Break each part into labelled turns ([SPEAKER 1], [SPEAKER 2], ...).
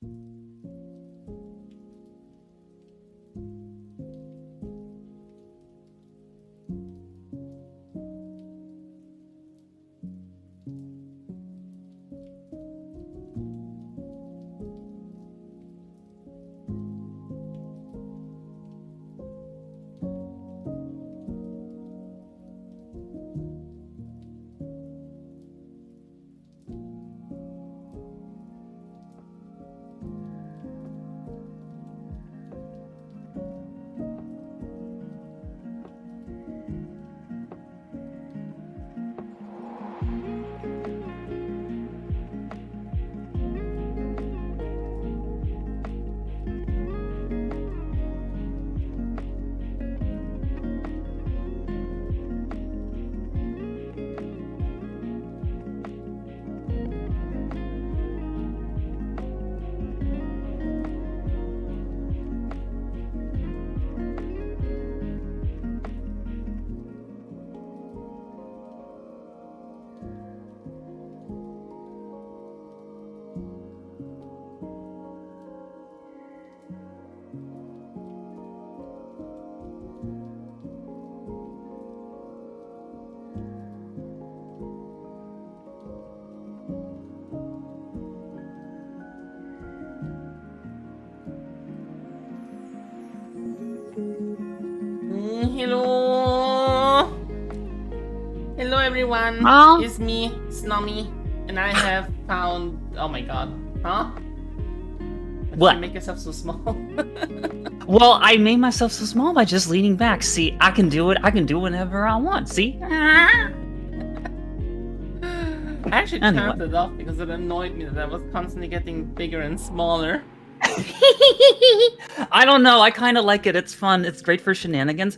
[SPEAKER 1] Hello! Hello everyone! It's me, Snommy, and I have found... Oh my god. Huh?
[SPEAKER 2] What?
[SPEAKER 1] You make yourself so small?
[SPEAKER 2] Well, I made myself so small by just leaning back. See, I can do it. I can do whenever I want. See?
[SPEAKER 1] I actually turned it off because it annoyed me that I was constantly getting bigger and smaller.
[SPEAKER 2] I don't know. I kind of like it. It's fun. It's great for shenanigans.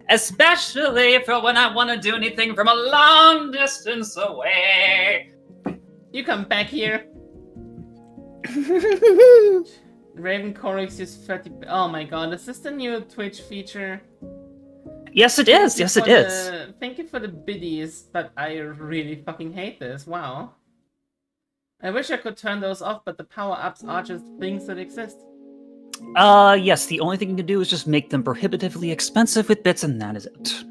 [SPEAKER 2] Especially for when I want to do anything from a long distance away.
[SPEAKER 1] You come back here. Raven Corix is 30... Oh my god, is this the new Twitch feature?
[SPEAKER 2] Yes, it is. Yes, it is.
[SPEAKER 1] Thank you for the biddies, but I really fucking hate this. Wow. I wish I could turn those off, but the power-ups are just things that exist.
[SPEAKER 2] Yes, the only thing you can do is just make them prohibitively expensive with bits, and that is it.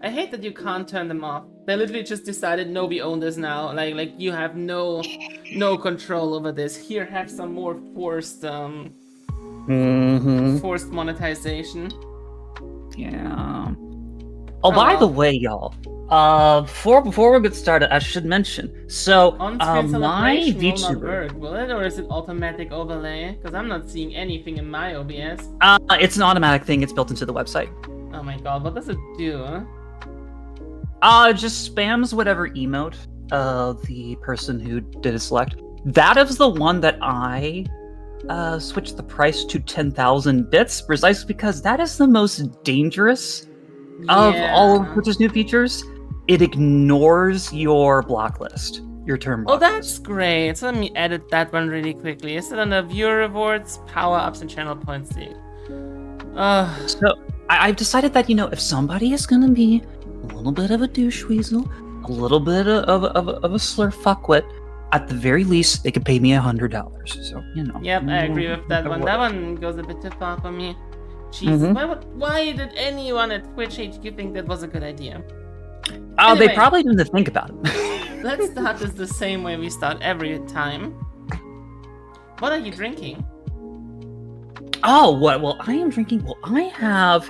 [SPEAKER 1] I hate that you can't turn them off. They literally just decided, no, we own this now. Like you have no control over this. Here, have some more forced, forced monetization.
[SPEAKER 2] Yeah. Oh, by the way, y'all. Before we get started, I should mention. So, my VTuber.
[SPEAKER 1] Will it, or is it automatic overlay? Because I'm not seeing anything in my OBS.
[SPEAKER 2] It's an automatic thing. It's built into the website.
[SPEAKER 1] Oh my god, what does it do?
[SPEAKER 2] It just spams whatever emote the person who did it select. That is the one that I switched the price to 10,000 bits, precisely because that is the most dangerous of all of Twitch's new features. It ignores your block list, your term block
[SPEAKER 1] that's
[SPEAKER 2] list.
[SPEAKER 1] great. So let me edit that one really quickly. Is it under viewer rewards, power-ups, and channel points?
[SPEAKER 2] So I've decided that, if somebody is going to be a little bit of a douche weasel, a little bit of a slur fuckwit, at the very least, they could pay me $100. So,
[SPEAKER 1] Yep, I agree with that one. That one goes a bit too far for me. Jesus, why did anyone at Twitch HQ think that was a good idea?
[SPEAKER 2] Anyway, they probably didn't think about it.
[SPEAKER 1] Let's start this the same way we start every time. What are you drinking?
[SPEAKER 2] Oh, what? Well, I am drinking. Well, I have.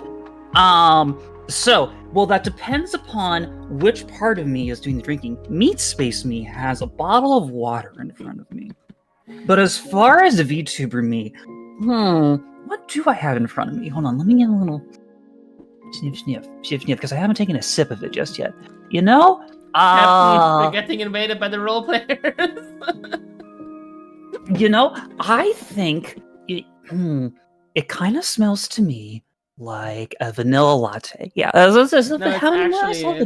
[SPEAKER 2] That depends upon which part of me is doing the drinking. Meat Space Me has a bottle of water in front of me. But as far as the VTuber me, what do I have in front of me? Hold on, let me get a little sniff, because I haven't taken a sip of it just yet.
[SPEAKER 1] We're getting invaded by the role players.
[SPEAKER 2] I think it kind of smells to me like a vanilla latte. Yeah, it's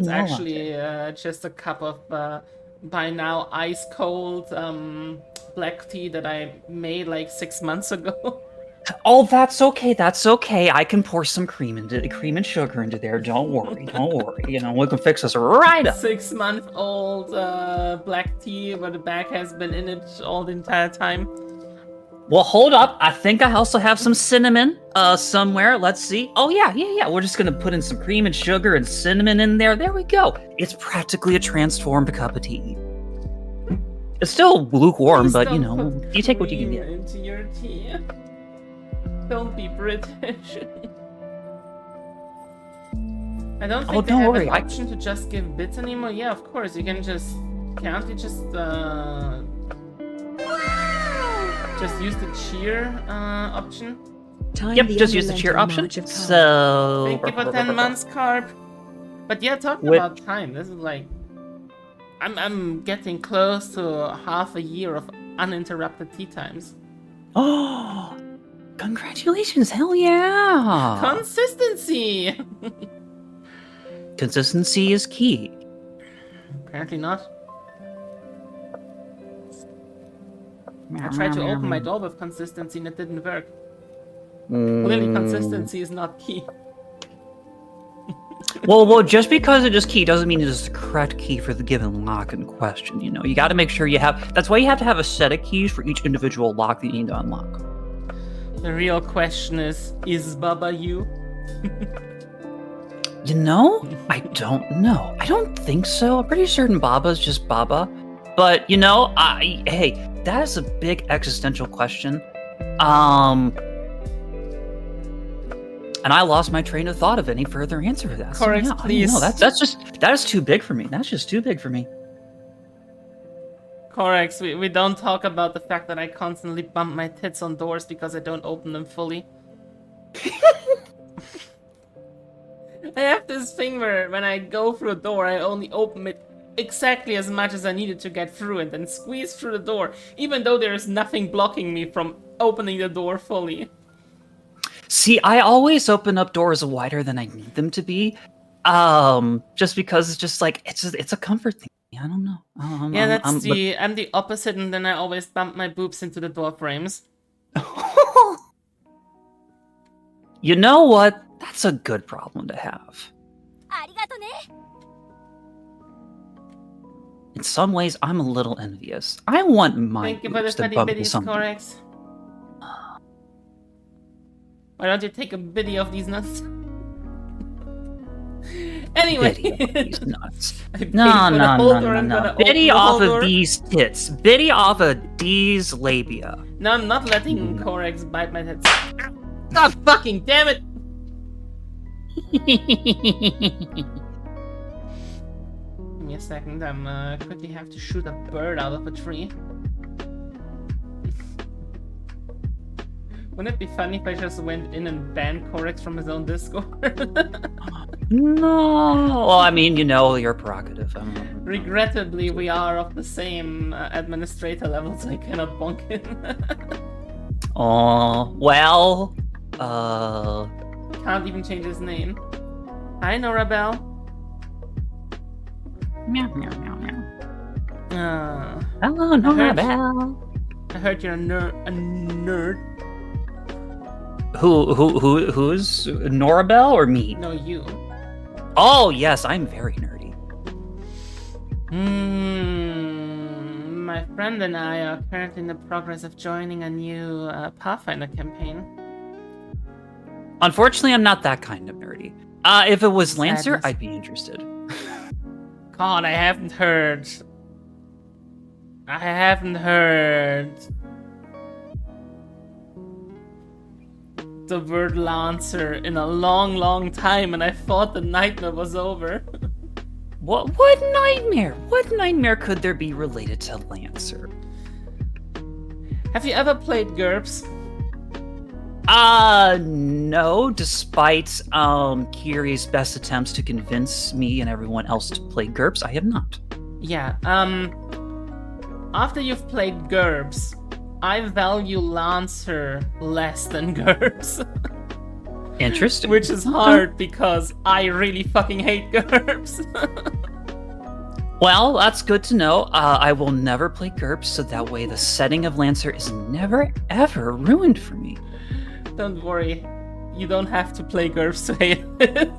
[SPEAKER 1] actually just a cup of by now ice cold black tea that I made like 6 months ago.
[SPEAKER 2] Oh, that's okay. That's okay. I can pour some cream and sugar into there. Don't worry. We can fix this right up.
[SPEAKER 1] 6-month-old black tea where the bag has been in it all the entire time.
[SPEAKER 2] Well, hold up. I think I also have some cinnamon somewhere. Let's see. Oh, yeah. We're just going to put in some cream and sugar and cinnamon in there. There we go. It's practically a transformed cup of tea. It's still lukewarm, but, you know, you take what you can get.
[SPEAKER 1] Into your tea. Don't be British. I don't think they have an option to just give bits anymore. Yeah, of course. You can just... Can't you just use the cheer option?
[SPEAKER 2] Yep, just use the cheer option. So...
[SPEAKER 1] Thank you for 10 months, Carp. But yeah, talking about time, this is like... I'm getting close to half a year of uninterrupted tea times.
[SPEAKER 2] Oh! Congratulations, hell yeah!
[SPEAKER 1] Consistency!
[SPEAKER 2] Consistency is key.
[SPEAKER 1] Apparently not. I tried to open my door with consistency and it didn't work. Clearly consistency is not key.
[SPEAKER 2] well, just because it is key doesn't mean it is the correct key for the given lock in question, you know? You gotta make sure you have... That's why you have to have a set of keys for each individual lock that you need to unlock.
[SPEAKER 1] The real question is Baba you?
[SPEAKER 2] You know, I don't know. I don't think so. I'm pretty certain Baba's just Baba. But, you know, hey, that is a big existential question. And I lost my train of thought of any further answer for that.
[SPEAKER 1] Correct,
[SPEAKER 2] so, yeah,
[SPEAKER 1] please.
[SPEAKER 2] No, that is too big for me. That's just too big for me.
[SPEAKER 1] Correct. We don't talk about the fact that I constantly bump my tits on doors because I don't open them fully. I have this thing where when I go through a door, I only open it exactly as much as I needed to get through and then squeeze through the door, even though there is nothing blocking me from opening the door fully.
[SPEAKER 2] See, I always open up doors wider than I need them to be, just because it's just like, it's a comfort thing. I don't know.
[SPEAKER 1] Yeah, I'm the opposite, and then I always bump my boobs into the door frames.
[SPEAKER 2] You know what? That's a good problem to have. In some ways, I'm a little envious. I want my boobs to bump into something.
[SPEAKER 1] Correct. Why don't you take a biddy of these nuts? Anyway.
[SPEAKER 2] Biddy of these nuts. No. Biddy off of these tits. Biddy off of these labia.
[SPEAKER 1] No, I'm not letting Corex bite my tits. God fucking damn it! Give me a second, I'm quickly have to shoot a bird out of a tree. Wouldn't it be funny if I just went in and banned Corex from his own Discord?
[SPEAKER 2] No. Well, I mean, you know, your prerogative.
[SPEAKER 1] Regrettably, we are of the same administrator level, so I cannot bonk him.
[SPEAKER 2] Oh, well,
[SPEAKER 1] Can't even change his name. Hi, Norabelle.
[SPEAKER 2] Meow, meow, meow, meow.
[SPEAKER 1] Hello,
[SPEAKER 2] Norabelle.
[SPEAKER 1] I heard you're a nerd.
[SPEAKER 2] Who's Norabelle or me?
[SPEAKER 1] No, you.
[SPEAKER 2] Oh, yes, I'm very nerdy.
[SPEAKER 1] My friend and I are currently in the progress of joining a new Pathfinder campaign.
[SPEAKER 2] Unfortunately, I'm not that kind of nerdy. If it was Lancer, I'd be interested.
[SPEAKER 1] God, I haven't heard the word Lancer in a long time, and I thought the nightmare was over.
[SPEAKER 2] What nightmare? What nightmare could there be related to Lancer?
[SPEAKER 1] Have you ever played GURPS?
[SPEAKER 2] No, despite Kiri's best attempts to convince me and everyone else to play GURPS, I have not.
[SPEAKER 1] Yeah, after you've played GURPS, I value Lancer less than GURPS.
[SPEAKER 2] Interesting.
[SPEAKER 1] Which is hard because I really fucking hate GURPS.
[SPEAKER 2] Well, that's good to know. I will never play GURPS, so that way the setting of Lancer is never, ever ruined for me.
[SPEAKER 1] Don't worry. You don't have to play GURPS to hate it.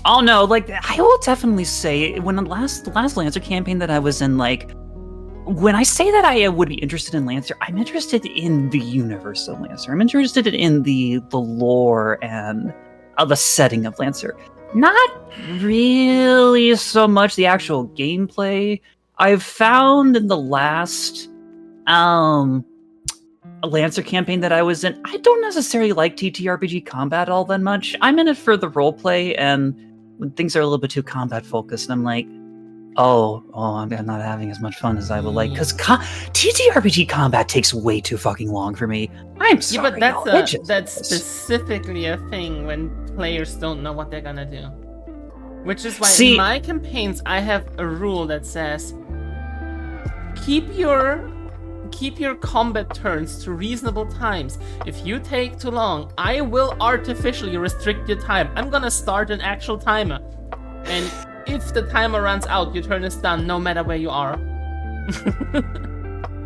[SPEAKER 2] Oh no, like, I will definitely say, when the last Lancer campaign that I was in, like, when I say that I would be interested in Lancer, I'm interested in the universe of Lancer. I'm interested in the lore and the setting of Lancer. Not really so much the actual gameplay. I've found in the last Lancer campaign that I was in, I don't necessarily like TTRPG combat all that much. I'm in it for the roleplay, and when things are a little bit too combat focused, I'm like, I'm not having as much fun as I would like, because TTRPG combat takes way too fucking long for me. I'm sorry.
[SPEAKER 1] Yeah, but that's specifically a thing when players don't know what they're gonna do. Which is why in my campaigns I have a rule that says keep your combat turns to reasonable times. If you take too long, I will artificially restrict your time. I'm gonna start an actual timer. And if the timer runs out, your turn is done no matter where you are.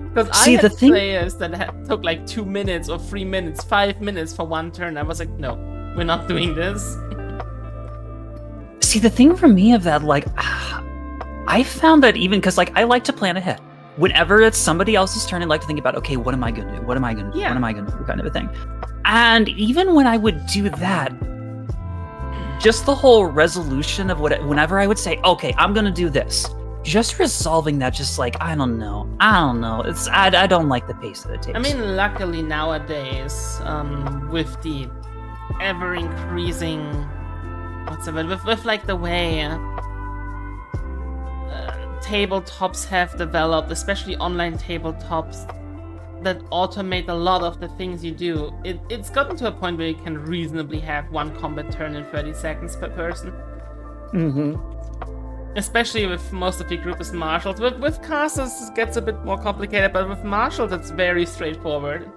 [SPEAKER 1] Because I had players that took like 2 minutes or 3 minutes, 5 minutes for one turn. I was like, no, we're not doing this.
[SPEAKER 2] See, the thing for me of that, like, I found that even because, like, I like to plan ahead. Whenever it's somebody else's turn, I like to think about, okay, what am I going to do? What am I going to do? What am I going to do? Kind of a thing. And even when I would do that, just the whole resolution of whenever I would say, okay, I'm going to do this, just resolving that, just like, I don't know. I don't like the pace that it takes.
[SPEAKER 1] I mean, luckily nowadays, with the ever-increasing, with like the way tabletops have developed, especially online tabletops that automate a lot of the things you do, it's gotten to a point where you can reasonably have one combat turn in 30 seconds per person. Especially if most of your group is marshals. With casters it gets a bit more complicated, but with marshals it's very straightforward.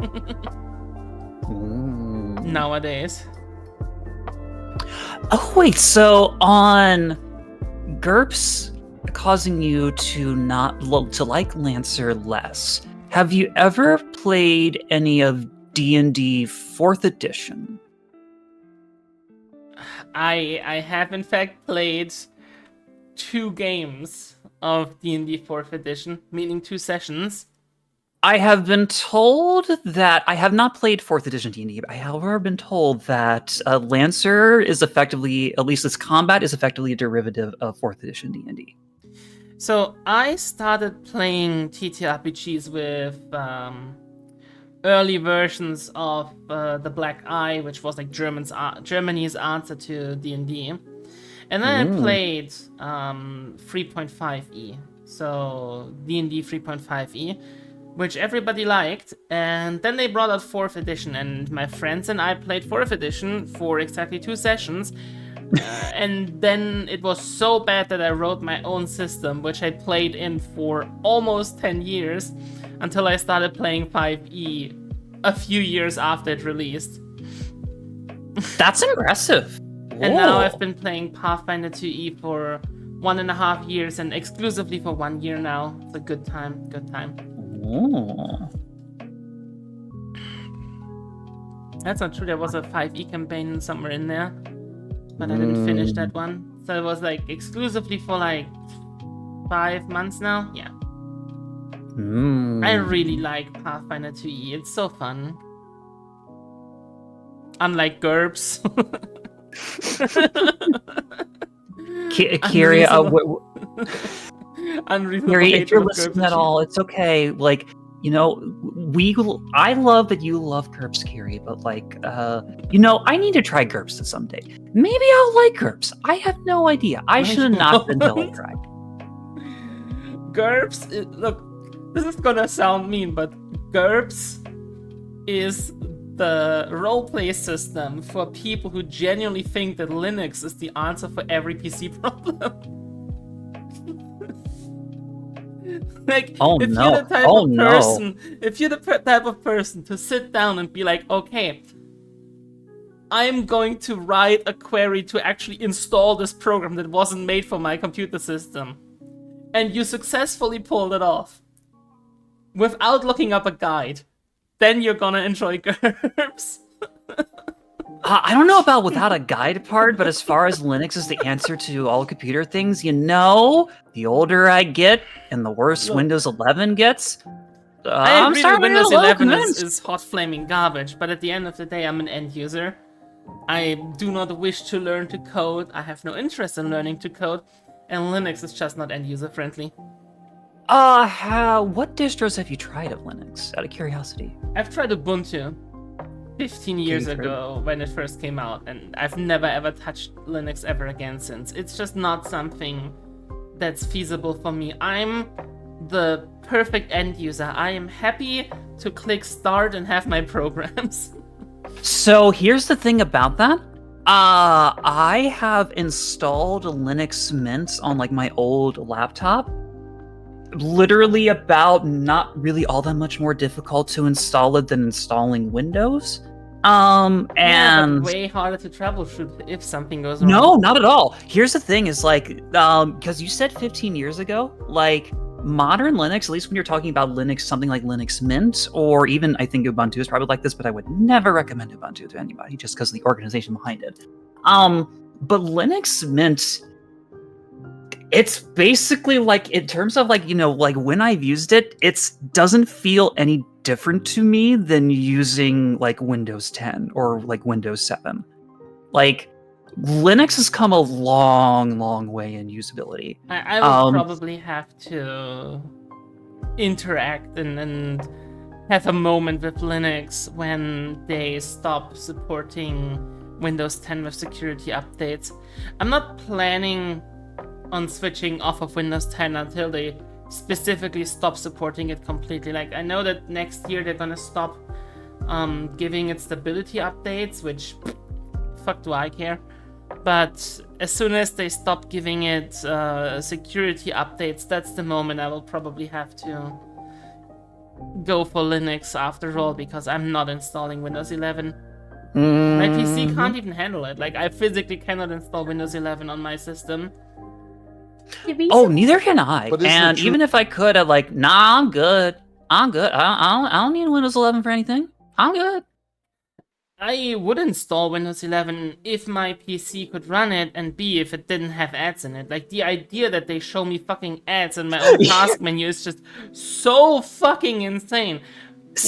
[SPEAKER 1] Nowadays.
[SPEAKER 2] Oh wait, so on GURPS causing you to like Lancer less, have you ever played any of D&D 4th edition?
[SPEAKER 1] I have in fact played 2 games of D&D 4th edition, meaning 2 sessions.
[SPEAKER 2] I have been told that I have not played 4th edition D&D, but I have however been told that Lancer is effectively, at least its combat is effectively a derivative of 4th edition D&D.
[SPEAKER 1] So I started playing TTRPGs with early versions of the Black Eye, which was like Germany's answer to D&D. And then I played 3.5e, so D&D 3.5e, which everybody liked. And then they brought out 4th edition, and my friends and I played 4th edition for exactly 2 sessions. And then it was so bad that I wrote my own system, which I played in for almost 10 years, until I started playing 5e a few years after it released.
[SPEAKER 2] That's impressive.
[SPEAKER 1] And now I've been playing Pathfinder 2e for 1.5 years, and exclusively for 1 year now. It's a good time, good time.
[SPEAKER 2] Ooh.
[SPEAKER 1] That's not true, there was a 5e campaign somewhere in there, but I didn't finish that one. So it was like exclusively for like 5 months now. Yeah. I really like Pathfinder 2e. It's so fun. Unlike GURPS.
[SPEAKER 2] Kiri, if you're listening at all, it's okay. Like, you know, I love that you love GURPS, Kiri, but like, you know, I need to try GURPS someday. Maybe I'll like GURPS. I have no idea. I should have not been until I tried.
[SPEAKER 1] GURPS, look, this is gonna sound mean, but GURPS is the roleplay system for people who genuinely think that Linux is the answer for every PC problem. Like, if you're the type of person to sit down and be like, okay, I'm going to write a query to actually install this program that wasn't made for my computer system, and you successfully pulled it off without looking up a guide, then you're gonna enjoy GURPS.
[SPEAKER 2] I don't know about without a guide part, but as far as Linux is the answer to all computer things, the older I get and the worse
[SPEAKER 1] Look,
[SPEAKER 2] Windows 11 gets,
[SPEAKER 1] I
[SPEAKER 2] I'm
[SPEAKER 1] agree that
[SPEAKER 2] starting to get a
[SPEAKER 1] Windows
[SPEAKER 2] little
[SPEAKER 1] 11
[SPEAKER 2] convinced.
[SPEAKER 1] is hot flaming garbage, but at the end of the day, I'm an end user. I do not wish to learn to code. I have no interest in learning to code, and Linux is just not end user friendly.
[SPEAKER 2] What distros have you tried of Linux? Out of curiosity.
[SPEAKER 1] I've tried Ubuntu 15 years ago when it first came out, and I've never ever touched Linux ever again since. It's just not something that's feasible for me. I'm the perfect end user. I am happy to click start and have my programs.
[SPEAKER 2] So here's the thing about that. I have installed Linux Mint on like my old laptop. Literally about not really all that much more difficult to install it than installing Windows.
[SPEAKER 1] Yeah,
[SPEAKER 2] And
[SPEAKER 1] but way harder to troubleshoot if something goes wrong.
[SPEAKER 2] no, not at all. Here's the thing is like, because you said 15 years ago, like modern Linux, at least when you're talking about Linux, something like Linux Mint, or even I think Ubuntu is probably like this, but I would never recommend Ubuntu to anybody just because of the organization behind it. But Linux Mint, it's basically like in terms of like, like when I've used it, it doesn't feel any different to me than using like Windows 10 or like Windows 7. Like Linux has come a long, long way in usability.
[SPEAKER 1] I will probably have to interact and have a moment with Linux when they stop supporting Windows 10 with security updates. I'm not planning on switching off of Windows 10 until they specifically stop supporting it completely. Like, I know that next year they're gonna stop giving it stability updates, which fuck do I care. But as soon as they stop giving it security updates, that's the moment I will probably have to go for Linux after all, because I'm not installing Windows 11. My PC can't even handle it. Like, I physically cannot install Windows 11 on my system.
[SPEAKER 2] Oh, neither can I. And even if I could, I'm like, nah, I'm good. I'm good. I don't need Windows 11 for anything. I'm good.
[SPEAKER 1] I would install Windows 11 if my PC could run it, and B, if it didn't have ads in it. Like, the idea that they show me fucking ads in my own task menu is just so fucking insane.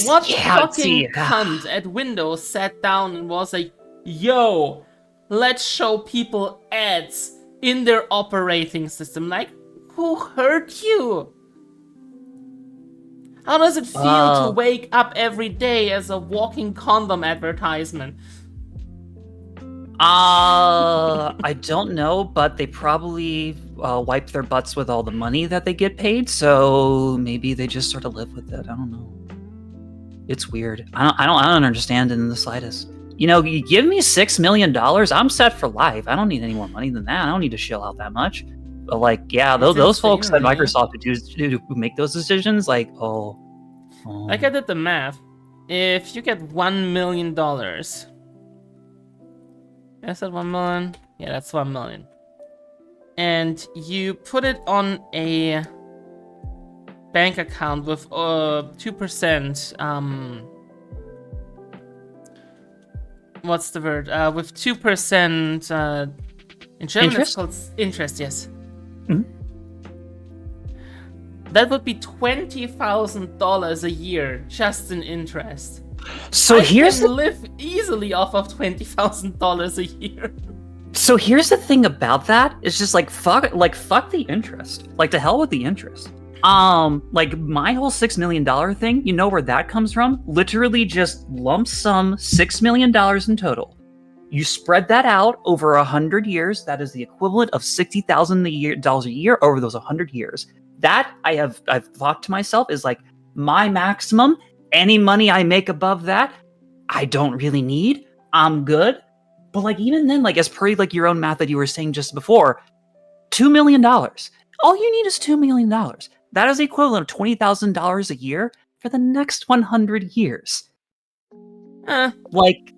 [SPEAKER 1] What fucking cunt at Windows sat down and was like, yo, let's show people ads in their operating system? Like, who hurt you? How does it feel to wake up every day as a walking condom advertisement?
[SPEAKER 2] I don't know, but they probably wipe their butts with all the money that they get paid, so maybe they just sort of live with it. I don't know. It's weird. I don't understand it in the slightest. You give me $6 million, I'm set for life. I don't need any more money than that. I don't need to shell out that much. But like, yeah, those folks at Microsoft who make those decisions, like,
[SPEAKER 1] Like, I did the math. If you get $1 million, is that 1 million? Yeah, that's 1 million. And you put it on a bank account with 2%. What's the word? With 2%. In German,
[SPEAKER 2] interest?
[SPEAKER 1] It's called interest. Yes.
[SPEAKER 2] Mm-hmm.
[SPEAKER 1] That would be $20,000 a year just in interest.
[SPEAKER 2] So
[SPEAKER 1] I can live easily off of $20,000 a year.
[SPEAKER 2] So here's the thing about that. It's just like fuck the interest. Like, to hell with the interest. Like my whole $6 million thing, you know where that comes from? Literally just lump sum $6 million in total. You spread that out over 100 years. That is the equivalent of $60,000 a year over those 100 years. That I've thought to myself is like my maximum. Any money I make above that, I don't really need. I'm good. But like, even then, like, as per like your own math that you were saying just before, $2 million. All you need is $2 million. That is the equivalent of $20,000 a year for the next 100 years. Like,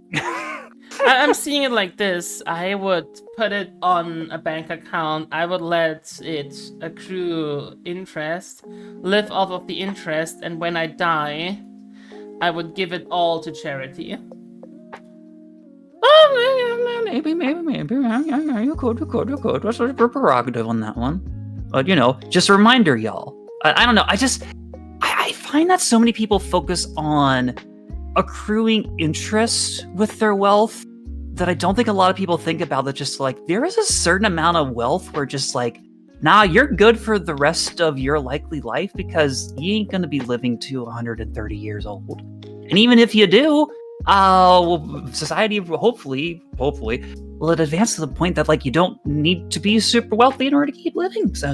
[SPEAKER 1] I'm seeing it like this. I would put it on a bank account. I would let it accrue interest, live off of the interest, and when I die, I would give it all to charity.
[SPEAKER 2] Oh, maybe. Yeah, you could. What's your prerogative on that one? But, just a reminder, y'all. I don't know. I find that so many people focus on accruing interest with their wealth that I don't think a lot of people think about that. Just like, there is a certain amount of wealth where just like, nah, you're good for the rest of your likely life because you ain't going to be living to 130 years old. And even if you do, society hopefully will it advance to the point that like you don't need to be super wealthy in order to keep living. So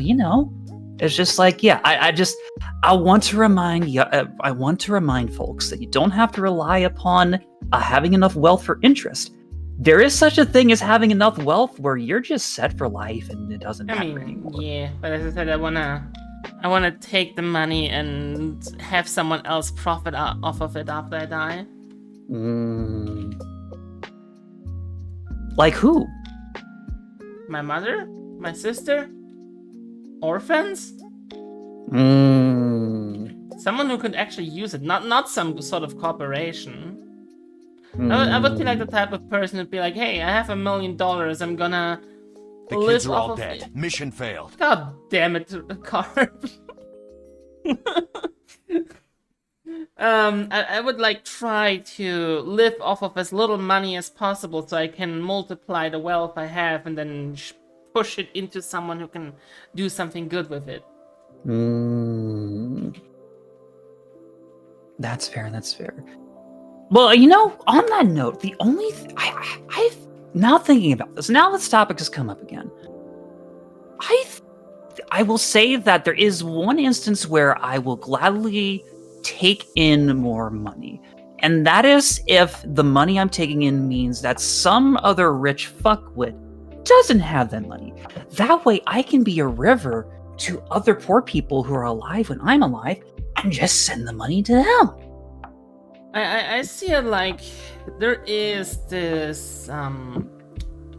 [SPEAKER 2] it's just like, yeah, I want to remind you, I want to remind folks that you don't have to rely upon having enough wealth for interest. There is such a thing as having enough wealth where you're just set for life and it doesn't matter anymore.
[SPEAKER 1] Yeah, but as I said, I wanna take the money and have someone else profit off of it after I die.
[SPEAKER 2] Like who?
[SPEAKER 1] My mother? My sister? Orphans? Someone who could actually use it, not some sort of corporation. I would be like the type of person who'd be like, hey, I have $1 million, I'm gonna
[SPEAKER 3] The
[SPEAKER 1] live
[SPEAKER 3] kids are
[SPEAKER 1] off
[SPEAKER 3] all
[SPEAKER 1] of
[SPEAKER 3] dead.
[SPEAKER 1] it.
[SPEAKER 3] Mission failed.
[SPEAKER 1] God damn it, Carp. I would like try to live off of as little money as possible so I can multiply the wealth I have and then push it into someone who can do something good with it.
[SPEAKER 2] That's fair. Well, on that note, the only I've now thinking about this. Now this topic has come up again. I will say that there is one instance where I will gladly take in more money. And that is if the money I'm taking in means that some other rich fuckwit doesn't have that money. That way I can be a river to other poor people who are alive when I'm alive and just send the money to them.
[SPEAKER 1] I see it like there is this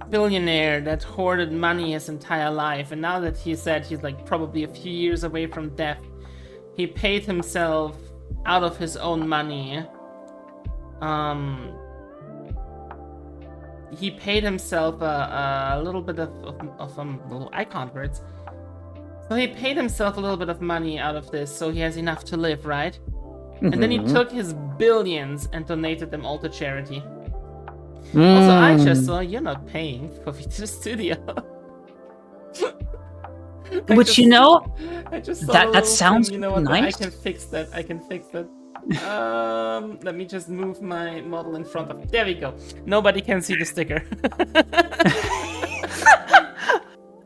[SPEAKER 1] billionaire that hoarded money his entire life, and now that he said he's like probably a few years away from death, he paid himself out of his own money. He paid himself a little bit of I can't words. So he paid himself a little bit of money out of this, so he has enough to live, right? And then he took his billions and donated them all to charity. Also, I just saw you're not paying for the studio.
[SPEAKER 2] Which
[SPEAKER 1] I just saw
[SPEAKER 2] that sounds
[SPEAKER 1] thing, what?
[SPEAKER 2] nice.
[SPEAKER 1] I can fix that. Let me just move my model in front of it. There we go. Nobody can see the sticker.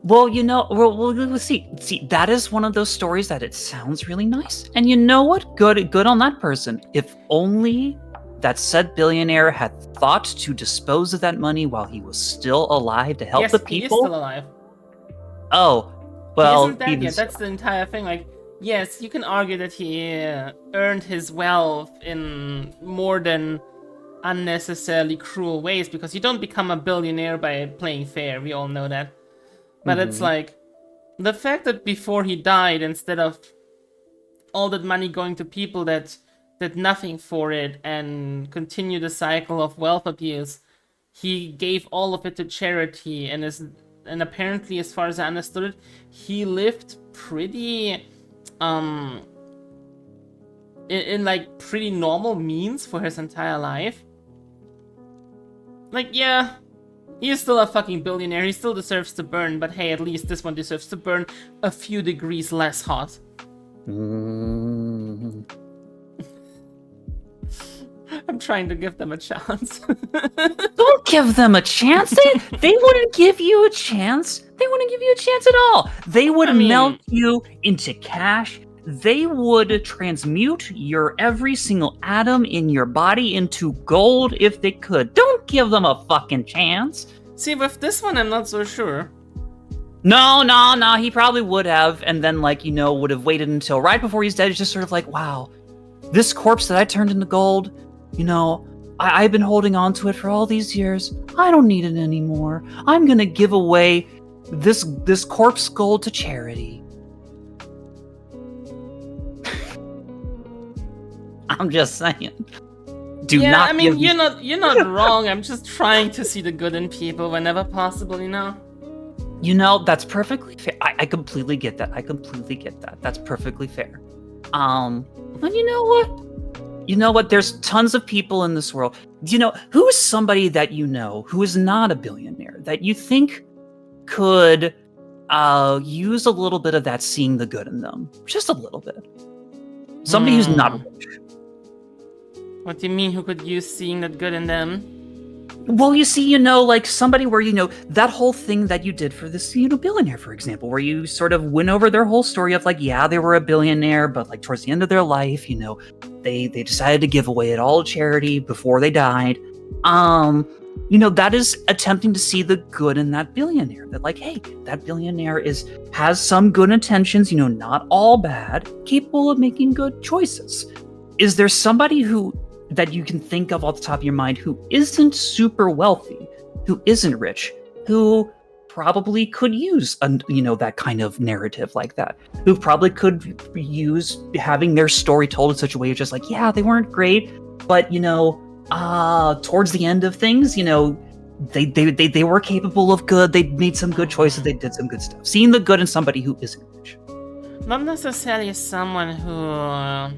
[SPEAKER 2] Well, we'll see. See, that is one of those stories that it sounds really nice. And you know what? Good on that person. If only that said billionaire had thought to dispose of that money while he was still alive to help the people.
[SPEAKER 1] Yes, he is still alive.
[SPEAKER 2] Oh, well,
[SPEAKER 1] he isn't dead yet. That's the entire thing. Like, yes, you can argue that he earned his wealth in more than unnecessarily cruel ways, because you don't become a billionaire by playing fair. We all know that. But it's like, the fact that before he died, instead of all that money going to people that did nothing for it and continue the cycle of wealth abuse, he gave all of it to charity, and apparently, as far as I understood it, he lived pretty in like pretty normal means for his entire life. Like, yeah, he is still a fucking billionaire, he still deserves to burn, but hey, at least this one deserves to burn a few degrees less hot. I'm trying to give them a chance.
[SPEAKER 2] Don't give them a chance. They wouldn't give you a chance. They wouldn't give you a chance at all. They would melt you into cash. They would transmute your every single atom in your body into gold if they could. Don't give them a fucking chance.
[SPEAKER 1] See, with this one, I'm not so sure.
[SPEAKER 2] No, he probably would have, and then, would have waited until right before he's dead. It's just sort of like, wow, this corpse that I turned into gold, I've been holding on to it for all these years. I don't need it anymore. I'm gonna give away this corpse gold to charity. I'm just saying. Do
[SPEAKER 1] Yeah,
[SPEAKER 2] not
[SPEAKER 1] I mean,
[SPEAKER 2] give me...
[SPEAKER 1] you're not wrong. I'm just trying to see the good in people whenever possible, you know?
[SPEAKER 2] That's perfectly fair. I completely get that. That's perfectly fair. But you know what? There's tons of people in this world. Who is somebody that who is not a billionaire that you think could use a little bit of that seeing the good in them? Just a little bit. Somebody who's not rich.
[SPEAKER 1] What do you mean, who could use seeing that good in them?
[SPEAKER 2] Well, you see, like somebody where, that whole thing that you did for this, billionaire, for example, where you sort of went over their whole story of like, yeah, they were a billionaire, but like towards the end of their life, they decided to give away it all to charity before they died. That is attempting to see the good in that billionaire. That like, hey, that billionaire has some good intentions, not all bad, capable of making good choices. Is there somebody that you can think of off the top of your mind who isn't super wealthy, who isn't rich, who probably could use that kind of narrative like that, who probably could use having their story told in such a way of just like, yeah, they weren't great, but towards the end of things, they were capable of good, they made some good choices, they did some good stuff. Seeing the good in somebody who isn't rich.
[SPEAKER 1] Not necessarily someone who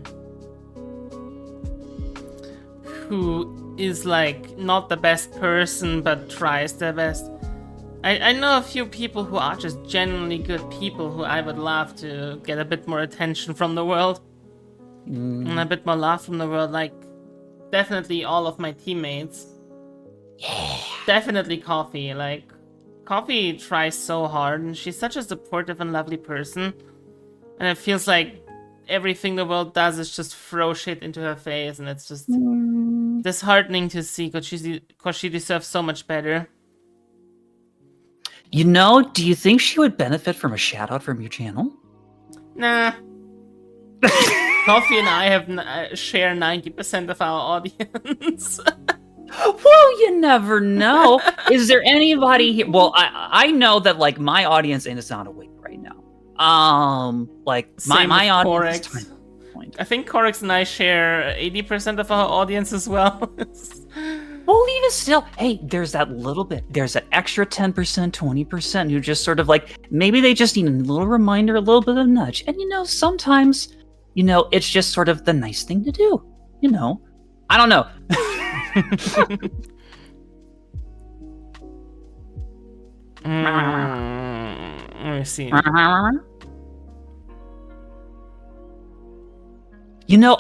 [SPEAKER 1] is like not the best person but tries their best. I know a few people who are just genuinely good people who I would love to get a bit more attention from the world. And a bit more love from the world, like definitely all of my teammates.
[SPEAKER 2] Yeah.
[SPEAKER 1] Definitely Coffee. Like, Coffee tries so hard and she's such a supportive and lovely person. And it feels like everything the world does is just throw shit into her face, and it's just disheartening to see because she deserves so much better.
[SPEAKER 2] Do you think she would benefit from a shout out from your channel?
[SPEAKER 1] Nah. Coffee and I share 90% of our audience.
[SPEAKER 2] Well, you never know. Is there anybody here? Well, I know that like my audience is not awake right now. Like my audience is point.
[SPEAKER 1] I think Corex and I share 80% of our audience as well.
[SPEAKER 2] Well, even still, hey, there's that little bit. There's that extra 10%, 20% who just sort of like, maybe they just need a little reminder, a little bit of nudge. And sometimes, it's just sort of the nice thing to do. I don't know.
[SPEAKER 1] Let me see.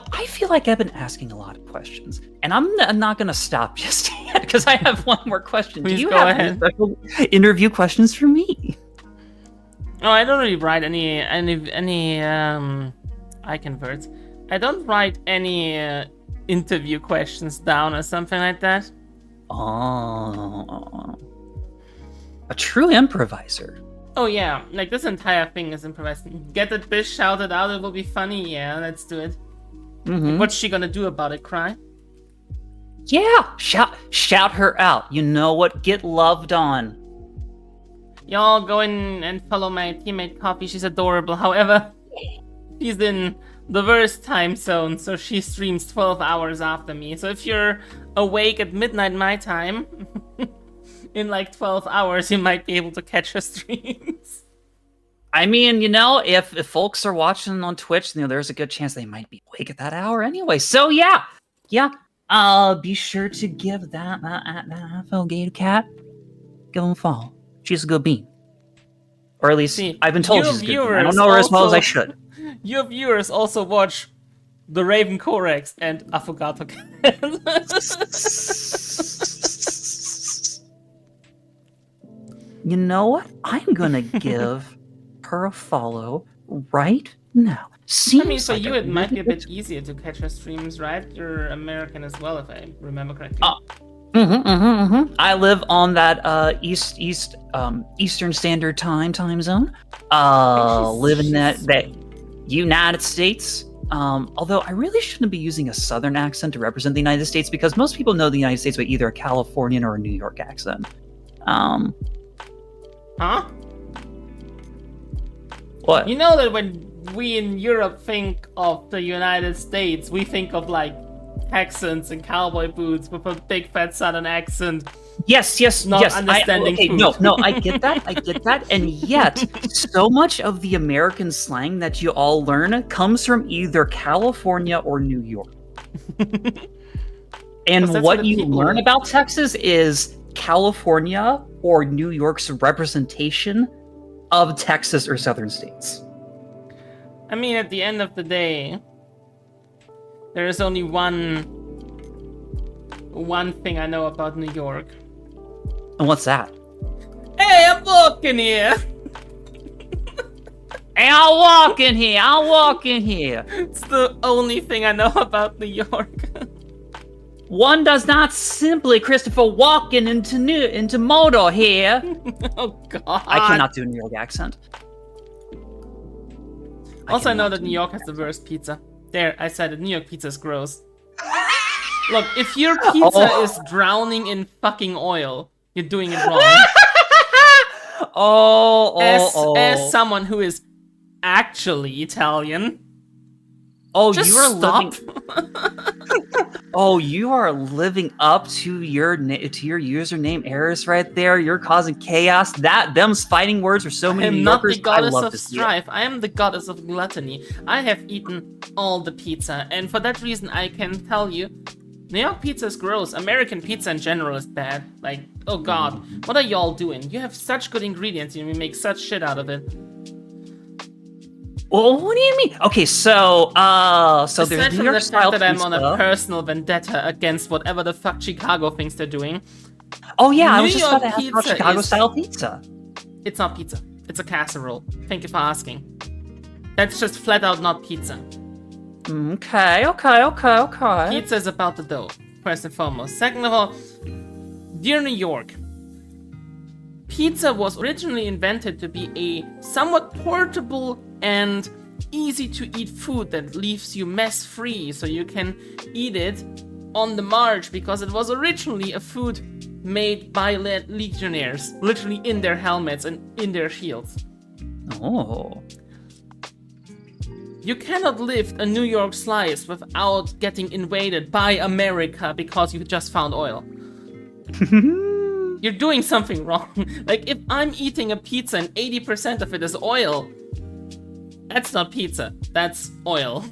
[SPEAKER 2] I feel like I've been asking a lot of questions, and I'm not going to stop just yet because I have one more question.
[SPEAKER 1] Please
[SPEAKER 2] Do you
[SPEAKER 1] go
[SPEAKER 2] have
[SPEAKER 1] ahead.
[SPEAKER 2] any special interview questions for me?
[SPEAKER 1] Oh, I don't really write any iConverts. I don't write any interview questions down or something like that.
[SPEAKER 2] Oh, a true improviser.
[SPEAKER 1] Oh yeah, like this entire thing is improvised. Get that bitch shouted out, it will be funny. Yeah, let's do it.
[SPEAKER 2] Mm-hmm.
[SPEAKER 1] What's she gonna do about it? Cry?
[SPEAKER 2] Yeah, shout her out. You know what? Get loved on.
[SPEAKER 1] Y'all go in and follow my teammate Coffee. She's adorable. However, she's in the worst time zone, so she streams 12 hours after me. So if you're awake at midnight my time, in like 12 hours, you might be able to catch her streams.
[SPEAKER 2] I mean, if folks are watching on Twitch, there's a good chance they might be awake at that hour anyway. So yeah. Be sure to give that Gator Cat, give him a follow. She's a good bean, or at least I've been told she's a good bean. I don't know her as well as I should.
[SPEAKER 1] Your viewers also watch the Raven Corex and Affogato Cat.
[SPEAKER 2] You know what? I'm gonna give her a follow right now. Seems
[SPEAKER 1] for
[SPEAKER 2] like
[SPEAKER 1] you it might be a bit easier to catch her streams, right? You're American as well, if I remember correctly.
[SPEAKER 2] I live on that Eastern Standard Time zone. Live in that United States. Although I really shouldn't be using a Southern accent to represent the United States because most people know the United States by either a Californian or a New York accent.
[SPEAKER 1] Huh?
[SPEAKER 2] What?
[SPEAKER 1] You know that when we in Europe think of the United States, we think of like Texans in cowboy boots with a big fat southern accent.
[SPEAKER 2] Yes.
[SPEAKER 1] Not understanding food.
[SPEAKER 2] No, I get that, and yet so much of the American slang that you all learn comes from either California or New York. And what you learn about Texas is California or New York's representation of Texas or southern states.
[SPEAKER 1] I mean, at the end of the day, there is only one thing I know about New York.
[SPEAKER 2] And what's that?
[SPEAKER 1] Hey, I'm walking here.
[SPEAKER 2] Hey, I'll walk in here.
[SPEAKER 1] It's the only thing I know about New York.
[SPEAKER 2] One does not simply Christopher walking into motor here.
[SPEAKER 1] Oh God!
[SPEAKER 2] I cannot do a New York accent.
[SPEAKER 1] Also, I know that New York has the worst pizza. There, I said it. New York pizza is gross. Look, if your pizza is drowning in fucking oil, you're doing it wrong. As someone who is actually Italian.
[SPEAKER 2] Oh,
[SPEAKER 1] just
[SPEAKER 2] you are
[SPEAKER 1] stop.
[SPEAKER 2] You are living up to your username errors right there. You're causing chaos. Them's fighting words for so many New Yorkers.
[SPEAKER 1] I am not the goddess of strife. I am the goddess of gluttony. I have eaten all the pizza, and for that reason, I can tell you, New York pizza is gross. American pizza in general is bad. Like, oh God, what are y'all doing? You have such good ingredients, and we make such shit out of it.
[SPEAKER 2] Well, what do you mean? Okay, so there's New York style pizza.
[SPEAKER 1] That I'm on a personal vendetta against whatever the fuck Chicago thinks they're doing.
[SPEAKER 2] Oh yeah, I was just about to ask about Chicago style pizza.
[SPEAKER 1] It's not pizza. It's a casserole. Thank you for asking. That's just flat out not pizza.
[SPEAKER 2] Okay.
[SPEAKER 1] Pizza is about the dough, first and foremost. Second of all, dear New York, pizza was originally invented to be a somewhat portable and easy to eat food that leaves you mess free, so you can eat it on the march, because it was originally a food made by legionnaires, literally in their helmets and in their shields.
[SPEAKER 2] Oh.
[SPEAKER 1] You cannot lift a New York slice without getting invaded by America because you just found oil. You're doing something wrong. Like, if I'm eating a pizza and 80% of it is oil, that's not pizza, that's oil.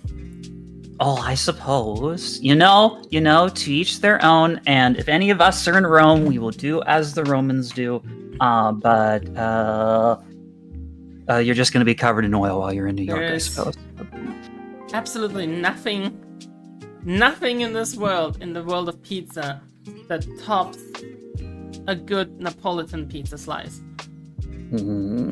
[SPEAKER 2] Oh, I suppose. You know, to each their own, and if any of us are in Rome, we will do as the Romans do. But you're just going to be covered in oil while you're in New York, I suppose.
[SPEAKER 1] Absolutely nothing in this world, in the world of pizza, that tops a good Napolitan pizza slice.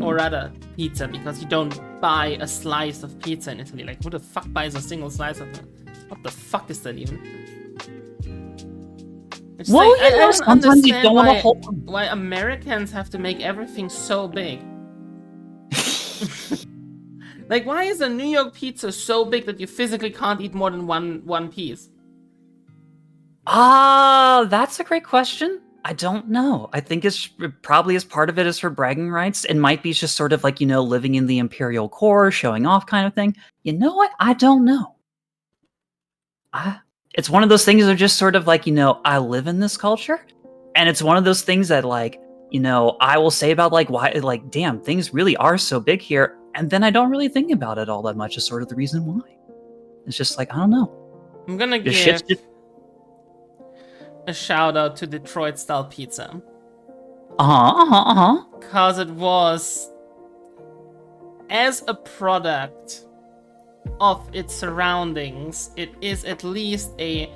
[SPEAKER 1] Or rather, pizza, because you don't buy a slice of pizza in Italy. Like, who the fuck buys a single slice of it? What the fuck is that even?
[SPEAKER 2] Well, like, you know, sometimes you don't want to hold them.
[SPEAKER 1] Why Americans have to make everything so big. Like, why is a New York pizza so big that you physically can't eat more than one piece?
[SPEAKER 2] That's a great question. I don't know. I think it's probably as part of it is for bragging rights. It might be just sort of like, you know, living in the imperial core, showing off kind of thing. You know what? I don't know. It's one of those things that are just sort of like, you know, I live in this culture. And it's one of those things that, like, you know, I will say about, like, why, like, damn, things really are so big here. And then I don't really think about it all that much is sort of the reason why. It's just like, I don't know.
[SPEAKER 1] I'm gonna give a shout out to Detroit style pizza. Because it was, as a product of its surroundings, it is at least a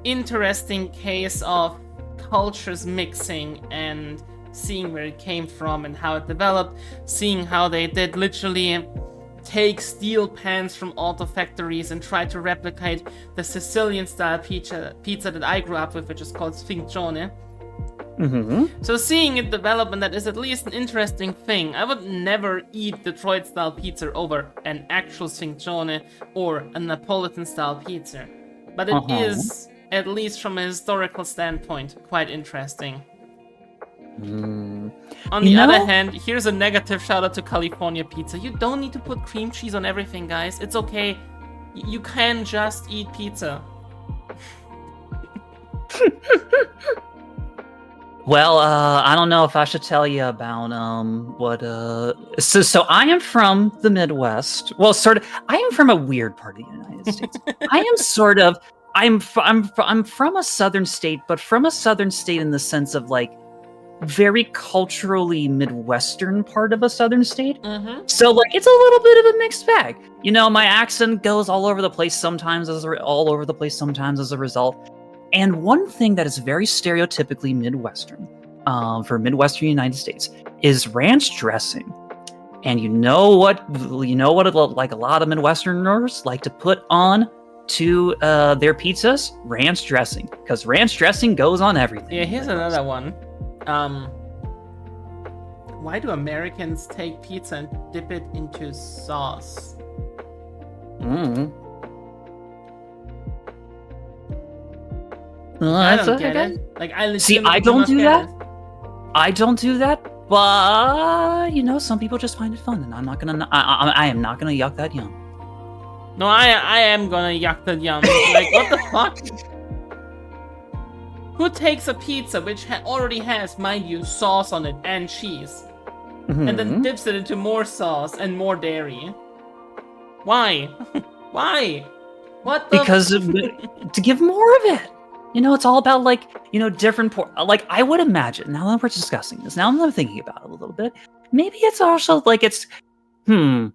[SPEAKER 1] interesting case of cultures mixing and seeing where it came from and how it developed, seeing how they did literally take steel pans from auto factories and try to replicate the Sicilian style pizza that I grew up with, which is called sfincione. So seeing it develop, and that is at least an interesting thing. I would never eat Detroit style pizza over an actual sfincione or a Napolitan style pizza, but it is, at least from a historical standpoint, quite interesting. On the other hand, here's a negative shout out to California pizza. You don't need to put cream cheese on everything, guys. It's okay. You can just eat pizza.
[SPEAKER 2] Well, I don't know if I should tell you about what so I am from the Midwest. Well, sort of. I am from a weird part of the United States. I am sort of. I'm from a southern state, but from a southern state in the sense of like very culturally Midwestern part of a southern state.
[SPEAKER 1] Mm-hmm.
[SPEAKER 2] So like it's a little bit of a mixed bag. You know, my accent goes all over the place sometimes as a result. And one thing that is very stereotypically Midwestern, for Midwestern United States, is ranch dressing. And you know what like a lot of Midwesterners like to put on to their pizzas? Ranch dressing, because ranch dressing goes on everything.
[SPEAKER 1] Yeah, here's another one. Why do Americans take pizza and dip it into sauce? I don't get it. Like,
[SPEAKER 2] I don't do that. I don't do that, but you know, some people just find it fun, and I'm not gonna. I am not gonna yuck that yum.
[SPEAKER 1] No, I am gonna yuck the yum. Like, what the fuck? Who takes a pizza which already has, mind you, sauce on it and cheese, and then dips it into more sauce and more dairy? Why? Why? What the?
[SPEAKER 2] Because to give more of it. You know, it's all about like, you know, different like I would imagine, now that we're discussing this, now that I'm thinking about it a little bit, maybe it's also like it's you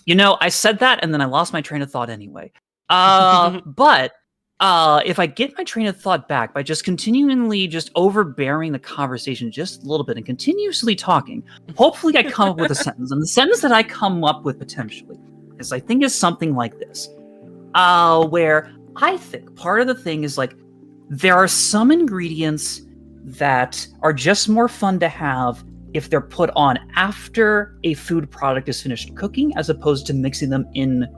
[SPEAKER 2] know, I said that and then I lost my train of thought anyway. But if I get my train of thought back by just continually just overbearing the conversation just a little bit and continuously talking, hopefully I come up with a sentence. And the sentence that I come up with potentially is, I think, is something like this. Where I think part of the thing is like, there are some ingredients that are just more fun to have if they're put on after a food product is finished cooking, as opposed to mixing them in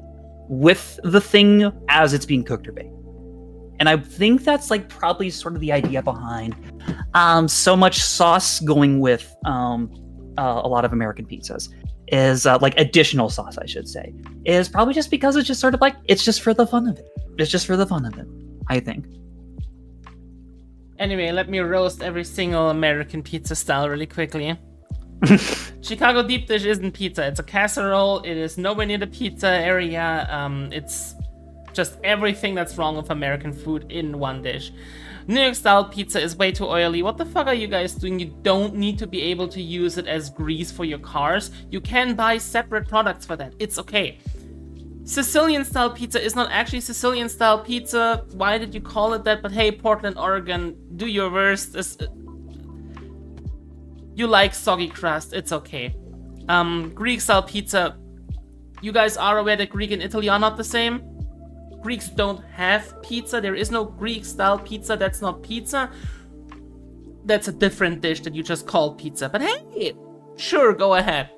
[SPEAKER 2] with the thing as it's being cooked or baked. And I think that's like probably sort of the idea behind so much sauce going with a lot of American pizzas. Is like additional sauce, I should say, is probably just because it's just sort of like, it's just for the fun of it. It's just for the fun of it, I think.
[SPEAKER 1] Anyway, let me roast every single American pizza style really quickly. Chicago deep dish isn't pizza. It's a casserole. It is nowhere near the pizza area. It's just everything that's wrong with American food in one dish. New York style pizza is way too oily. What the fuck are you guys doing? You don't need to be able to use it as grease for your cars. You can buy separate products for that. It's okay. Sicilian style pizza is not actually Sicilian style pizza. Why did you call it that? But hey, Portland, Oregon, do your worst. You like soggy crust. It's okay. Greek style pizza. You guys are aware that Greek and Italy are not the same? Greeks don't have pizza. There is no Greek style pizza. That's not pizza. That's a different dish that you just call pizza. But hey, sure, go ahead.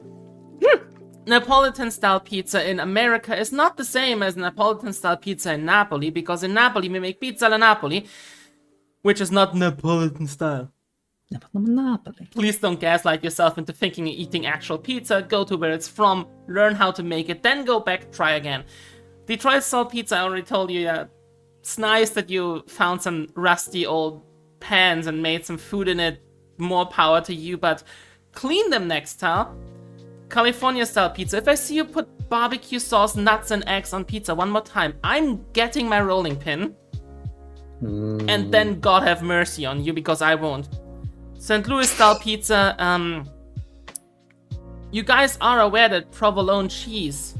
[SPEAKER 1] Neapolitan style pizza in America is not the same as Neapolitan style pizza in Napoli, because in Napoli we make pizza alla Napoli, which is not Neapolitan style.
[SPEAKER 2] Napoli.
[SPEAKER 1] Please don't gaslight yourself into thinking you're eating actual pizza. Go to where it's from, learn how to make it, then go back, try again. Detroit style pizza, I already told you, yeah. It's nice that you found some rusty old pans and made some food in it. More power to you, but clean them next time. California style pizza. If I see you put barbecue sauce, nuts, and eggs on pizza one more time, I'm getting my rolling pin. And then God have mercy on you, because I won't. St. Louis style pizza. You guys are aware that provolone cheese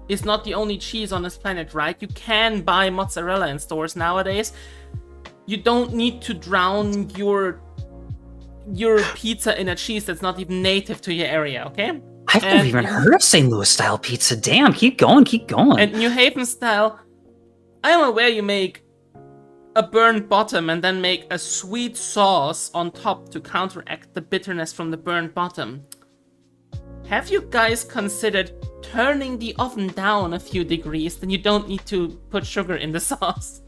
[SPEAKER 1] is not the only cheese on this planet, right? You can buy mozzarella in stores nowadays. You don't need to drown your pizza in a cheese that's not even native to your area, okay?
[SPEAKER 2] I've never even heard of St. Louis style pizza. Damn, keep going.
[SPEAKER 1] And New Haven style, I am aware you make a burnt bottom and then make a sweet sauce on top to counteract the bitterness from the burnt bottom. Have you guys considered turning the oven down a few degrees? Then you don't need to put sugar in the sauce.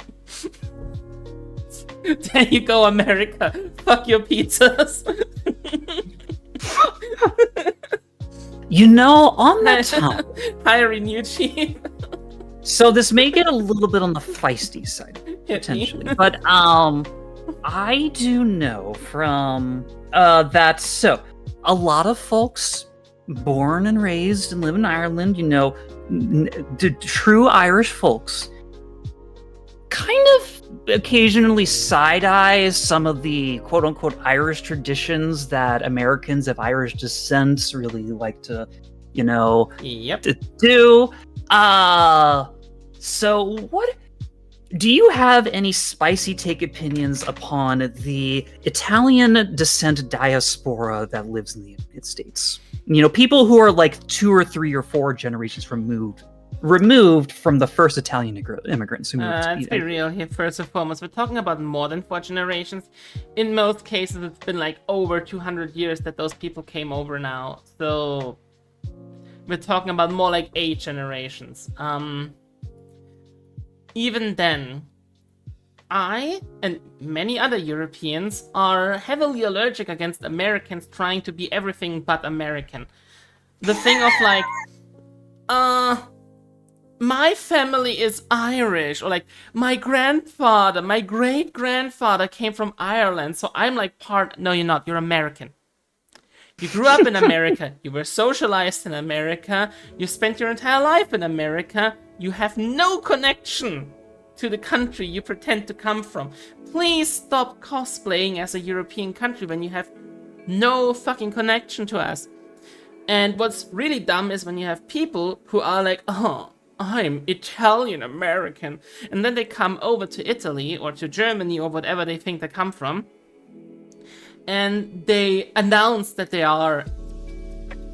[SPEAKER 1] There you go, America. Fuck your pizzas.
[SPEAKER 2] You know, on that topic,
[SPEAKER 1] hire a new chief.
[SPEAKER 2] So this may get a little bit on the feisty side.
[SPEAKER 1] Hit me.
[SPEAKER 2] potentially. But I do know from that so a lot of folks born and raised and live in Ireland, true Irish folks kind of occasionally side-eye some of the quote-unquote Irish traditions that Americans of Irish descent really like to,
[SPEAKER 1] Yep.
[SPEAKER 2] to do. So what do you have any spicy take opinions upon the Italian descent diaspora that lives in the United States? People who are like 2 or 3 or 4 generations removed from the first Italian immigrants who moved to
[SPEAKER 1] Let's be real here, first and foremost. We're talking about more than 4 generations. In most cases, it's been like over 200 years that those people came over now. So we're talking about more like 8 generations. Even then, I and many other Europeans are heavily allergic against Americans trying to be everything but American. The thing of like, my family is Irish, or like my great-grandfather came from Ireland, so I'm like no, you're not, you're American. You grew up in America, you were socialized in America, you spent your entire life in America, you have no connection to the country you pretend to come from. Please stop cosplaying as a European country when you have no fucking connection to us. And what's really dumb is when you have people who are like, oh, I'm Italian American, and then they come over to Italy or to Germany or whatever they think they come from, and they announce that they are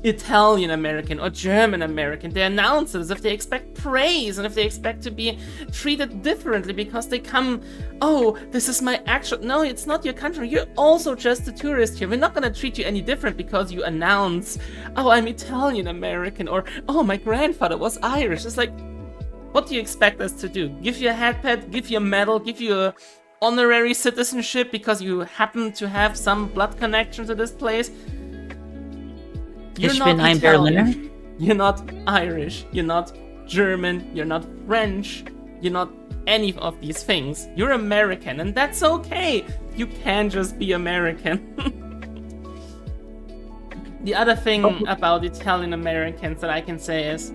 [SPEAKER 1] Italian American or German American. They announce it as if they expect praise and if they expect to be treated differently because they come, oh, this is my actual... No, it's not your country. You're also just a tourist here. We're not going to treat you any different because you announce, oh, I'm Italian American, or oh, my grandfather was Irish. It's like, what do you expect us to do? Give you a hat pad, give you a medal, give you a honorary citizenship because you happen to have some blood connection to this place? You're not Italian. You're not Irish. You're not German. You're not French. You're not any of these things. You're American, and that's okay. You can just be American. The other thing about Italian Americans that I can say is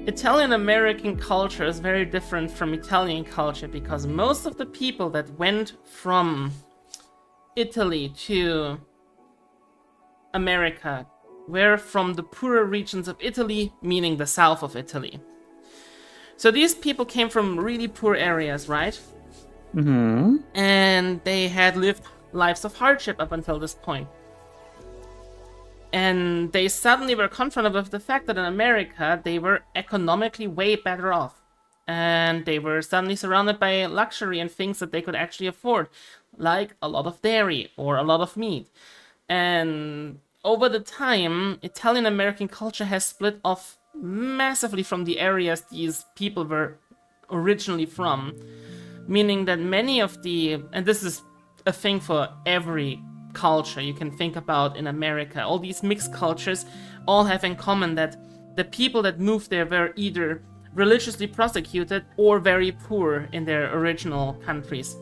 [SPEAKER 1] Italian American culture is very different from Italian culture because most of the people that went from Italy to America were from the poorer regions of Italy, meaning the south of Italy. So these people came from really poor areas, right?
[SPEAKER 2] Mm-hmm.
[SPEAKER 1] And they had lived lives of hardship up until this point. And they suddenly were confronted with the fact that in America, they were economically way better off. And they were suddenly surrounded by luxury and things that they could actually afford, like a lot of dairy or a lot of meat. And over the time, Italian American culture has split off massively from the areas these people were originally from. Meaning that many of and this is a thing for every culture you can think about in America, all these mixed cultures all have in common that the people that moved there were either religiously persecuted or very poor in their original countries.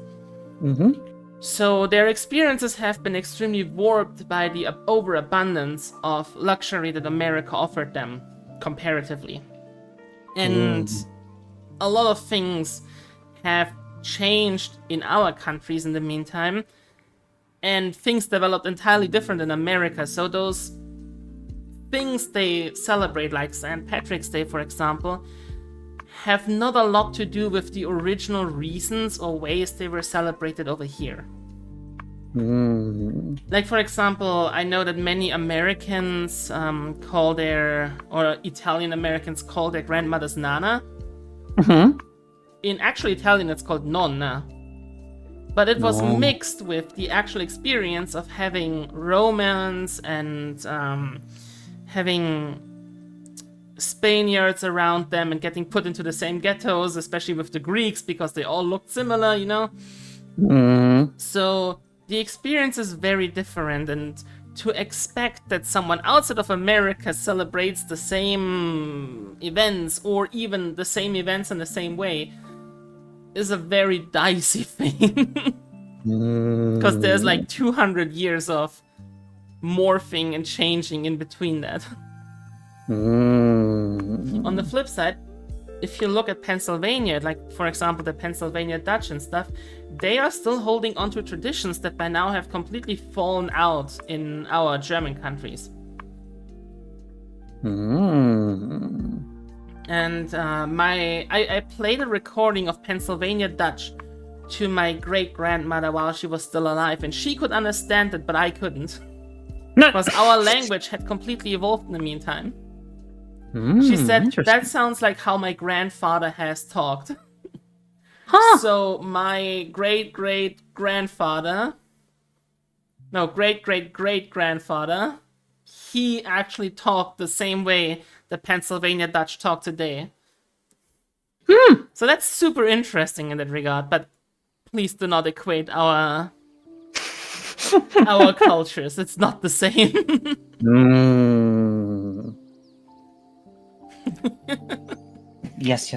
[SPEAKER 2] Mm-hmm.
[SPEAKER 1] So their experiences have been extremely warped by the overabundance of luxury that America offered them, comparatively. And a lot of things have changed in our countries in the meantime, and things developed entirely different in America. So those things they celebrate, like St. Patrick's Day, for example, have not a lot to do with the original reasons or ways they were celebrated over here. Like, for example, I know that many Americans or Italian Americans call their grandmothers Nana.
[SPEAKER 2] Mm-hmm.
[SPEAKER 1] In actual Italian, it's called Nonna. But it was mixed with the actual experience of having romance and having Spaniards around them and getting put into the same ghettos, especially with the Greeks, because they all looked similar, you know? So the experience is very different, and to expect that someone outside of America celebrates the same events, or even the same events in the same way, is a very dicey thing. Because there's like 200 years of morphing and changing in between that. On the flip side, if you look at Pennsylvania, like for example the Pennsylvania Dutch and stuff, they are still holding onto traditions that by now have completely fallen out in our German countries. And I played a recording of Pennsylvania Dutch to my great-grandmother while she was still alive, and she could understand it, but I couldn't. Because our language had completely evolved in the meantime. She said, that sounds like how my grandfather has talked.
[SPEAKER 2] Huh.
[SPEAKER 1] So my great-great-grandfather, no, great-great-great-grandfather, he actually talked the same way the Pennsylvania Dutch talk today. So that's super interesting in that regard, but please do not equate our cultures. It's not the same.
[SPEAKER 2] Yes.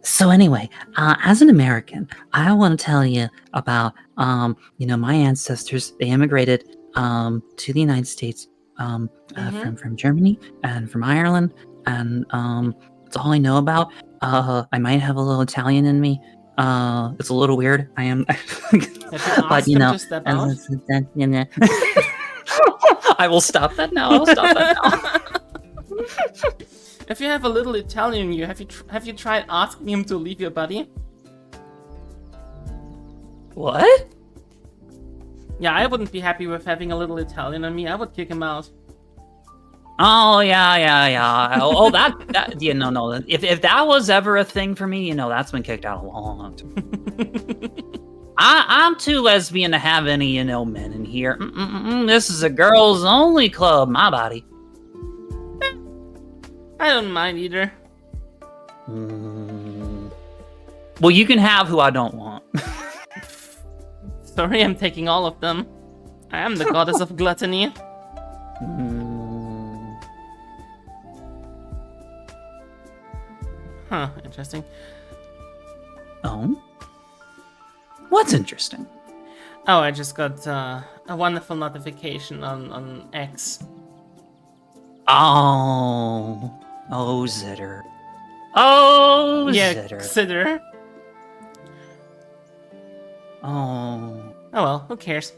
[SPEAKER 2] So anyway, as an American, I want to tell you about, my ancestors. They immigrated to the United States from Germany and from Ireland, and that's all I know about. I might have a little Italian in me. It's a little weird. I am,
[SPEAKER 1] but to step out?
[SPEAKER 2] I will stop that now.
[SPEAKER 1] If you have a little Italian in you, have you tried asking him to leave your body?
[SPEAKER 2] What?
[SPEAKER 1] Yeah, I wouldn't be happy with having a little Italian on me. I would kick him out.
[SPEAKER 2] Oh yeah. Oh, that yeah, no. If that was ever a thing for me, that's been kicked out a long time. I'm too lesbian to have any, men in here. This is a girls only club. My body.
[SPEAKER 1] I don't mind either.
[SPEAKER 2] Well, you can have who I don't want.
[SPEAKER 1] Sorry, I'm taking all of them. I am the goddess of gluttony. Huh, interesting.
[SPEAKER 2] Oh? What's interesting?
[SPEAKER 1] Oh, I just got a wonderful notification on X.
[SPEAKER 2] Oh, Zitter. Oh,
[SPEAKER 1] yeah,
[SPEAKER 2] Zitter. Oh.
[SPEAKER 1] Oh well, who cares?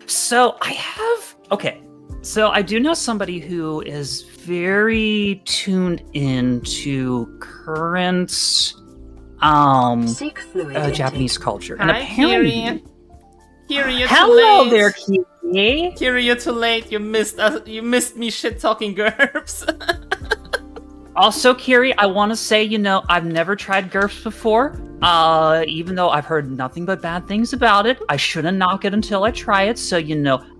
[SPEAKER 2] So I do know somebody who is very tuned into current Japanese culture.
[SPEAKER 1] Hi,
[SPEAKER 2] and apparently
[SPEAKER 1] Kiri,
[SPEAKER 2] hello there, Kiri.
[SPEAKER 1] Kiri, you're too late. You missed me shit talking GURPS.
[SPEAKER 2] Also, Kiri, I want to say, I've never tried GURPS before. Even though I've heard nothing but bad things about it, I shouldn't knock it until I try it. So,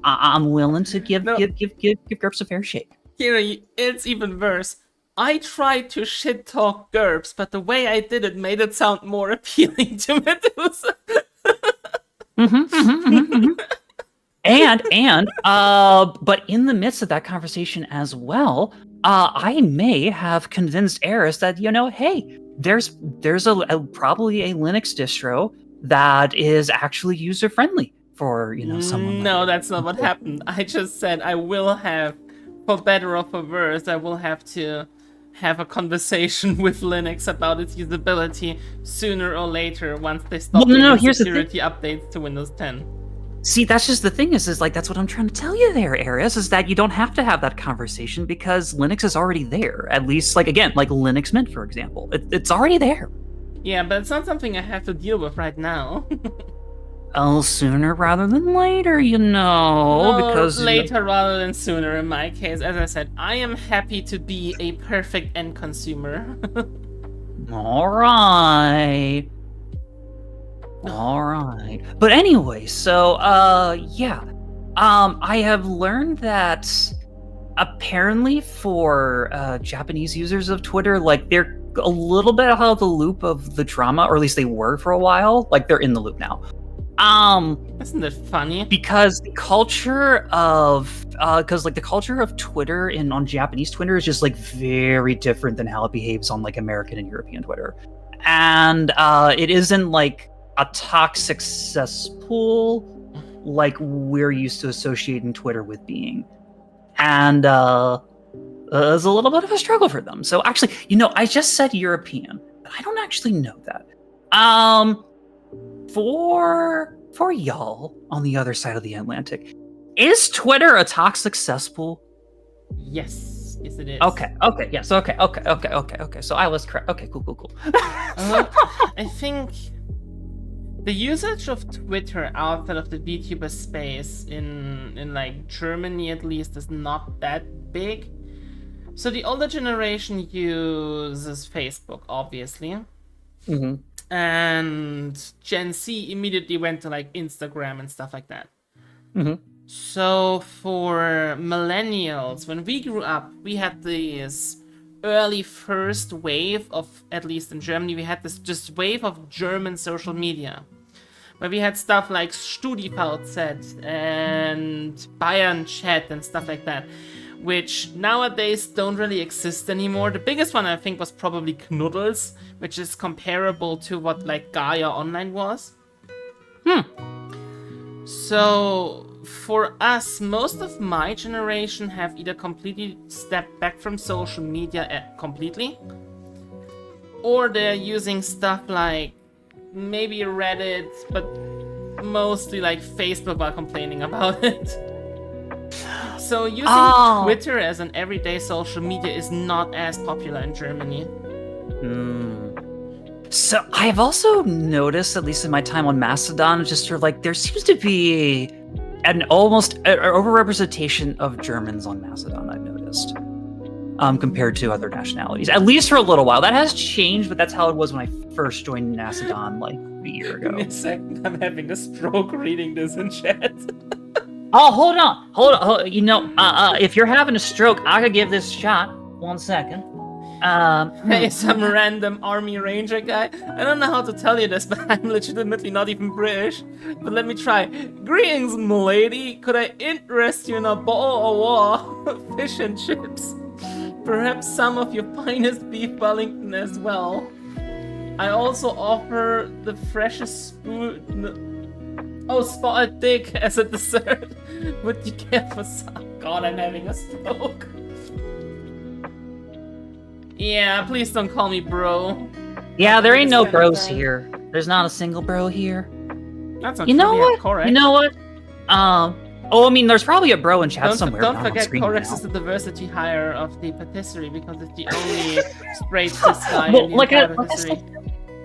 [SPEAKER 2] I'm willing to give GURPS a fair shake.
[SPEAKER 1] Kiri, it's even worse. I tried to shit talk GURPS, but the way I did it made it sound more appealing to Medusa.
[SPEAKER 2] But in the midst of that conversation as well, I may have convinced Eris that, hey, there's probably a Linux distro that is actually user friendly for someone.
[SPEAKER 1] No, that's not what happened. I just said I will have, for better or for worse, I will have to have a conversation with Linux about its usability sooner or later once they stop doing security updates to Windows 10.
[SPEAKER 2] See, that's just the thing is that's what I'm trying to tell you there, Eris, is that you don't have to have that conversation because Linux is already there. At least, like Linux Mint, for example. It's already there.
[SPEAKER 1] Yeah, but it's not something I have to deal with right now.
[SPEAKER 2] Oh, sooner rather than later,
[SPEAKER 1] No,
[SPEAKER 2] because
[SPEAKER 1] later rather than sooner in my case. As I said, I am happy to be a perfect end consumer.
[SPEAKER 2] All right. But anyway, so I have learned that apparently for Japanese users of Twitter, they're a little bit out of the loop of the drama, or at least they were for a while. They're in the loop now.
[SPEAKER 1] Isn't it funny?
[SPEAKER 2] Because the culture of the culture of Twitter and on Japanese Twitter is just like very different than how it behaves on like American and European Twitter. And it isn't like a toxic cesspool like we're used to associating Twitter with being. And it's a little bit of a struggle for them. So actually, I just said European, but I don't actually know that. For y'all on the other side of the Atlantic, is Twitter a toxic cesspool?
[SPEAKER 1] Yes, it is.
[SPEAKER 2] Okay, yes, okay. So I was correct. Okay, cool.
[SPEAKER 1] I think the usage of Twitter outside of the VTuber space in like Germany at least is not that big. So the older generation uses Facebook, obviously.
[SPEAKER 2] Mm-hmm.
[SPEAKER 1] And Gen Z immediately went to like Instagram and stuff like that.
[SPEAKER 2] Mm-hmm.
[SPEAKER 1] So for millennials, when we grew up, we had this early first wave of, at least in Germany, we had this just wave of German social media. Where we had stuff like StudiVZ and Bayern Chat and stuff like that, which nowadays don't really exist anymore. The biggest one I think was probably Knuddels, which is comparable to what like Gaia Online was. So for us, most of my generation have either completely stepped back from social media completely, or they're using stuff like maybe Reddit, but mostly like Facebook while complaining about it. So using Twitter as an everyday social media is not as popular in Germany.
[SPEAKER 2] So I've also noticed, at least in my time on Mastodon, just sort of like there seems to be an almost overrepresentation of Germans on Mastodon, I've noticed, compared to other nationalities, at least for a little while. That has changed, but that's how it was when I first joined Mastodon like a year ago.
[SPEAKER 1] Give me a second, I'm having a stroke reading this in chat.
[SPEAKER 2] Oh, hold on. If you're having a stroke, I could give this a shot. 1 second.
[SPEAKER 1] Hey, some random army ranger guy. I don't know how to tell you this, but I'm legitimately not even British. But let me try. Greetings, m'lady. Could I interest you in a bottle of fish and chips? Perhaps some of your finest beef Wellington as well. I also offer the freshest spoon. Oh, spotted dick as a dessert. Would you care for some? God, I'm having a stroke. Yeah, please don't call me bro.
[SPEAKER 2] Yeah, there ain't no bros here. There's not a single bro here.
[SPEAKER 1] That's not
[SPEAKER 2] You know what?
[SPEAKER 1] Correct.
[SPEAKER 2] You know what? I mean, there's probably a bro in chat somewhere.
[SPEAKER 1] Don't forget, Corex is the diversity hire of the patisserie because it's the only straight cis guy in the entire patisserie.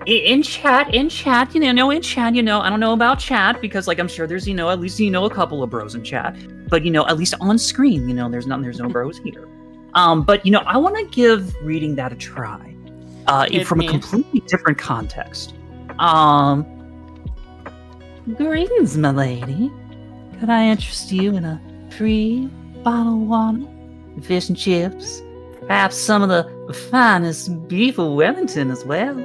[SPEAKER 2] In chat, I don't know about chat because, like, I'm sure there's, at least, a couple of bros in chat. But, at least on screen, there's no bros here. But, I want to give reading that a try. From a completely different context. Greetings, my lady. Could I interest you in a free bottle of water, fish and chips, perhaps some of the finest beef of Wellington as well?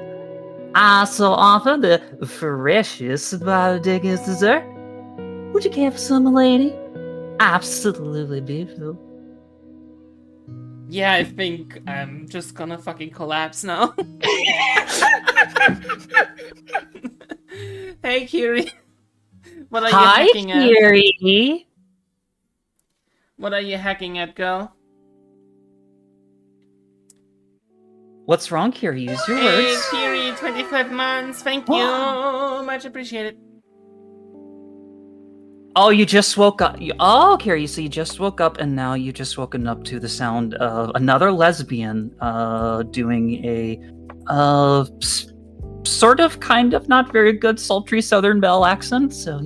[SPEAKER 2] I also offer the freshest spotted dick as dessert. Would you care for some, my lady? Absolutely beautiful.
[SPEAKER 1] Yeah, I think I'm just gonna fucking collapse now. Hey, Kiri. What are you hacking at? Hi,
[SPEAKER 2] Kiri.
[SPEAKER 1] What are you hacking at, girl?
[SPEAKER 2] What's wrong, Kiri? Use your
[SPEAKER 1] hey,
[SPEAKER 2] words.
[SPEAKER 1] Hey, Kiri, 25 months. Thank you. Much appreciated.
[SPEAKER 2] Oh, you just woke up. Kiri, so you just woke up, and now you just woken up to the sound of another lesbian doing a sort of, kind of, not very good, sultry Southern Belle accent. So,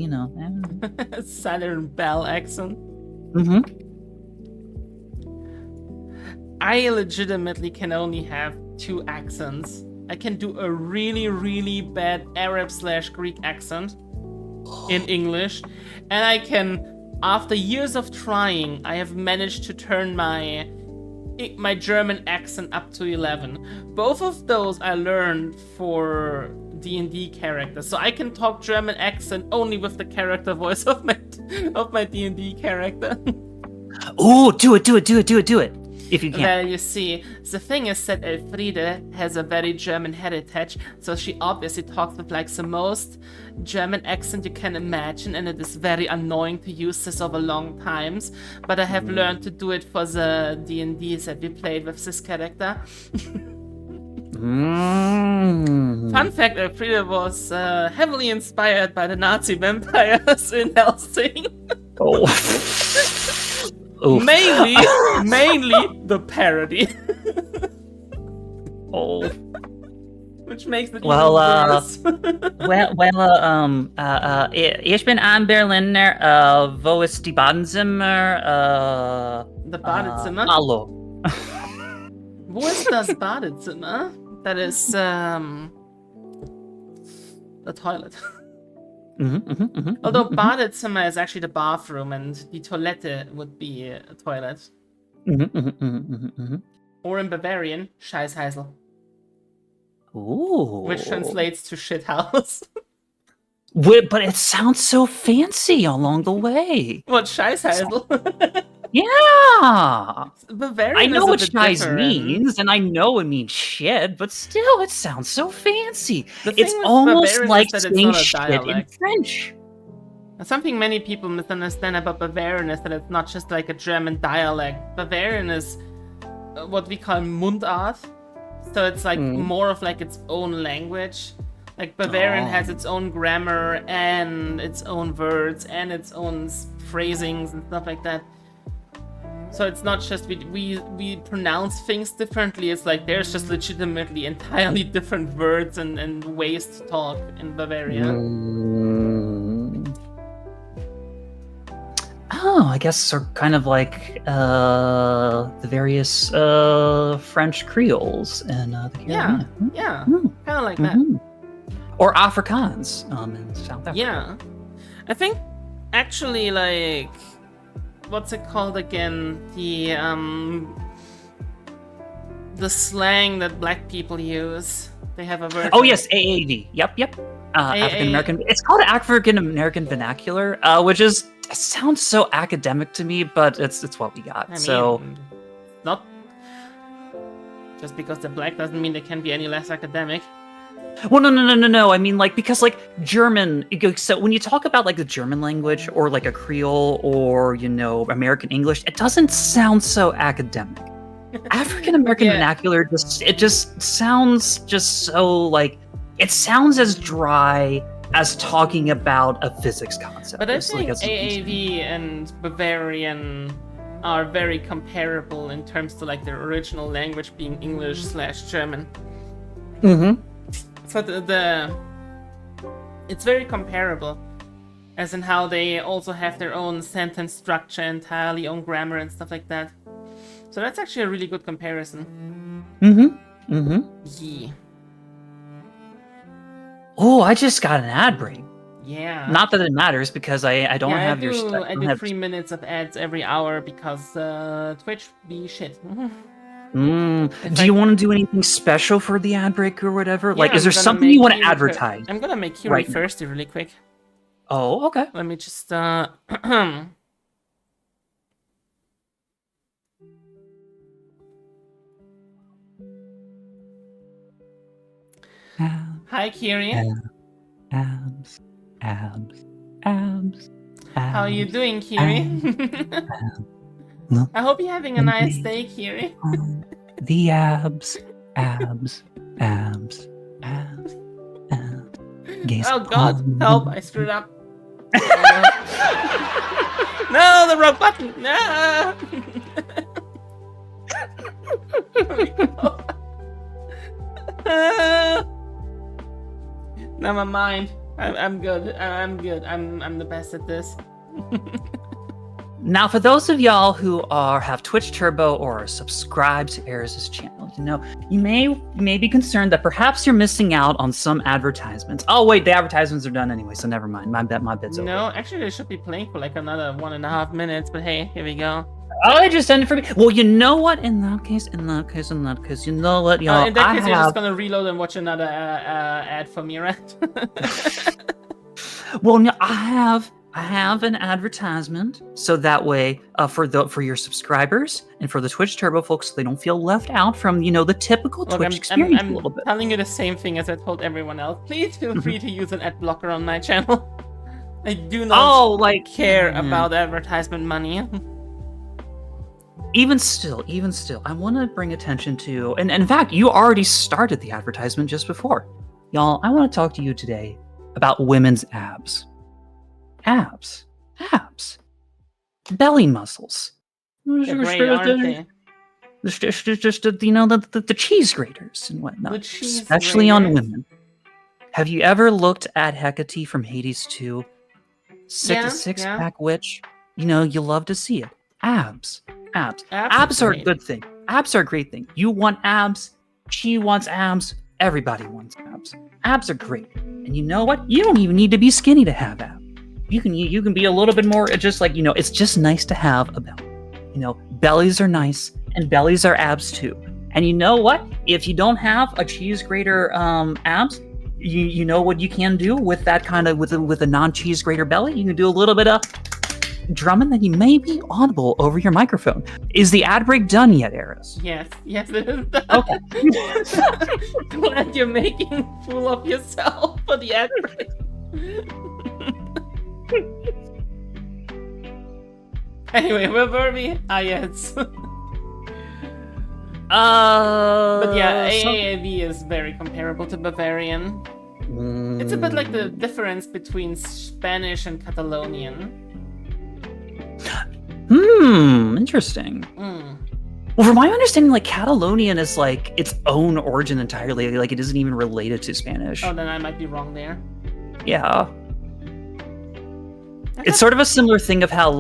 [SPEAKER 1] Southern Belle accent?
[SPEAKER 2] Mm-hmm.
[SPEAKER 1] I legitimately can only have 2 accents. I can do a really, really bad Arab/Greek accent in English, and I can, after years of trying, I have managed to turn my German accent up to 11. Both of those I learned for D&D character. So I can talk German accent only with the character voice of my D&D character.
[SPEAKER 2] Ooh, do it. If you can.
[SPEAKER 1] Well, you see, the thing is that Elfriede has a very German heritage, so she obviously talks with like the most German accent you can imagine, and it is very annoying to use this over long times. But I have learned to do it for the D&Ds that we played with this character. Fun fact, Elfriede was heavily inspired by the Nazi vampires in Helsing.
[SPEAKER 2] Oh.
[SPEAKER 1] Mainly the parody.
[SPEAKER 2] Oh.
[SPEAKER 1] Which makes it
[SPEAKER 2] Well,
[SPEAKER 1] even worse.
[SPEAKER 2] Ich bin ein Berliner, wo ist die Badezimmer?
[SPEAKER 1] The Badezimmer?
[SPEAKER 2] Hallo.
[SPEAKER 1] Wo ist das Badezimmer? That is, the toilet. Although Badezimmer is actually the bathroom, and the Toilette would be a toilet. Or in Bavarian, Scheißheisel.
[SPEAKER 2] Ooh.
[SPEAKER 1] Which translates to shit house.
[SPEAKER 2] But it sounds so fancy along the way.
[SPEAKER 1] What, Scheißheisel?
[SPEAKER 2] Yeah.
[SPEAKER 1] Bavarian
[SPEAKER 2] I know
[SPEAKER 1] is a
[SPEAKER 2] what
[SPEAKER 1] bit
[SPEAKER 2] scheiß
[SPEAKER 1] different.
[SPEAKER 2] means, and I know it means shit, but still, it sounds so fancy.
[SPEAKER 1] The thing
[SPEAKER 2] It's
[SPEAKER 1] with
[SPEAKER 2] almost
[SPEAKER 1] Bavarian
[SPEAKER 2] like
[SPEAKER 1] is that it's
[SPEAKER 2] saying
[SPEAKER 1] not a
[SPEAKER 2] shit in
[SPEAKER 1] dialect.
[SPEAKER 2] French.
[SPEAKER 1] Something many people misunderstand about Bavarian is that it's not just like a German dialect. Bavarian is what we call Mundart. So it's like more of like its own language. Like Bavarian has its own grammar and its own words and its own phrasings and stuff like that. So it's not just we pronounce things differently. It's like there's just legitimately entirely different words and ways to talk in Bavaria.
[SPEAKER 2] Oh, I guess are kind of like the various French Creoles and the Caribbean.
[SPEAKER 1] Yeah, kind of like that.
[SPEAKER 2] Or Afrikaans in South Africa.
[SPEAKER 1] Yeah, I think actually like what's it called again? The slang that black people use. They have a word.
[SPEAKER 2] Oh yes, AAV. Yep. African American. It's called African American vernacular, which is sounds so academic to me, but it's what we got.
[SPEAKER 1] I mean,
[SPEAKER 2] so
[SPEAKER 1] not just because they're black doesn't mean they can be any less academic.
[SPEAKER 2] Well, no. I mean, like, because, like, German, so when you talk about, like, the German language or, like, a Creole or, you know, American English, it doesn't sound so academic. African-American vernacular, it just sounds just so, like, it sounds as dry as talking about a physics concept.
[SPEAKER 1] But I think
[SPEAKER 2] like,
[SPEAKER 1] AAV and Bavarian are very comparable in terms to, like, their original language being English/German. So it's very comparable, as in how they also have their own sentence structure entirely, own grammar and stuff like that. So that's actually a really good comparison. Yeah.
[SPEAKER 2] Oh, I just got an ad break.
[SPEAKER 1] Yeah.
[SPEAKER 2] Not that it matters because I don't have your stuff.
[SPEAKER 1] I do 3 minutes of ads every hour because Twitch be shit.
[SPEAKER 2] Do you want to do anything special for the ad break or whatever?
[SPEAKER 1] Yeah,
[SPEAKER 2] like, is there something you want to advertise?
[SPEAKER 1] I'm gonna make Kiri thirsty really quick.
[SPEAKER 2] Oh, okay.
[SPEAKER 1] Let me just Hi, Kiri.
[SPEAKER 2] Abs.
[SPEAKER 1] How are you doing, Kiri? I hope you're having a nice day, Kiri.
[SPEAKER 2] The abs.
[SPEAKER 1] Oh God, help, I screwed up. No, the wrong button. No. Never mind. I'm good. I'm good. I'm the best at this.
[SPEAKER 2] Now, for those of y'all who have Twitch Turbo or are subscribed to Eris's channel, you know, you may be concerned that perhaps you're missing out on some advertisements. Oh wait, the advertisements are done anyway, so never mind. My bit's over.
[SPEAKER 1] No, actually, they should be playing for like another 1.5 minutes. But hey, here we go.
[SPEAKER 2] Oh, it just ended for me. Well, you know what? In that case, you know what, y'all?
[SPEAKER 1] In that case, you're just gonna reload and watch another ad for me, right?
[SPEAKER 2] Well, no, I have an advertisement, so that way, for your subscribers and for the Twitch Turbo folks, so they don't feel left out from the typical
[SPEAKER 1] Look,
[SPEAKER 2] Twitch experience
[SPEAKER 1] I'm
[SPEAKER 2] a little bit.
[SPEAKER 1] telling you the same thing as I told everyone else. Please feel free to use an ad blocker on my channel. I do not care about advertisement money.
[SPEAKER 2] Even still, I want to bring attention to, and in fact, you already started the advertisement just before. Y'all, I want to talk to you today about women's abs. Abs. Belly muscles.
[SPEAKER 1] They're great, aren't they?
[SPEAKER 2] Just the cheese graters and whatnot. Especially on women. Have you ever looked at Hecate from Hades 2? Six-pack witch? You love to see it. Abs are a good thing. Abs are a great thing. You want abs. She wants abs. Everybody wants abs. Abs are great. And you know what? You don't even need to be skinny to have abs. You can be a little bit more, just like, it's just nice to have a belly. Bellies are nice, and bellies are abs too. And you know what? If you don't have a cheese grater abs, you know what you can do with that kind of, with a non-cheese grater belly? You can do a little bit of drumming that you may be audible over your microphone. Is the ad break done yet, Eris?
[SPEAKER 1] Yes, it is done.
[SPEAKER 2] Okay.
[SPEAKER 1] Glad you're making a fool of yourself for the ad break. Anyway, where were we? Yes. But yeah, AAV is very comparable to Bavarian. It's a bit like the difference between Spanish and Catalonian.
[SPEAKER 2] Interesting. Well, from my understanding, Catalonian is its own origin entirely. It isn't even related to Spanish.
[SPEAKER 1] Oh, then I might be wrong there.
[SPEAKER 2] Yeah. It's sort of a similar thing of how,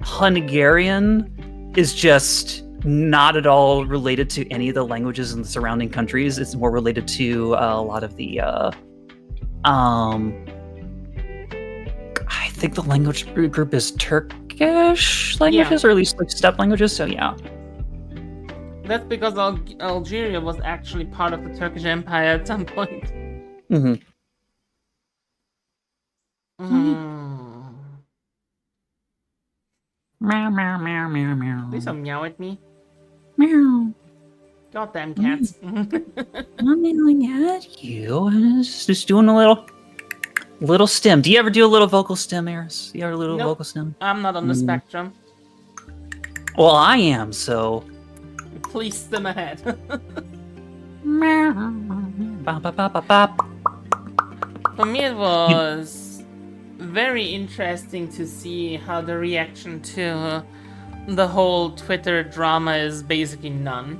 [SPEAKER 2] Hungarian is just not at all related to any of the languages in the surrounding countries. It's more related to a lot of the, I think the language group is Turkish languages, or at least steppe languages, so yeah.
[SPEAKER 1] That's because Algeria was actually part of the Turkish Empire at some point.
[SPEAKER 2] Meow, meow, meow, meow, meow.
[SPEAKER 1] Please don't meow at me.
[SPEAKER 2] Meow.
[SPEAKER 1] Goddamn cats.
[SPEAKER 2] I'm meowing at you. I'm just doing a little stem. Do you ever do a little vocal stem, Eris? You ever do a little vocal stem?
[SPEAKER 1] I'm not on the spectrum.
[SPEAKER 2] Well, I am, so...
[SPEAKER 1] Please stem ahead. For me, it was very interesting to see how the reaction to the whole Twitter drama is basically none.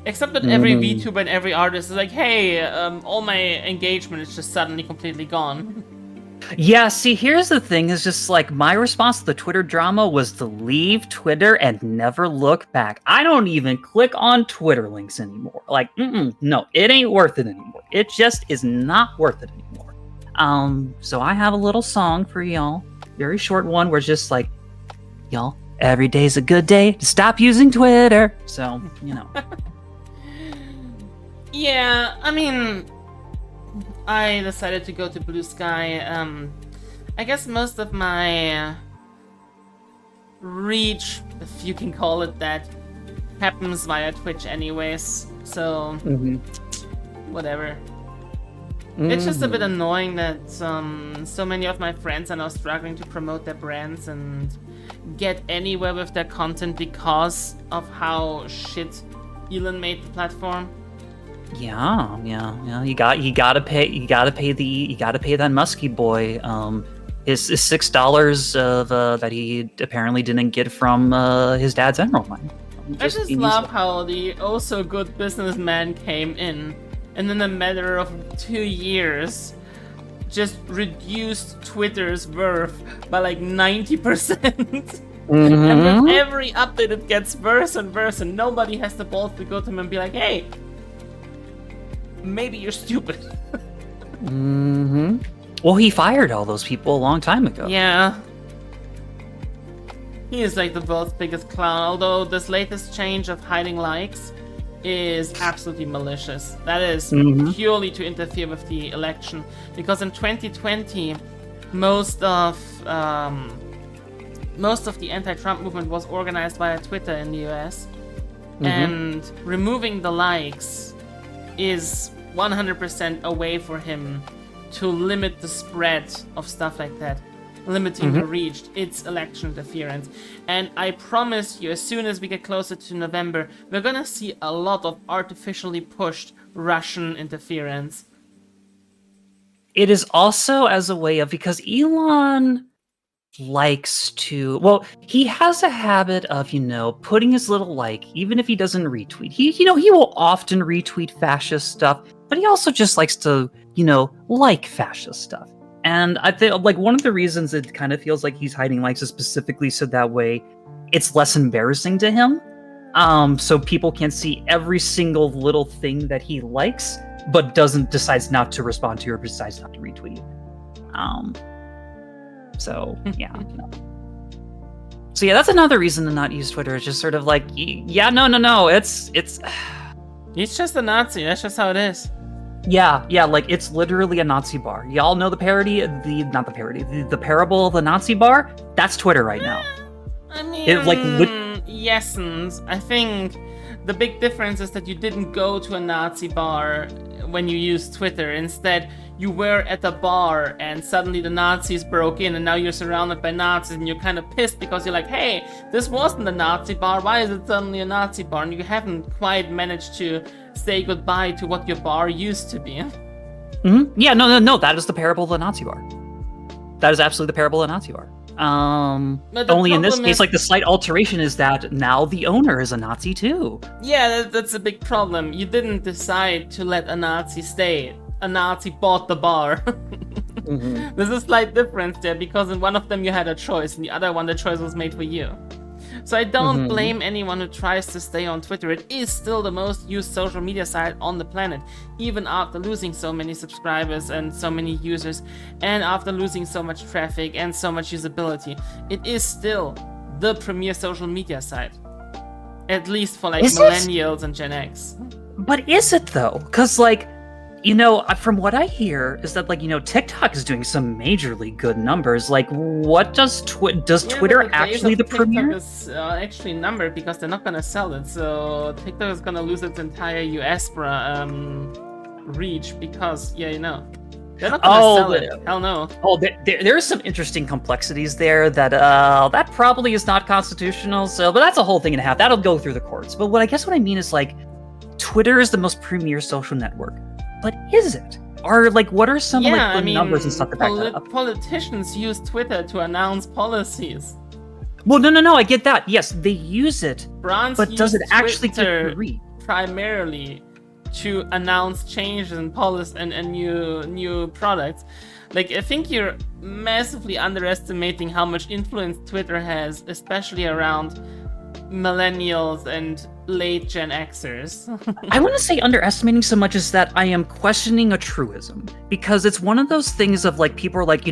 [SPEAKER 1] Except that every VTuber and every artist is like, hey, all my engagement is just suddenly completely gone.
[SPEAKER 2] Yeah, see, here's the thing, is just my response to the Twitter drama was to leave Twitter and never look back. I don't even click on Twitter links anymore. No, it ain't worth it anymore. It just is not worth it anymore. So I have a little song for y'all. Very short one where it's just y'all, every day's a good day to stop using Twitter. So,
[SPEAKER 1] Yeah, I mean, I decided to go to Blue Sky. I guess most of my reach, if you can call it that, happens via Twitch anyways. So, whatever. It's just a bit annoying that so many of my friends are now struggling to promote their brands and get anywhere with their content because of how shit Elon made the platform.
[SPEAKER 2] Yeah. You gotta pay that Muskie boy. His $6 of that he apparently didn't get from his dad's Emerald mine.
[SPEAKER 1] I just love how the also good businessman came in, and in a matter of 2 years, just reduced Twitter's worth by 90%. And with every update it gets worse and worse, and nobody has the balls to go to him and be like, hey, maybe you're stupid.
[SPEAKER 2] Well, he fired all those people a long time ago.
[SPEAKER 1] Yeah. He is like the world's biggest clown, although this latest change of hiding likes is absolutely malicious. That is purely to interfere with the election, because in 2020, most of the anti-Trump movement was organized via Twitter in the US, and removing the likes is 100% a way for him to limit the spread of stuff like that, limiting the reach. It's election interference. And I promise you, as soon as we get closer to November, we're gonna see a lot of artificially pushed Russian interference.
[SPEAKER 2] It is also as a way of, because Elon likes to, well, he has a habit of, putting his little like, even if he doesn't retweet, he will often retweet fascist stuff, but he also just likes to, like fascist stuff. And I think, like, one of the reasons it kind of feels like he's hiding likes is specifically so that way it's less embarrassing to him. So people can see every single little thing that he likes, but decides not to respond to or decides not to retweet. So yeah. So yeah, that's another reason to not use Twitter. It's just sort of like, no. It's
[SPEAKER 1] He's just a Nazi. That's just how it is.
[SPEAKER 2] Yeah, like it's literally a Nazi bar. Y'all know the parable of the Nazi bar? That's Twitter right now.
[SPEAKER 1] I mean,
[SPEAKER 2] yes,
[SPEAKER 1] I think the big difference is that you didn't go to a Nazi bar when you used Twitter. Instead, you were at a bar and suddenly the Nazis broke in and now you're surrounded by Nazis and you're kind of pissed because you're like, hey, this wasn't a Nazi bar. Why is it suddenly a Nazi bar? And you haven't quite managed to say goodbye to what your bar used to be.
[SPEAKER 2] Yeah, no. That is the parable of the Nazi bar. That is absolutely the parable of the Nazi bar. Only in this case, like, the slight alteration is that now the owner is a Nazi too.
[SPEAKER 1] Yeah, that's a big problem. You didn't decide to let a Nazi stay. A Nazi bought the bar. There's a slight difference there, because in one of them you had a choice, and the other one the choice was made for you. So I don't blame anyone who tries to stay on Twitter. It is still the most used social media site on the planet, even after losing so many subscribers and so many users, and after losing so much traffic and so much usability. It is still the premier social media site, at least for like millennials and Gen X.
[SPEAKER 2] But is it though? Because like, from what I hear is that, like, TikTok is doing some majorly good numbers. Like, what does Twitter actually the premier?
[SPEAKER 1] TikTok is actually numbered because they're not gonna sell it. So TikTok is gonna lose its entire US reach because they're not gonna sell it. Hell no.
[SPEAKER 2] Oh, there is some interesting complexities there that probably is not constitutional. So, but that's a whole thing and a half. That'll go through the courts. But what I mean is, like, Twitter is the most premier social network. But is it? Or, like, what are some numbers and stuff to back that up?
[SPEAKER 1] Politicians use Twitter to announce policies.
[SPEAKER 2] Well, no, I get that. Yes, they use it,
[SPEAKER 1] Brands
[SPEAKER 2] but does it actually get
[SPEAKER 1] Twitter
[SPEAKER 2] the reach?
[SPEAKER 1] Primarily to announce changes in policy and new products. Like, I think you're massively underestimating how much influence Twitter has, especially around millennials and late Gen Xers.
[SPEAKER 2] I wouldn't say underestimating so much as that I am questioning a truism, because it's one of those things of, like, people are like,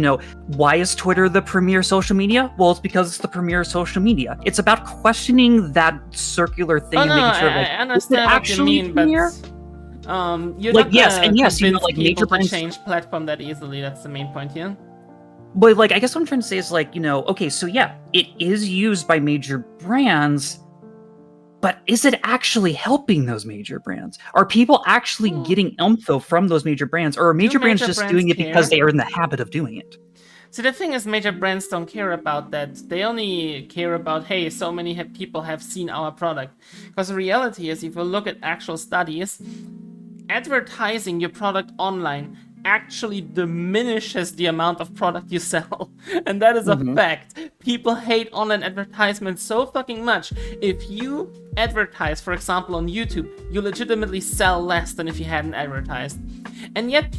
[SPEAKER 2] why is Twitter the premier social media? Well, it's because it's the premier social media. It's about questioning that circular thing and making sure, like,
[SPEAKER 1] I understand what you mean,
[SPEAKER 2] premier?
[SPEAKER 1] But you're
[SPEAKER 2] like,
[SPEAKER 1] not
[SPEAKER 2] yes, and yes,
[SPEAKER 1] like
[SPEAKER 2] major brands
[SPEAKER 1] change platform that easily. That's the main point here.
[SPEAKER 2] But, like, I guess what I'm trying to say is, like, okay, so yeah, it is used by major brands, but is it actually helping those major brands? Are people actually getting info from those major brands, or are major brands just doing it because they are in the habit of doing it?
[SPEAKER 1] So the thing is, major brands don't care about that. They only care about, hey, so many people have seen our product. Because the reality is, if you look at actual studies, advertising your product online actually diminishes the amount of product you sell. And that is a fact. People hate online advertisements so fucking much. If you advertise, for example, on YouTube, you legitimately sell less than if you hadn't advertised. And yet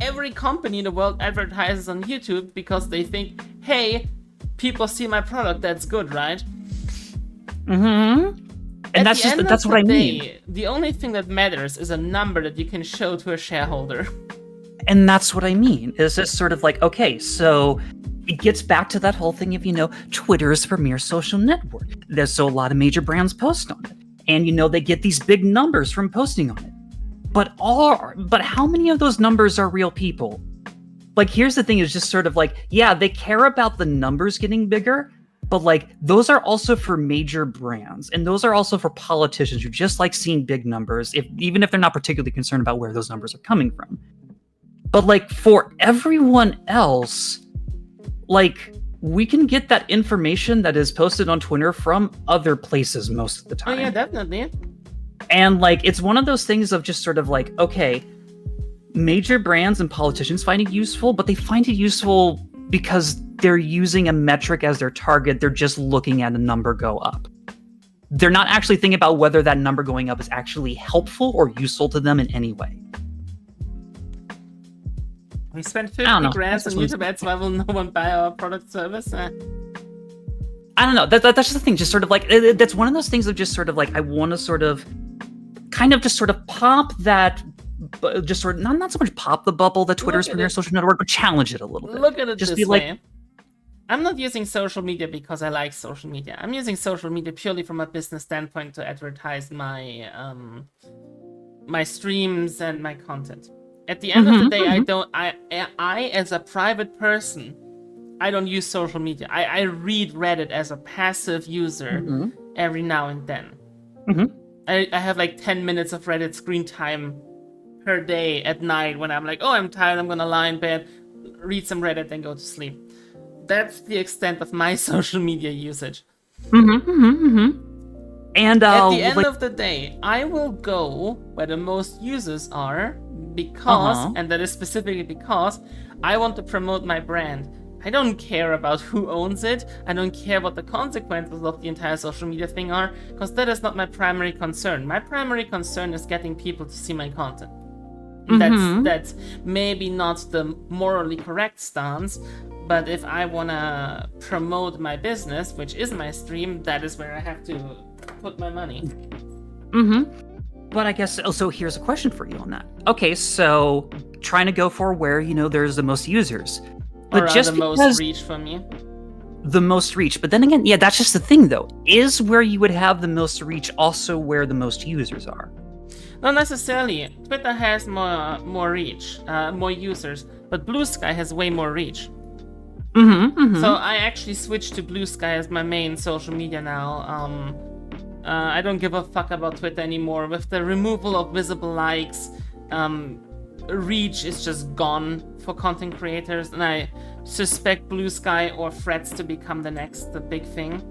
[SPEAKER 1] every company in the world advertises on YouTube because they think, hey, people see my product, that's good, right?
[SPEAKER 2] And that's what I mean.
[SPEAKER 1] The only thing that matters is a number that you can show to a shareholder.
[SPEAKER 2] And that's what I mean. Is this sort of like, okay, so it gets back to that whole thing of, Twitter is the premier social network. There's so a lot of major brands post on it. And, they get these big numbers from posting on it. But how many of those numbers are real people? Like, here's the thing, is just sort of like, yeah, they care about the numbers getting bigger, but like, those are also for major brands. And those are also for politicians who just like seeing big numbers, even if they're not particularly concerned about where those numbers are coming from. But like, for everyone else, like, we can get that information that is posted on Twitter from other places most of the time.
[SPEAKER 1] Oh yeah, definitely.
[SPEAKER 2] And like, it's one of those things of just sort of like, okay, major brands and politicians find it useful, but they find it useful because they're using a metric as their target. They're just looking at a number go up. They're not actually thinking about whether that number going up is actually helpful or useful to them in any way.
[SPEAKER 1] We spent 50 grand on YouTube ads, why will no one buy our product service?
[SPEAKER 2] I don't know. That's just the thing. Just sort of like, that's one of those things of just sort of like, I want to sort of kind of just sort of pop that, just sort of not so much pop the bubble that Twitter's premier social network, but challenge it a little bit.
[SPEAKER 1] Look at it
[SPEAKER 2] just
[SPEAKER 1] this
[SPEAKER 2] be
[SPEAKER 1] way.
[SPEAKER 2] Like,
[SPEAKER 1] I'm not using social media because I like social media. I'm using social media purely from a business standpoint to advertise my my streams and my content. At the end of the day, I as a private person, I don't use social media. I read Reddit as a passive user every now and then. I have like 10 minutes of Reddit screen time per day at night when I'm like, oh, I'm tired, I'm gonna lie in bed, read some Reddit, then go to sleep. That's the extent of my social media usage. And at the end of the day, I will go where the most users are because, and that is specifically because, I want to promote my brand. I don't care about who owns it. I don't care what the consequences of the entire social media thing are, because that is not my primary concern. My primary concern is getting people to see my content. That's maybe not the morally correct stance, but if I want to promote my business, which is my stream, that is where I have to put my money.
[SPEAKER 2] But I guess also here's a question for you on that. Okay, so trying to go for where, there's the most users. But
[SPEAKER 1] or
[SPEAKER 2] just
[SPEAKER 1] the most reach for me.
[SPEAKER 2] The most reach. But then again, yeah, that's just the thing though. Is where you would have the most reach also where the most users are?
[SPEAKER 1] Not necessarily. Twitter has more reach, more users, but Blue Sky has way more reach. So I actually switched to Blue Sky as my main social media now. I don't give a fuck about Twitter anymore. With the removal of visible likes, reach is just gone for content creators, and I suspect Blue Sky or Threads to become the big thing.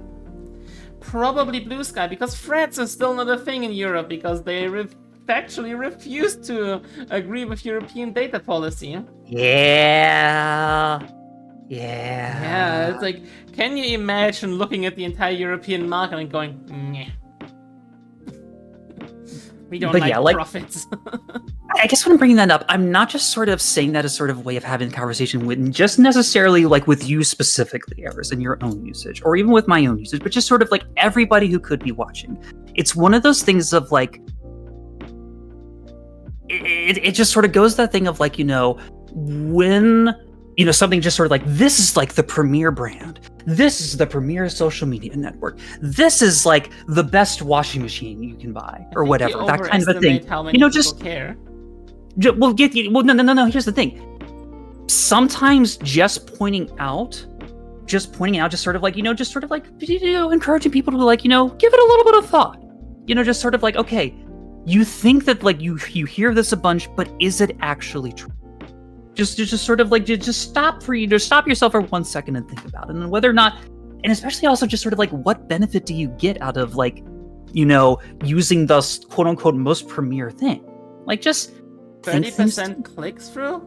[SPEAKER 1] Probably Blue Sky, because Threads is still not a thing in Europe because they factually refuse to agree with European data policy.
[SPEAKER 2] Yeah,
[SPEAKER 1] it's like, can you imagine looking at the entire European market and going, meh. We don't like profits.
[SPEAKER 2] I guess when I'm bringing that up, I'm not just sort of saying that as sort of a way of having a conversation with just necessarily like with you specifically, Eris, and your own usage, or even with my own usage, but just sort of like everybody who could be watching. It's one of those things of like, it just sort of goes that thing of like, when, something just sort of like, this is like the premier brand. This is the premier social media network. This is like the best washing machine you can buy, or whatever. That kind of a thing.
[SPEAKER 1] How many
[SPEAKER 2] just
[SPEAKER 1] care.
[SPEAKER 2] No. Here's the thing. Sometimes just pointing out, just sort of like, encouraging people to like, give it a little bit of thought. Just sort of like, okay, you think that like you hear this a bunch, but is it actually true? Just sort of like, just stop yourself for 1 second and think about it, and whether or not, and especially also just sort of like, what benefit do you get out of like, using the quote unquote most premier thing? Like, just
[SPEAKER 1] 30% click through.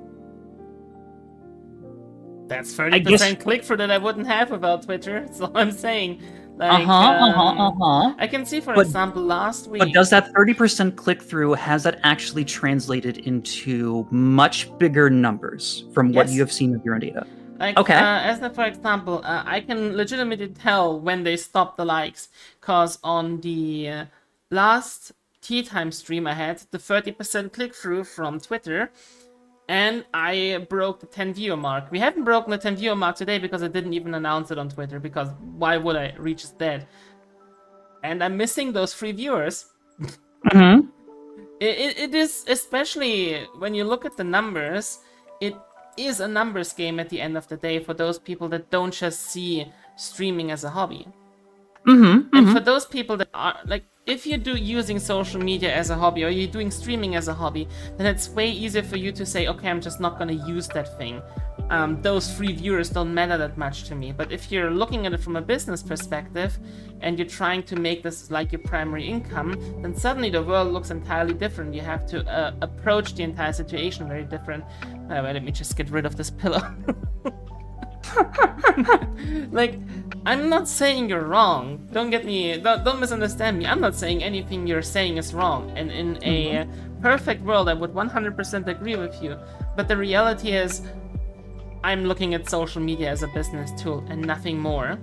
[SPEAKER 1] That's 30% click through that I wouldn't have without Twitter. That's all I'm saying. Like, I can see, for example, last week.
[SPEAKER 2] But does that 30% click through, has that actually translated into much bigger numbers from what you have seen of your own data?
[SPEAKER 1] Like, as for example, I can legitimately tell when they stop the likes, because on the last Teatime stream I had, the 30% click through from Twitter, And I broke the 10 viewer mark. We haven't broken the 10 viewer mark today because I didn't even announce it on Twitter, because why would I? Reach is dead. And I'm missing those 3 viewers.
[SPEAKER 2] Mm-hmm.
[SPEAKER 1] It is, especially when you look at the numbers, it is a numbers game at the end of the day for those people that don't just see streaming as a hobby.
[SPEAKER 2] Mm-hmm.
[SPEAKER 1] And for those people that are, like, if you do using social media as a hobby, or you're doing streaming as a hobby, then it's way easier for you to say, okay, I'm just not gonna use that thing. Those 3 viewers don't matter that much to me. But if you're looking at it from a business perspective, and you're trying to make this like your primary income, then suddenly the world looks entirely different. You have to approach the entire situation very different. Wait, let me just get rid of this pillow. Like, I'm not saying you're wrong. Don't misunderstand me. I'm not saying anything you're saying is wrong. And in a perfect world, I would 100% agree with you. But the reality is, I'm looking at social media as a business tool and nothing more.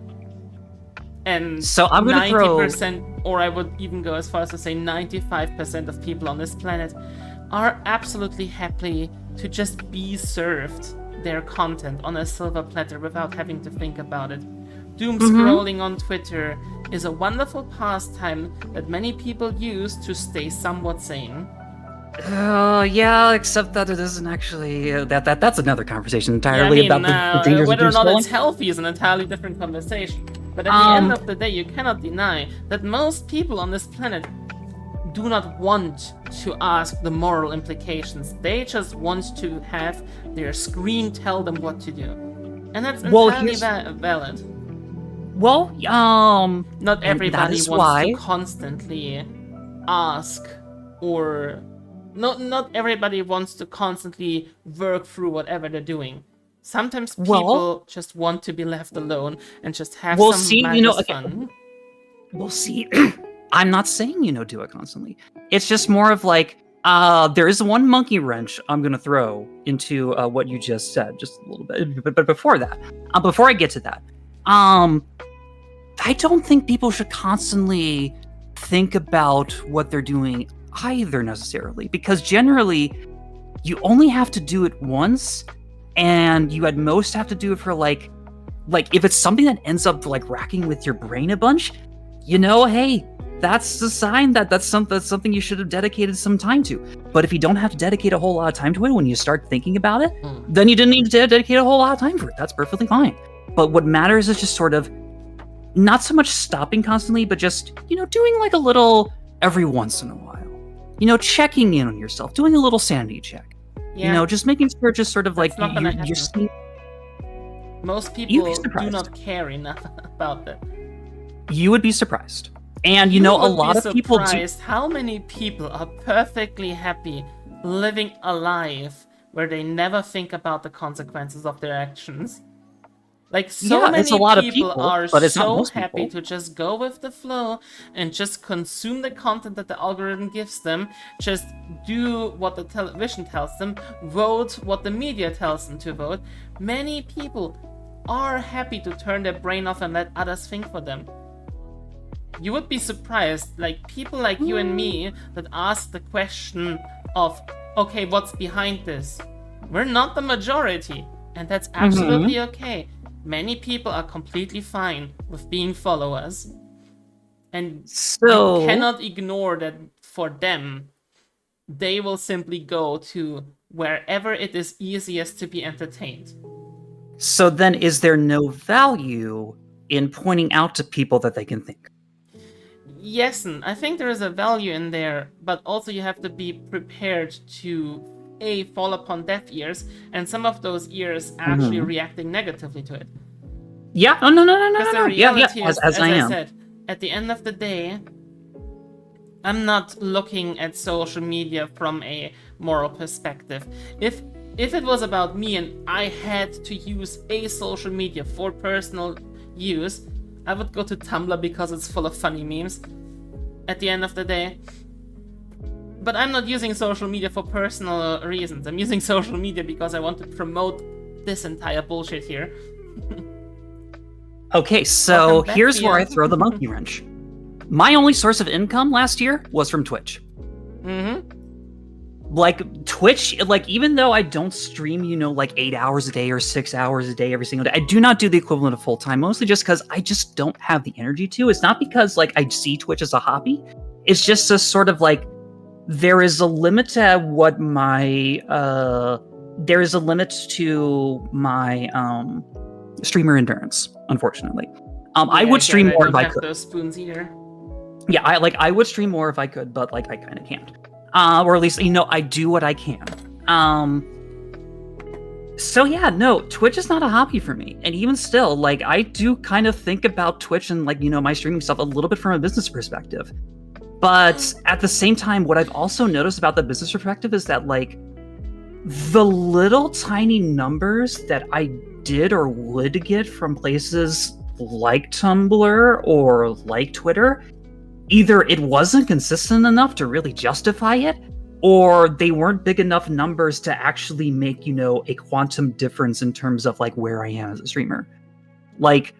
[SPEAKER 1] And
[SPEAKER 2] so I'm gonna
[SPEAKER 1] 90%, or I would even go as far as to say 95% of people on this planet are absolutely happy to just be served their content on a silver platter without having to think about it. Doom scrolling on Twitter is a wonderful pastime that many people use to stay somewhat sane.
[SPEAKER 2] Yeah, except that it isn't actually that's another conversation entirely about the dangers
[SPEAKER 1] whether or
[SPEAKER 2] of
[SPEAKER 1] not
[SPEAKER 2] doom
[SPEAKER 1] it's healthy is an entirely different conversation. But at the end of the day, you cannot deny that most people on this planet do not want to ask the moral implications. They just want to have their screen tell them what to do, and that's entirely valid.
[SPEAKER 2] Well,
[SPEAKER 1] not everybody wants to constantly ask, or not everybody wants to constantly work through whatever they're doing. Sometimes people just want to be left alone and just have some fun.
[SPEAKER 2] Well, see, I'm not saying, do it constantly. It's just more of like, there is one monkey wrench I'm going to throw into what you just said, just a little bit. But before that, before I get to that, I don't think people should constantly think about what they're doing either necessarily, because generally you only have to do it once, and you at most have to do it for like if it's something that ends up like racking with your brain a bunch, hey, that's a sign that that's something you should have dedicated some time to. But if you don't have to dedicate a whole lot of time to it when you start thinking about it, then you didn't need to dedicate a whole lot of time for it. That's perfectly fine. But what matters is just sort of not so much stopping constantly, but just, doing like a little every once in a while. Checking in on yourself, doing a little sanity check.
[SPEAKER 1] Yeah.
[SPEAKER 2] Just making sure, just sort of
[SPEAKER 1] that's
[SPEAKER 2] like you're seeing.
[SPEAKER 1] Most people do not care enough about that.
[SPEAKER 2] You would be surprised. And a lot of people do.
[SPEAKER 1] How many people are perfectly happy living a life where they never think about the consequences of their actions? Like, many people are so happy to just go with the flow and just consume the content that the algorithm gives them, just do what the television tells them, vote what the media tells them to vote. Many people are happy to turn their brain off and let others think for them. You would be surprised, like, people like you and me that ask the question of, okay, what's behind this? We're not the majority, and that's absolutely okay. Many people are completely fine with being followers, and you cannot ignore that for them. They will simply go to wherever it is easiest to be entertained.
[SPEAKER 2] So then is there no value in pointing out to people that they can think?
[SPEAKER 1] Yes, and I think there is a value in there, but also you have to be prepared to fall upon deaf ears, and some of those ears actually reacting negatively to it.
[SPEAKER 2] Yeah, no.
[SPEAKER 1] Yeah. As I said, at the end of the day, I'm not looking at social media from a moral perspective. If it was about me and I had to use a social media for personal use, I would go to Tumblr because it's full of funny memes at the end of the day. But I'm not using social media for personal reasons. I'm using social media because I want to promote this entire bullshit here.
[SPEAKER 2] Okay, so here's where I throw the monkey wrench. My only source of income last year was from Twitch. like Twitch, like even though I don't stream, like 8 hours a day or 6 hours a day every single day, I do not do the equivalent of full time, mostly just because I just don't have the energy to. It's not because like I see Twitch as a hobby. It's just a sort of like there is a limit to what my streamer endurance, unfortunately. I would stream more if I could.
[SPEAKER 1] Those spoons either.
[SPEAKER 2] Yeah, I would stream more if I could, but like I kind of can't. Or at least I do what I can. So yeah, no, Twitch is not a hobby for me. And even still, like I do kind of think about Twitch and like my streaming stuff a little bit from a business perspective. But at the same time, what I've also noticed about the business perspective is that like the little tiny numbers that I did or would get from places like Tumblr or like Twitter, either it wasn't consistent enough to really justify it, or they weren't big enough numbers to actually make, a quantum difference in terms of like where I am as a streamer. Like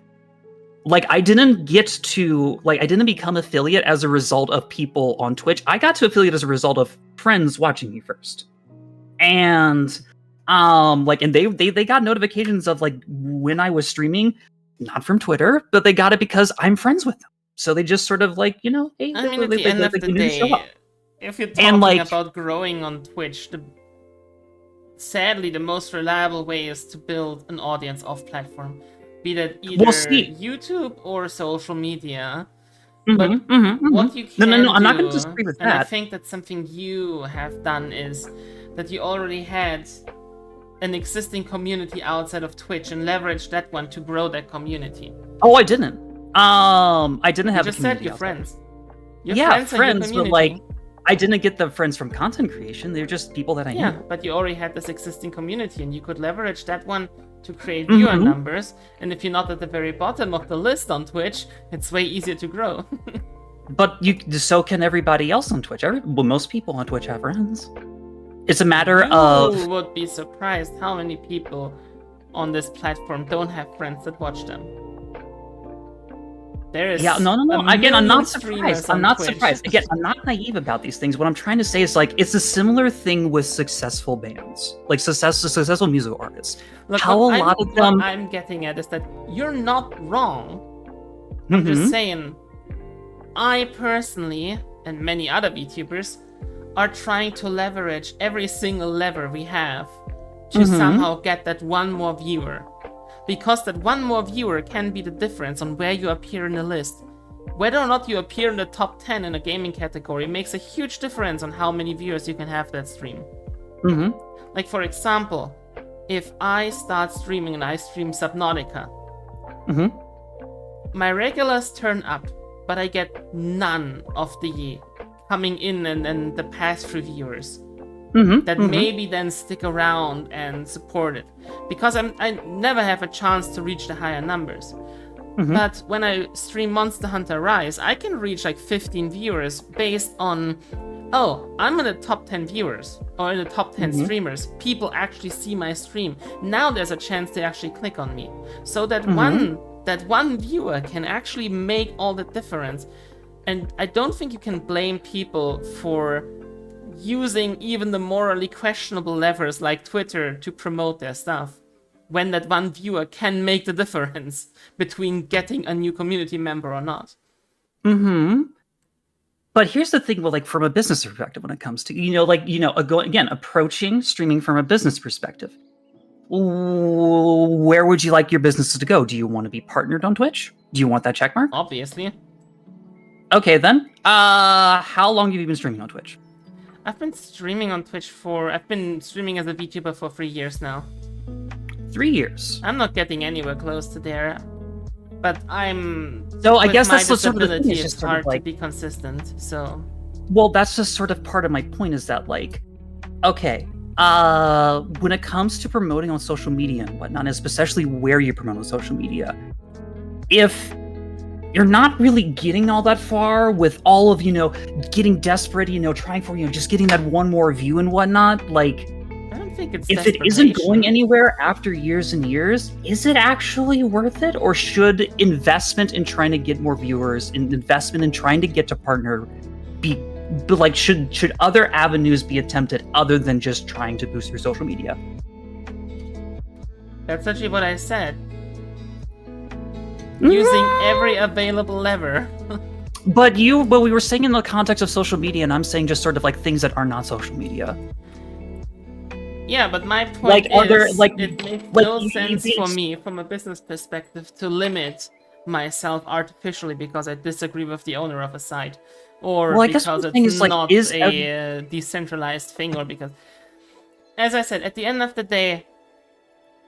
[SPEAKER 2] I didn't become affiliate as a result of people on Twitch. I got to affiliate as a result of friends watching me first. And and they got notifications of like when I was streaming, not from Twitter, but they got it because I'm friends with them. So they just sort of like, hey,
[SPEAKER 1] I mean, at the end of the day, if you're talking about growing on Twitch, sadly, the most reliable way is to build an audience off-platform, be that either YouTube or social media. But what you can
[SPEAKER 2] no, I'm not going to disagree with that.
[SPEAKER 1] And I think that something you have done is that you already had an existing community outside of Twitch and leveraged that one to grow that community.
[SPEAKER 2] Oh, I didn't. I didn't have.
[SPEAKER 1] You just said your friends.
[SPEAKER 2] Friends, but like, I didn't get the friends from content creation. They're just people that I knew.
[SPEAKER 1] Yeah, but you already had this existing community, and you could leverage that one to create viewer numbers. And if you're not at the very bottom of the list on Twitch, it's way easier to grow.
[SPEAKER 2] But so can everybody else on Twitch. Most people on Twitch have friends. It's a matter of.
[SPEAKER 1] You would be surprised how many people on this platform don't have friends that watch them. There is
[SPEAKER 2] no. Again, I'm not surprised. Again, I'm not naive about these things. What I'm trying to say is like it's a similar thing with successful bands, like successful musical artists.
[SPEAKER 1] Look, what I'm getting at is that you're not wrong. I'm just saying, I personally and many other VTubers are trying to leverage every single lever we have to somehow get that one more viewer. Because that one more viewer can be the difference on where you appear in the list. Whether or not you appear in the top 10 in a gaming category makes a huge difference on how many viewers you can have that stream. Like for example, if I start streaming and I stream Subnautica, my regulars turn up, but I get none of the coming in and the pass-through viewers. That maybe then stick around and support it, because I never have a chance to reach the higher numbers. But when I stream Monster Hunter Rise, I can reach like 15 viewers based on, I'm in the top 10 viewers or in the top 10 streamers. People actually see my stream. Now there's a chance they actually click on me. So that one viewer can actually make all the difference. And I don't think you can blame people for using even the morally questionable levers like Twitter to promote their stuff, when that one viewer can make the difference between getting a new community member or not.
[SPEAKER 2] But here's the thing, well, like from a business perspective, when it comes to, approaching streaming from a business perspective, where would you like your business to go? Do you want to be partnered on Twitch? Do you want that checkmark?
[SPEAKER 1] Obviously.
[SPEAKER 2] Okay, then. How long have you been streaming on Twitch?
[SPEAKER 1] I've been streaming as a VTuber for 3 years now.
[SPEAKER 2] 3 years?
[SPEAKER 1] I'm not getting anywhere close to there. But I'm...
[SPEAKER 2] So I guess that's the sort of thing.
[SPEAKER 1] It's hard to be consistent, so...
[SPEAKER 2] Well, that's just sort of part of my point is that, like... Okay, when it comes to promoting on social media and whatnot, especially where you promote on social media, if you're not really getting all that far with all of, getting desperate, trying for, just getting that one more view and whatnot, like,
[SPEAKER 1] I don't think it's
[SPEAKER 2] if it isn't going anywhere after years and years, is it actually worth it? Or should investment in trying to get more viewers and investment in trying to get to partner be But like, should other avenues be attempted other than just trying to boost your social media?
[SPEAKER 1] That's actually what I said. Using every available lever.
[SPEAKER 2] But we were saying in the context of social media, and I'm saying just sort of like things that are not social media.
[SPEAKER 1] Yeah, but my point
[SPEAKER 2] Like,
[SPEAKER 1] is,
[SPEAKER 2] like,
[SPEAKER 1] it makes
[SPEAKER 2] like
[SPEAKER 1] no sense for me, from a business perspective, to limit myself artificially because I disagree with the owner of a site, or
[SPEAKER 2] Well, I guess
[SPEAKER 1] because
[SPEAKER 2] the thing
[SPEAKER 1] it's
[SPEAKER 2] is, like,
[SPEAKER 1] not
[SPEAKER 2] is
[SPEAKER 1] a decentralized thing, or because, as I said, at the end of the day,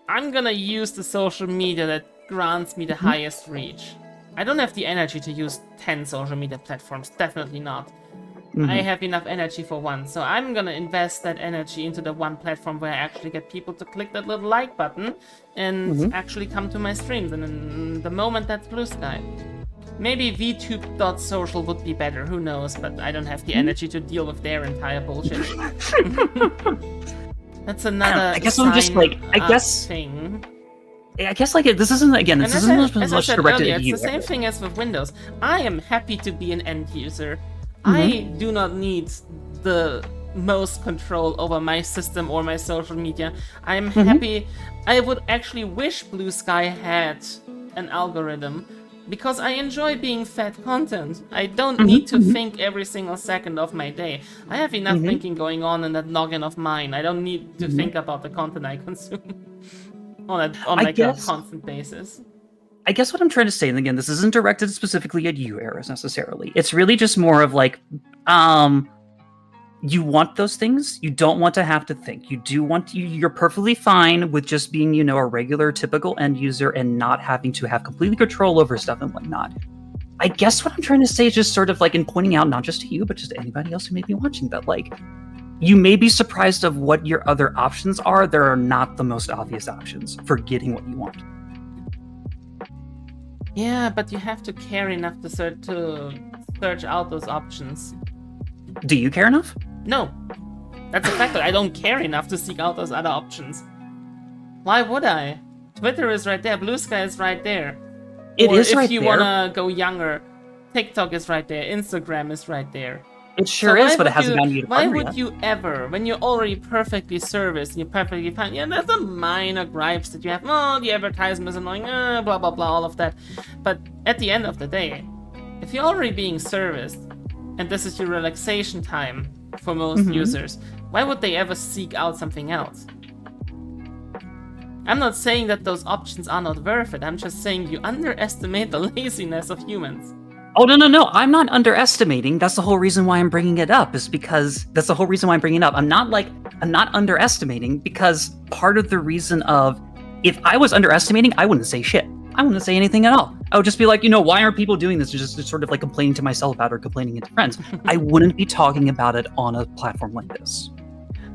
[SPEAKER 1] I'm gonna use the social media that grants me the highest reach. I don't have the energy to use 10 social media platforms, definitely not. I have enough energy for one, so I'm gonna invest that energy into the one platform where I actually get people to click that little like button and actually come to my streams, and in the moment that's Blue Sky. Maybe vtube.social would be better, who knows, but I don't have the energy to deal with their entire bullshit. That's another
[SPEAKER 2] I guess I'm just like,
[SPEAKER 1] thing.
[SPEAKER 2] I guess like this isn't again. This isn't
[SPEAKER 1] As I
[SPEAKER 2] much
[SPEAKER 1] said
[SPEAKER 2] directed
[SPEAKER 1] earlier,
[SPEAKER 2] at
[SPEAKER 1] it's
[SPEAKER 2] you.
[SPEAKER 1] the same thing as with Windows. I am happy to be an end user. I do not need the most control over my system or my social media. I'm happy. I would actually wish Blue Sky had an algorithm because I enjoy being fed content. I don't need to think every single second of my day. I have enough thinking going on in that noggin of mine. I don't need to think about the content I consume on a constant basis.
[SPEAKER 2] I guess what I'm trying to say, and again, this isn't directed specifically at you, Eris, necessarily. It's really just more of like, you want those things. You don't want to have to think. You do want you're perfectly fine with just being, you know, a regular, typical end user and not having to have completely control over stuff and whatnot. I guess what I'm trying to say is just sort of like in pointing out, not just to you, but just to anybody else who may be watching, that like, you may be surprised of what your other options are. There are not the most obvious options for getting what you want.
[SPEAKER 1] Yeah, but you have to care enough to search out those options.
[SPEAKER 2] Do you care enough?
[SPEAKER 1] No. That's a fact that I don't care enough to seek out those other options. Why would I? Twitter is right there, Blue Sky is right there.
[SPEAKER 2] It is right there.
[SPEAKER 1] If you wanna go younger, TikTok is right there, Instagram is right there.
[SPEAKER 2] It sure is, but it hasn't gotten you to
[SPEAKER 1] Why would you ever, when you're already perfectly serviced and you're perfectly fine, yeah, there's some minor gripes that you have, oh, the advertisement is annoying, blah, blah, blah, all of that. But at the end of the day, if you're already being serviced, and this is your relaxation time for most users, why would they ever seek out something else? I'm not saying that those options are not worth it, I'm just saying you underestimate the laziness of humans.
[SPEAKER 2] Oh, no. I'm not underestimating. That's the whole reason why I'm bringing it up, is because that's the whole reason why I'm bringing it up. I'm not underestimating, because part of the reason of, if I was underestimating, I wouldn't say shit. I wouldn't say anything at all. I would just be like, you know, why aren't people doing this? Just sort of like complaining to myself about it or complaining to friends. I wouldn't be talking about it on a platform like this.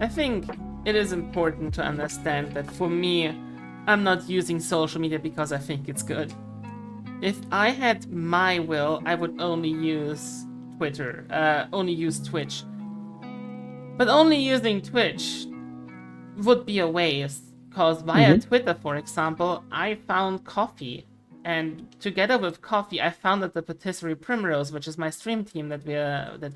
[SPEAKER 1] I think it is important to understand that for me, I'm not using social media because I think it's good. If I had my will, I would only use Twitch. But only using Twitch would be a waste, because via Twitter, for example, I found Coffee. And together with Coffee, I founded the Patisserie Primrose, which is my stream team that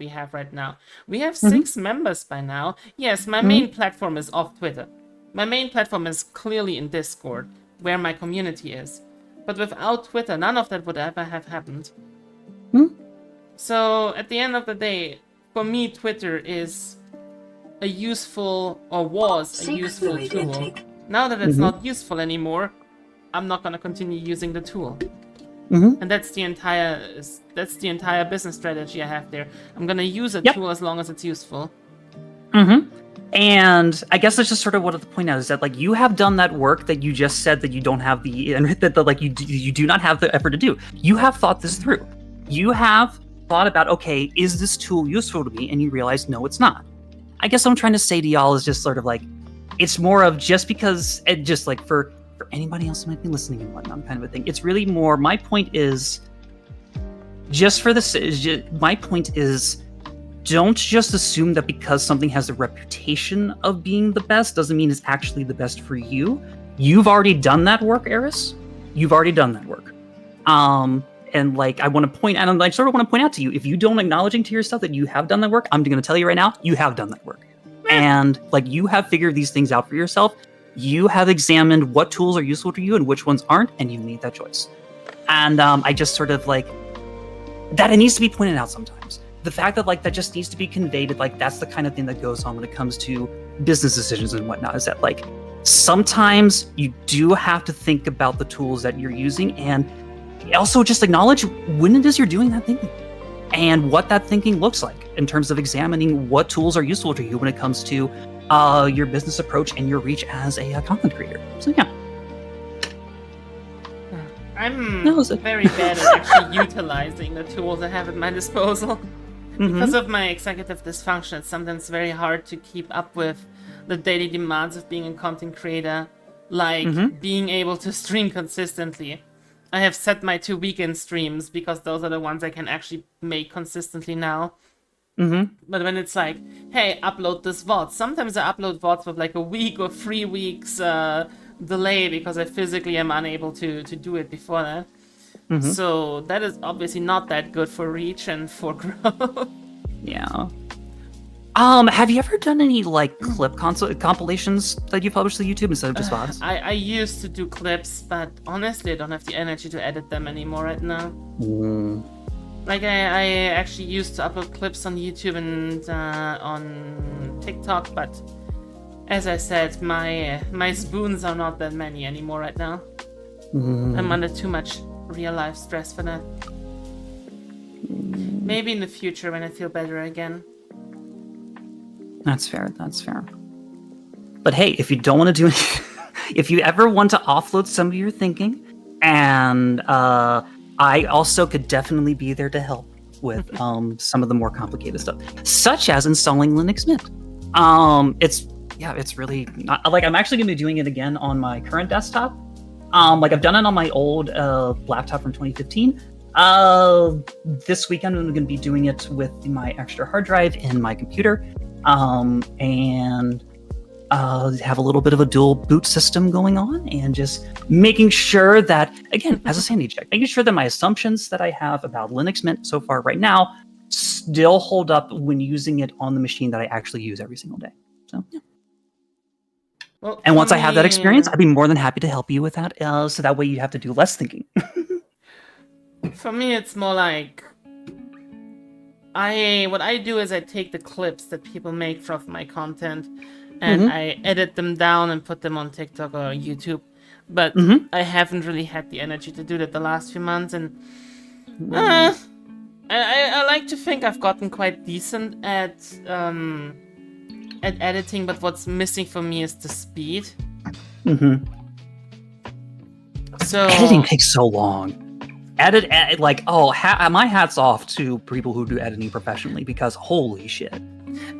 [SPEAKER 1] we have right now. We have 6 members by now. Yes, my main platform is off Twitter. My main platform is clearly in Discord, where my community is. But without Twitter, none of that would ever have happened. So, at the end of the day, for me, Twitter is a useful, or was a useful tool. Now that it's not useful anymore, I'm not gonna continue using the tool. And that's the entire business strategy I have there. I'm gonna use a tool as long as it's useful.
[SPEAKER 2] And I guess that's just sort of what the point is, that like you have done that work that you just said that you don't have you do not have the effort to do. You have thought this through. You have thought about, okay, is this tool useful to me? And you realize, no, it's not. I guess what I'm trying to say to y'all is just sort of like, it's more of just because, and just like for anybody else who might be listening and whatnot, kind of a thing. It's really more, my point is, don't just assume that because something has a reputation of being the best doesn't mean it's actually the best for you. You've already done that work, Eris. You've already done that work. and like I want to point out, and I sort of want to point out to you, if you don't acknowledging to yourself that you have done that work, I'm going to tell you right now, you have done that work, and like you have figured these things out for yourself. You have examined what tools are useful to you and which ones aren't, and you made that choice. And I just sort of like that. It needs to be pointed out sometimes. The fact that like that just needs to be conveyed, like that's the kind of thing that goes on when it comes to business decisions and whatnot. Is that like sometimes you do have to think about the tools that you're using, and also just acknowledge when it is you're doing that thinking and what that thinking looks like in terms of examining what tools are useful to you when it comes to your business approach and your reach as a content creator. So yeah.
[SPEAKER 1] I'm very bad at actually utilizing the tools I have at my disposal. Because of my executive dysfunction, it's sometimes very hard to keep up with the daily demands of being a content creator, like being able to stream consistently. I have set my 2 weekend streams because those are the ones I can actually make consistently now. But when it's like, hey, upload this VOD, sometimes I upload VODs with like a week or 3 weeks delay because I physically am unable to do it before that. So that is obviously not that good for reach and for growth.
[SPEAKER 2] Yeah. Have you ever done any like clip compilations that you published to YouTube instead of just VODs?
[SPEAKER 1] I used to do clips, but honestly, I don't have the energy to edit them anymore right now. Like I actually used to upload clips on YouTube and on TikTok, but as I said, my spoons are not that many anymore right now. I'm under too much real life stress for that. Maybe in the future when I feel better again. That's fair.
[SPEAKER 2] But hey, if you don't want to do anything, if you ever want to offload some of your thinking, and I also could definitely be there to help with some of the more complicated stuff, such as installing Linux Mint. It's really not, like I'm actually going to be doing it again on my current desktop. Like I've done it on my old laptop from 2015. This weekend I'm going to be doing it with my extra hard drive in my computer, and have a little bit of a dual boot system going on, and just making sure that, again, as a sanity check, making sure that my assumptions that I have about Linux Mint so far right now still hold up when using it on the machine that I actually use every single day. So yeah.
[SPEAKER 1] Well,
[SPEAKER 2] and once I have that experience, I'd be more than happy to help you with that, so that way you have to do less thinking.
[SPEAKER 1] For me, it's more like what I do is I take the clips that people make from my content and I edit them down and put them on TikTok or YouTube. But I haven't really had the energy to do that the last few months, and I like to think I've gotten quite decent at editing, but what's missing for me is the speed. So
[SPEAKER 2] editing takes so long. My hat's off to people who do editing professionally, because holy shit.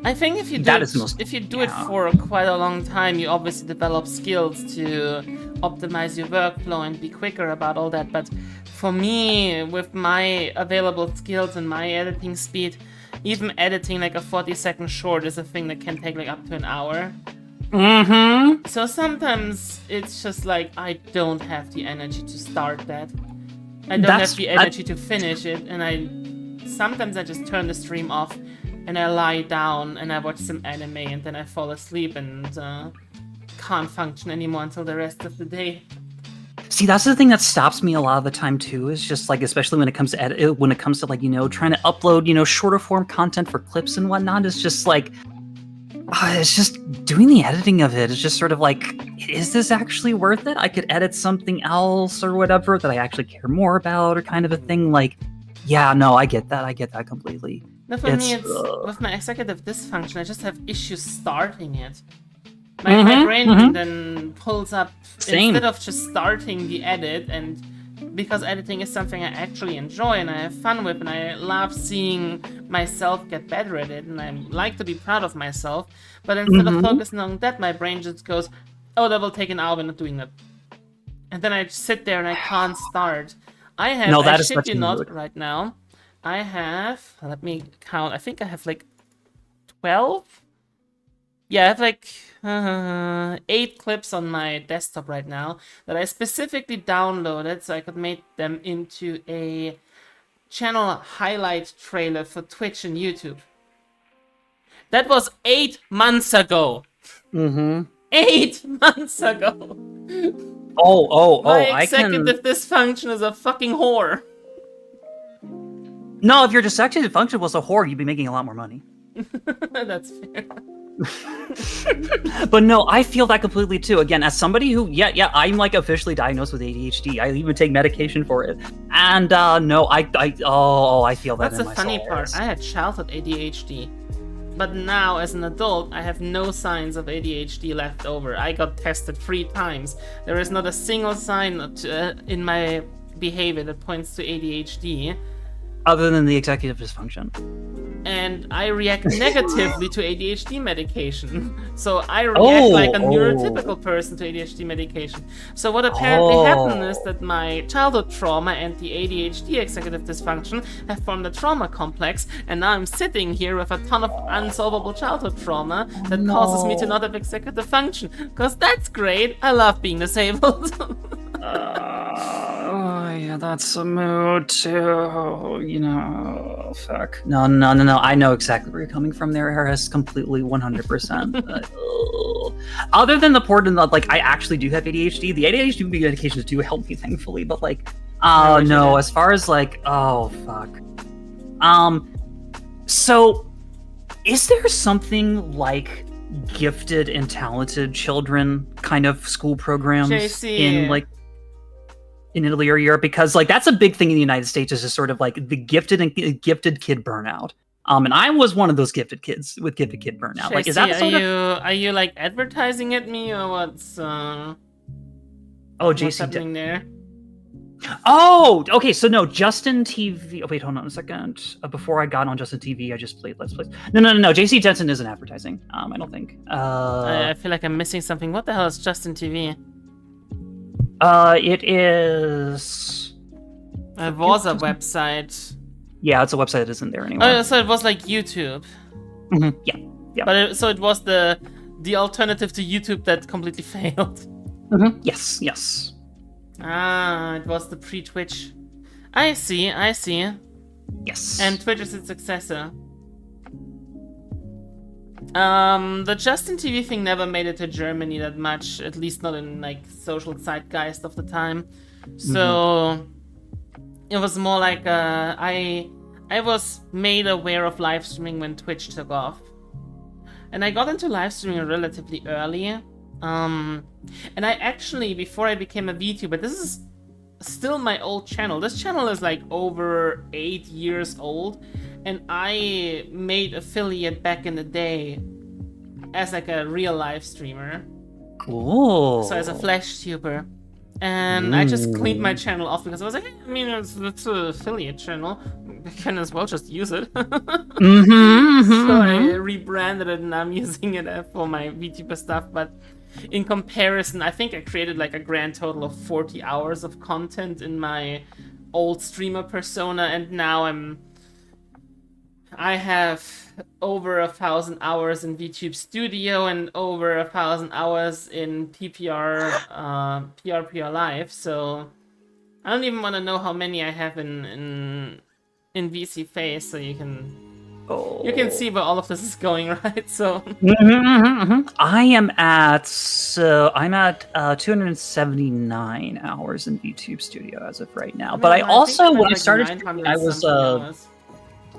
[SPEAKER 1] I think if you do it for quite a long time, you obviously develop skills to optimize your workflow and be quicker about all that. But for me, with my available skills and my editing speed, even editing like a 40-second short is a thing that can take like up to an hour. So sometimes it's just like I don't have the energy to start that. I don't have the energy to finish it, and sometimes I just turn the stream off and I lie down and I watch some anime and then I fall asleep and can't function anymore until the rest of the day.
[SPEAKER 2] See, that's the thing that stops me a lot of the time too, is just like, especially when it comes to like, trying to upload, shorter form content for clips and whatnot, is just like, it's just doing the editing of it. It's just sort of like, is this actually worth it? I could edit something else or whatever that I actually care more about, or kind of a thing. Like, yeah, no, I get that completely.
[SPEAKER 1] No, for me, it's with my executive dysfunction, I just have issues starting it. My brain then pulls up, instead of just starting the edit, and because editing is something I actually enjoy and I have fun with, and I love seeing myself get better at it, and I like to be proud of myself, but instead of focusing on that, my brain just goes, oh, that will take an hour, we're not doing that. And then I just sit there and I can't start. I shit you not right now, I have, let me count, I think I have like 12 Yeah, I have like 8 clips on my desktop right now that I specifically downloaded so I could make them into a channel highlight trailer for Twitch and YouTube. That was 8 months ago.
[SPEAKER 2] Mm-hmm.
[SPEAKER 1] 8 months ago. My
[SPEAKER 2] I can.
[SPEAKER 1] executive dysfunction is a fucking whore.
[SPEAKER 2] No, if your executive function was a whore, you'd be making a lot more money.
[SPEAKER 1] That's fair.
[SPEAKER 2] But no, I feel that completely too. Again, as somebody who, I'm like officially diagnosed with ADHD. I even take medication for it. And no, I feel that.
[SPEAKER 1] That's the funny part. I had childhood ADHD. But now, as an adult, I have no signs of ADHD left over. I got tested 3 times. There is not a single sign in my behavior that points to ADHD.
[SPEAKER 2] Other than the executive dysfunction.
[SPEAKER 1] And I react negatively to ADHD medication. So I react like a neurotypical person to ADHD medication. So what apparently happened is that my childhood trauma and the ADHD executive dysfunction have formed a trauma complex, and now I'm sitting here with a ton of unsolvable childhood trauma that causes me to not have executive function. Because that's great. I love being disabled.
[SPEAKER 2] Yeah, that's a mood too. You know, fuck. No. I know exactly where you're coming from there, Harris. Completely, 100%. Other than the part that, like, I actually do have ADHD. The ADHD medications do help me, thankfully. But like, no. As far as like, oh fuck. So, is there something like gifted and talented children kind of school programs in like? In Italy or Europe, because like that's a big thing in the United States, is just sort of like the gifted kid burnout. And I was one of those gifted kids with gifted kid burnout. Like, is that
[SPEAKER 1] are you like advertising at me, or what's
[SPEAKER 2] JC
[SPEAKER 1] happening there?
[SPEAKER 2] Oh, okay. So no, Justin TV. Oh wait, hold on a second. Before I got on Justin TV, I just played Let's Plays. No. JC Jensen isn't advertising. I don't think.
[SPEAKER 1] I feel like I'm missing something. What the hell is Justin TV?
[SPEAKER 2] It is.
[SPEAKER 1] It was a website.
[SPEAKER 2] Yeah, it's a website that isn't there anymore.
[SPEAKER 1] Oh, so it was like YouTube.
[SPEAKER 2] Mm-hmm. Yeah.
[SPEAKER 1] But so it was the alternative to YouTube that completely failed.
[SPEAKER 2] Mm-hmm. Yes.
[SPEAKER 1] Ah, it was the pre-Twitch. I see.
[SPEAKER 2] Yes.
[SPEAKER 1] And Twitch is its successor. The Justin TV thing never made it to Germany that much, at least not in like social zeitgeist of the time. So it was more like I was made aware of live streaming when Twitch took off, and I got into live streaming relatively early. And I actually, before I became a VTuber, this is still my old channel. This channel is like over 8 years old. And I made affiliate back in the day as like a real live streamer.
[SPEAKER 2] Cool.
[SPEAKER 1] So as a Flash tuber. And I just cleaned my channel off because I was like, hey, I mean, it's an affiliate channel. I can as well just use it. So I rebranded it and I'm using it for my VTuber stuff. But in comparison, I think I created like a grand total of 40 hours of content in my old streamer persona. And now I have over 1,000 hours in VTube Studio and over 1,000 hours in PPR Live. So I don't even want to know how many I have in VC Face, so you can see where all of this is going, right? So
[SPEAKER 2] I'm at 279 hours in VTube Studio as of right now. But I also, when I started,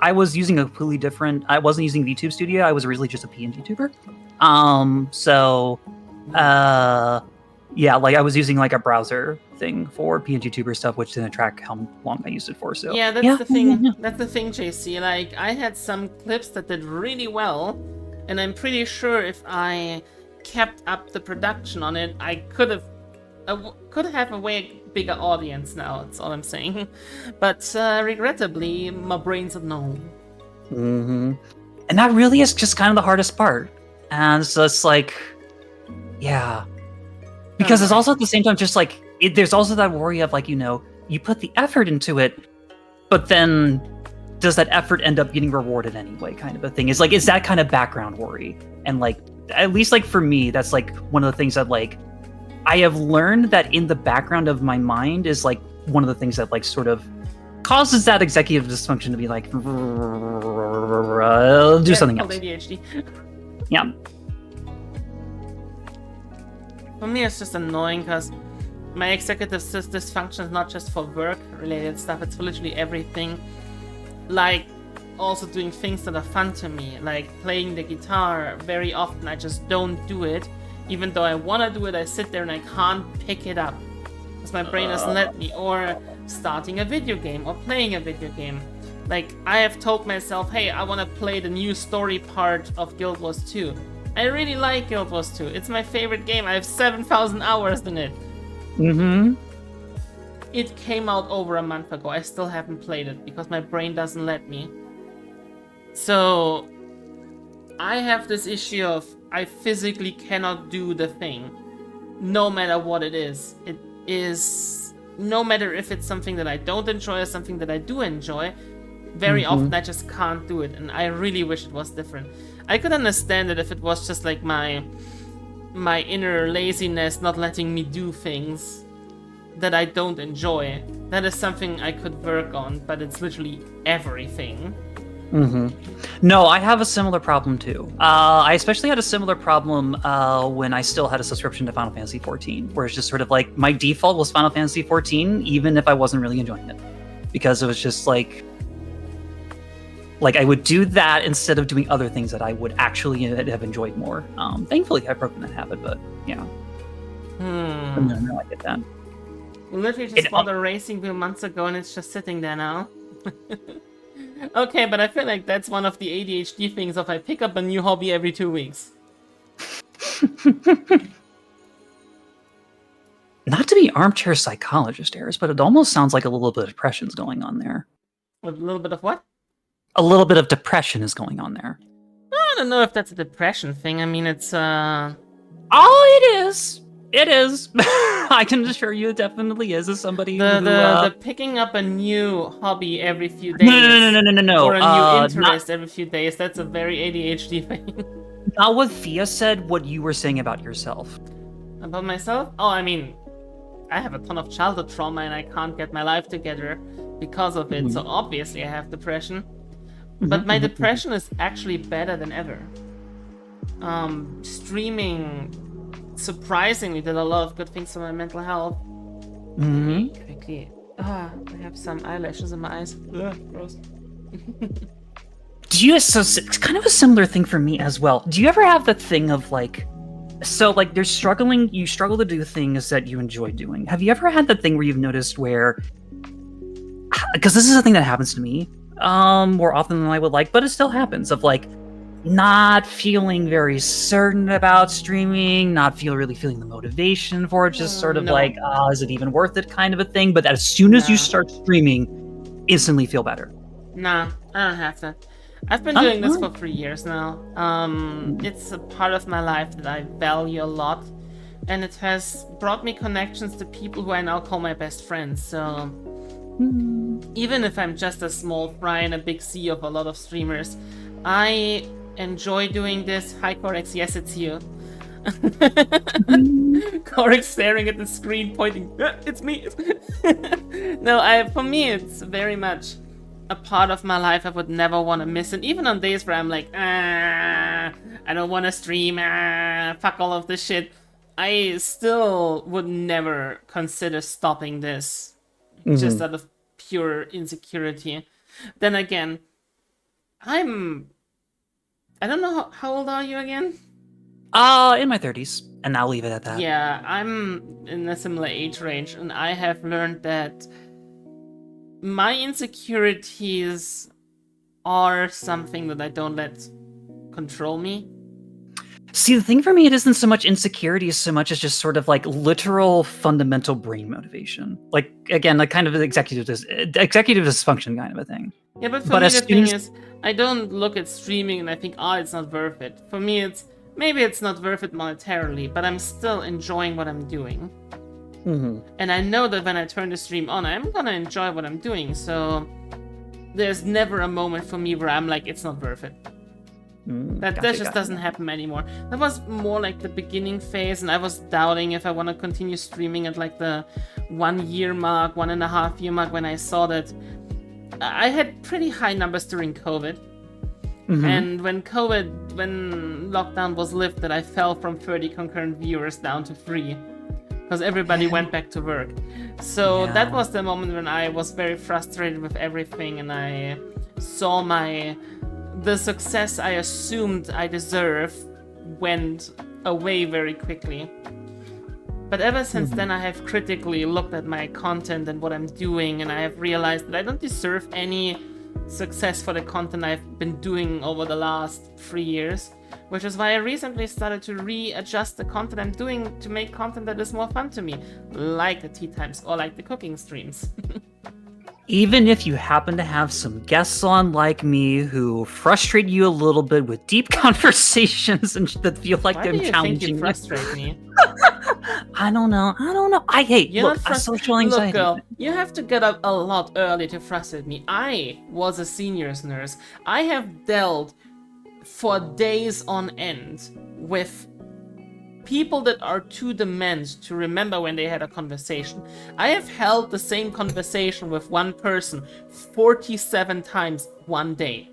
[SPEAKER 2] I was using a completely different. I wasn't using VTube Studio. I was originally just a PNG tuber. Like I was using like a browser thing for PNG tuber stuff, which didn't track how long I used it for. So
[SPEAKER 1] that's the thing. That's the thing, JC. Like I had some clips that did really well, and I'm pretty sure if I kept up the production on it, I could have a way bigger audience now. That's all I'm saying. But regrettably, my brain said no.
[SPEAKER 2] And that really is just kind of the hardest part. And so it's like, yeah. Because it's also at the same time just like, there's also that worry of like, you put the effort into it, but then does that effort end up getting rewarded anyway, kind of a thing. Is that kind of background worry. And like, at least like for me, that's like one of the things that like I have learned that in the background of my mind is like one of the things that like sort of causes that executive dysfunction to be like do something else.
[SPEAKER 1] ADHD.
[SPEAKER 2] Yeah.
[SPEAKER 1] For me, it's just annoying because my executive dysfunction is not just for work-related stuff, it's for literally everything. Like, also doing things that are fun to me, like playing the guitar. Very often I just don't do it. Even though I want to do it, I sit there and I can't pick it up because my brain doesn't let me. Or starting a video game or playing a video game. Like, I have told myself, hey, I want to play the new story part of Guild Wars 2. I really like Guild Wars 2. It's my favorite game. I have 7,000 hours in it.
[SPEAKER 2] Mm-hmm.
[SPEAKER 1] It came out over a month ago. I still haven't played it because my brain doesn't let me. So I have this issue of I physically cannot do the thing, no matter what it is. It is, no matter if it's something that I don't enjoy or something that I do enjoy, very often I just can't do it, and I really wish it was different. I could understand it if it was just like my inner laziness not letting me do things that I don't enjoy. That is something I could work on, but it's literally everything.
[SPEAKER 2] No, I have a similar problem too. I especially had a similar problem when I still had a subscription to Final Fantasy XIV, where it's just sort of like my default was Final Fantasy XIV, even if I wasn't really enjoying it, because it was just like I would do that instead of doing other things that I would actually have enjoyed more. Thankfully, I've broken that habit, but yeah. No, I get that.
[SPEAKER 1] We literally just bought a racing wheel months ago, and it's just sitting there now. Okay, but I feel like that's one of the ADHD things of I pick up a new hobby every 2 weeks.
[SPEAKER 2] Not to be armchair psychologist, Eris, but it almost sounds like a little bit of depression's going on there.
[SPEAKER 1] A little bit of what?
[SPEAKER 2] A little bit of depression is going on there.
[SPEAKER 1] I don't know if that's a depression thing. I mean, it's
[SPEAKER 2] Oh, it is. It is. I can assure you it definitely is, as somebody
[SPEAKER 1] the picking up a new hobby every few days.
[SPEAKER 2] No.
[SPEAKER 1] Or a new interest every few days. That's a very ADHD thing.
[SPEAKER 2] Not what Thea said, what you were saying about yourself.
[SPEAKER 1] About myself? Oh, I mean, I have a ton of childhood trauma and I can't get my life together because of it. So obviously I have depression. But my depression is actually better than ever. Streaming surprisingly did a lot of good things for my mental health. Quickly. I have some eyelashes in my eyes. Ugh, gross.
[SPEAKER 2] Do you? So it's kind of a similar thing for me as well. Do you ever have the thing of like, so like you struggle to do things that you enjoy doing? Have you ever had that thing where you've noticed where, because this is a thing that happens to me more often than I would like, but it still happens, of like not feeling very certain about streaming, not really feeling the motivation for it, just sort of like, is it even worth it kind of a thing, but as soon as you start streaming, instantly feel better.
[SPEAKER 1] Nah, I don't have that. I've been doing this for 3 years now. It's a part of my life that I value a lot, and it has brought me connections to people who I now call my best friends, so even if I'm just a small fry in a big sea of a lot of streamers, I enjoy doing this. Hi Corex, yes it's you. Corex staring at the screen pointing, it's me. No, for me it's very much a part of my life I would never want to miss, and even on days where I'm like, I don't want to stream, fuck all of this shit, I still would never consider stopping this just out of pure insecurity. Then again, I don't know, how old are you again?
[SPEAKER 2] In my 30s, and I'll leave it at that.
[SPEAKER 1] Yeah, I'm in a similar age range, and I have learned that my insecurities are something that I don't let control me.
[SPEAKER 2] See, the thing for me, it isn't so much insecurity so much as just sort of like literal fundamental brain motivation. Like, again, like kind of an executive dysfunction kind of a thing.
[SPEAKER 1] Yeah, but for me the thing is, I don't look at streaming and I think, it's not worth it. For me, maybe it's not worth it monetarily, but I'm still enjoying what I'm doing. And I know that when I turn the stream on, I'm gonna enjoy what I'm doing, so there's never a moment for me where I'm like, it's not worth it. That just doesn't happen anymore. That was more like the beginning phase, and I was doubting if I want to continue streaming at like the 1 year mark, 1.5 year mark, when I saw that I had pretty high numbers during COVID. And when lockdown was lifted, I fell from 30 concurrent viewers down to 3. Because everybody went back to work. So that was the moment when I was very frustrated with everything, and I saw the success I assumed I deserve went away very quickly. But ever since then, I have critically looked at my content and what I'm doing, and I have realized that I don't deserve any success for the content I've been doing over the last 3 years, which is why I recently started to readjust the content I'm doing to make content that is more fun to me, like the tea times or like the cooking streams.
[SPEAKER 2] Even if you happen to have some guests on like me who frustrate you a little bit with deep conversations and that feel like
[SPEAKER 1] Why
[SPEAKER 2] they're
[SPEAKER 1] do you
[SPEAKER 2] challenging
[SPEAKER 1] think you frustrate me?
[SPEAKER 2] I don't know. I hate social anxiety.
[SPEAKER 1] Look, girl, you have to get up a lot earlier to frustrate me. I was a seniors nurse. I have dealt for days on end with people that are too dement to remember when they had a conversation. I have held the same conversation with one person 47 times one day.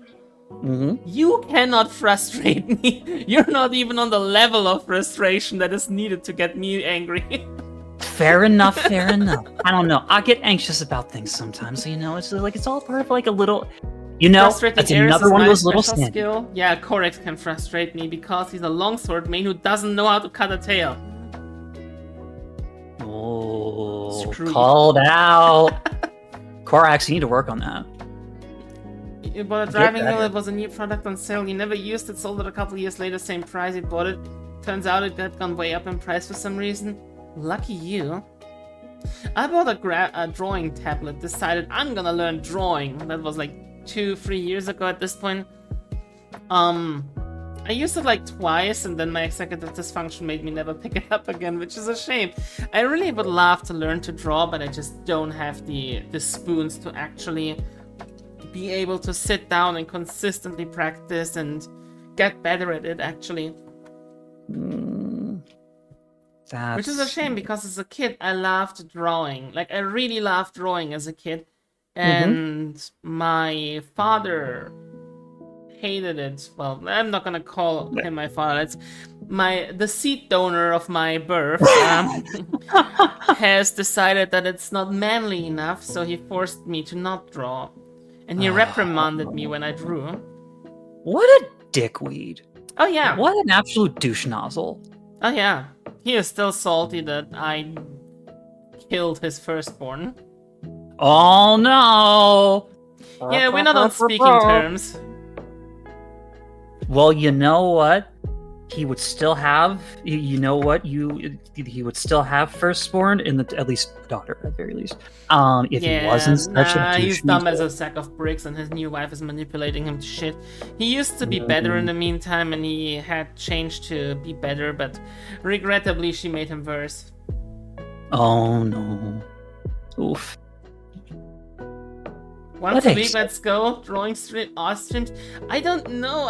[SPEAKER 1] You cannot frustrate me. You're not even on the level of frustration that is needed to get me angry.
[SPEAKER 2] Fair enough. I don't know. I get anxious about things sometimes, it's like it's all part of like a little... that's another one of those little
[SPEAKER 1] skill. Yeah, Correx can frustrate me because he's a longsword main who doesn't know how to cut a tail.
[SPEAKER 2] Oh, called out. Corax, you need to work on that.
[SPEAKER 1] You bought a driving wheel, it was a new product on sale. You never used it, sold it a couple years later, same price you bought it. Turns out it had gone way up in price for some reason. Lucky you. I bought a drawing tablet, decided I'm gonna learn drawing. That was like 2-3 years ago at this point. I used it like twice, and then my executive dysfunction made me never pick it up again, which is a shame. I really would love to learn to draw, but I just don't have the spoons to actually be able to sit down and consistently practice and get better at it, actually. Which is a shame, because as a kid, I loved drawing. Like, I really loved drawing as a kid. And my father hated it. Well, I'm not gonna call him my father. It's the seed donor of my birth has decided that it's not manly enough, so he forced me to not draw. And he reprimanded me when I drew.
[SPEAKER 2] What a dickweed.
[SPEAKER 1] Oh yeah.
[SPEAKER 2] What an absolute douche nozzle.
[SPEAKER 1] Oh yeah. He is still salty that I killed his firstborn.
[SPEAKER 2] Oh no!
[SPEAKER 1] Yeah, we're not on speaking terms.
[SPEAKER 2] Well, you know what? He would still have, he would still have firstborn in at least a daughter, at the very least. If he wasn't such a douche.
[SPEAKER 1] He's dumb as a sack of bricks, and his new wife is manipulating him to shit. He used to be better in the meantime, and he had changed to be better, but regrettably, she made him worse.
[SPEAKER 2] Oh no. Oof.
[SPEAKER 1] Once a week, let's go. Drawing stream, art streams. I don't know.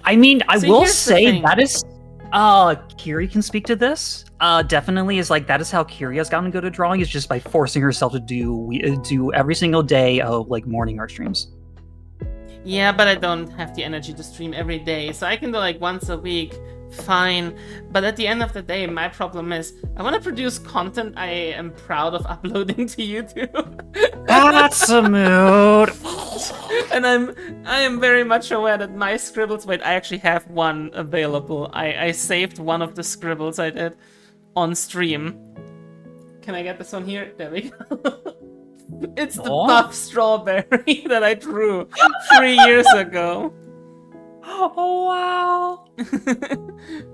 [SPEAKER 2] I mean, I will say that is... Kiri can speak to this. Definitely is like, that is how Kiri has gotten good at drawing, is just by forcing herself to do every single day of like morning art streams.
[SPEAKER 1] Yeah, but I don't have the energy to stream every day, so I can do like once a week. Fine, but at the end of the day, my problem is I want to produce content I am proud of uploading to YouTube.
[SPEAKER 2] That's a mood.
[SPEAKER 1] And I am very much aware that my scribbles. Wait, I actually have one available. I saved one of the scribbles I did on stream. Can I get this one here? There we go. It's the buff strawberry that I drew 3 years ago.
[SPEAKER 2] Oh wow!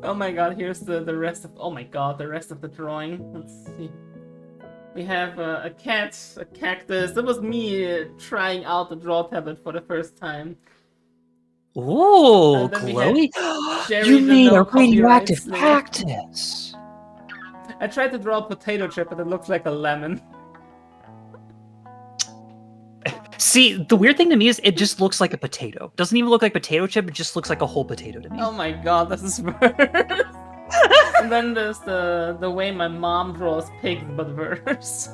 [SPEAKER 1] Oh my god, here's the rest of... Oh my god, the rest of the drawing. Let's see. We have a cat, a cactus. That was me trying out the draw tablet for the first time.
[SPEAKER 2] Ooh, Chloe! You made a radioactive cactus!
[SPEAKER 1] I tried to draw a potato chip, but it looks like a lemon.
[SPEAKER 2] See, the weird thing to me is it just looks like a potato. Doesn't even look like potato chip. It just looks like a whole potato to me.
[SPEAKER 1] Oh my god, this is worse. And then there's the way my mom draws pigs, but worse.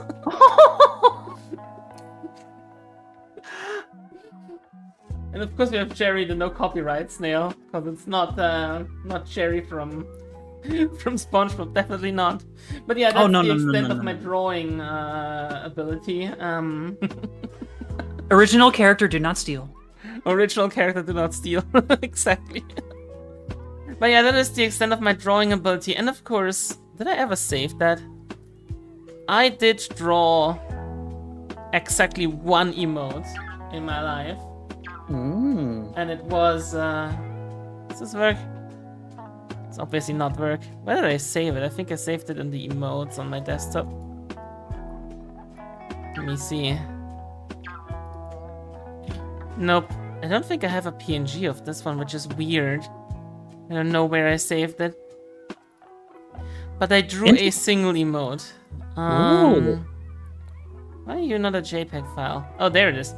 [SPEAKER 1] And of course we have Jerry, the no copyright snail, because it's not Jerry from SpongeBob, definitely not. But yeah, that's the extent of my drawing ability.
[SPEAKER 2] Original character, do not steal.
[SPEAKER 1] Original character, do not steal. Exactly. But yeah, that is the extent of my drawing ability. And of course, did I ever save that? I did draw exactly one emote in my life. And it was, does this work? It's obviously not work. Where did I save it? I think I saved it in the emotes on my desktop. Let me see. Nope. I don't think I have a PNG of this one, which is weird. I don't know where I saved it. But I drew a single emote. Why are you not a JPEG file? Oh, there it is.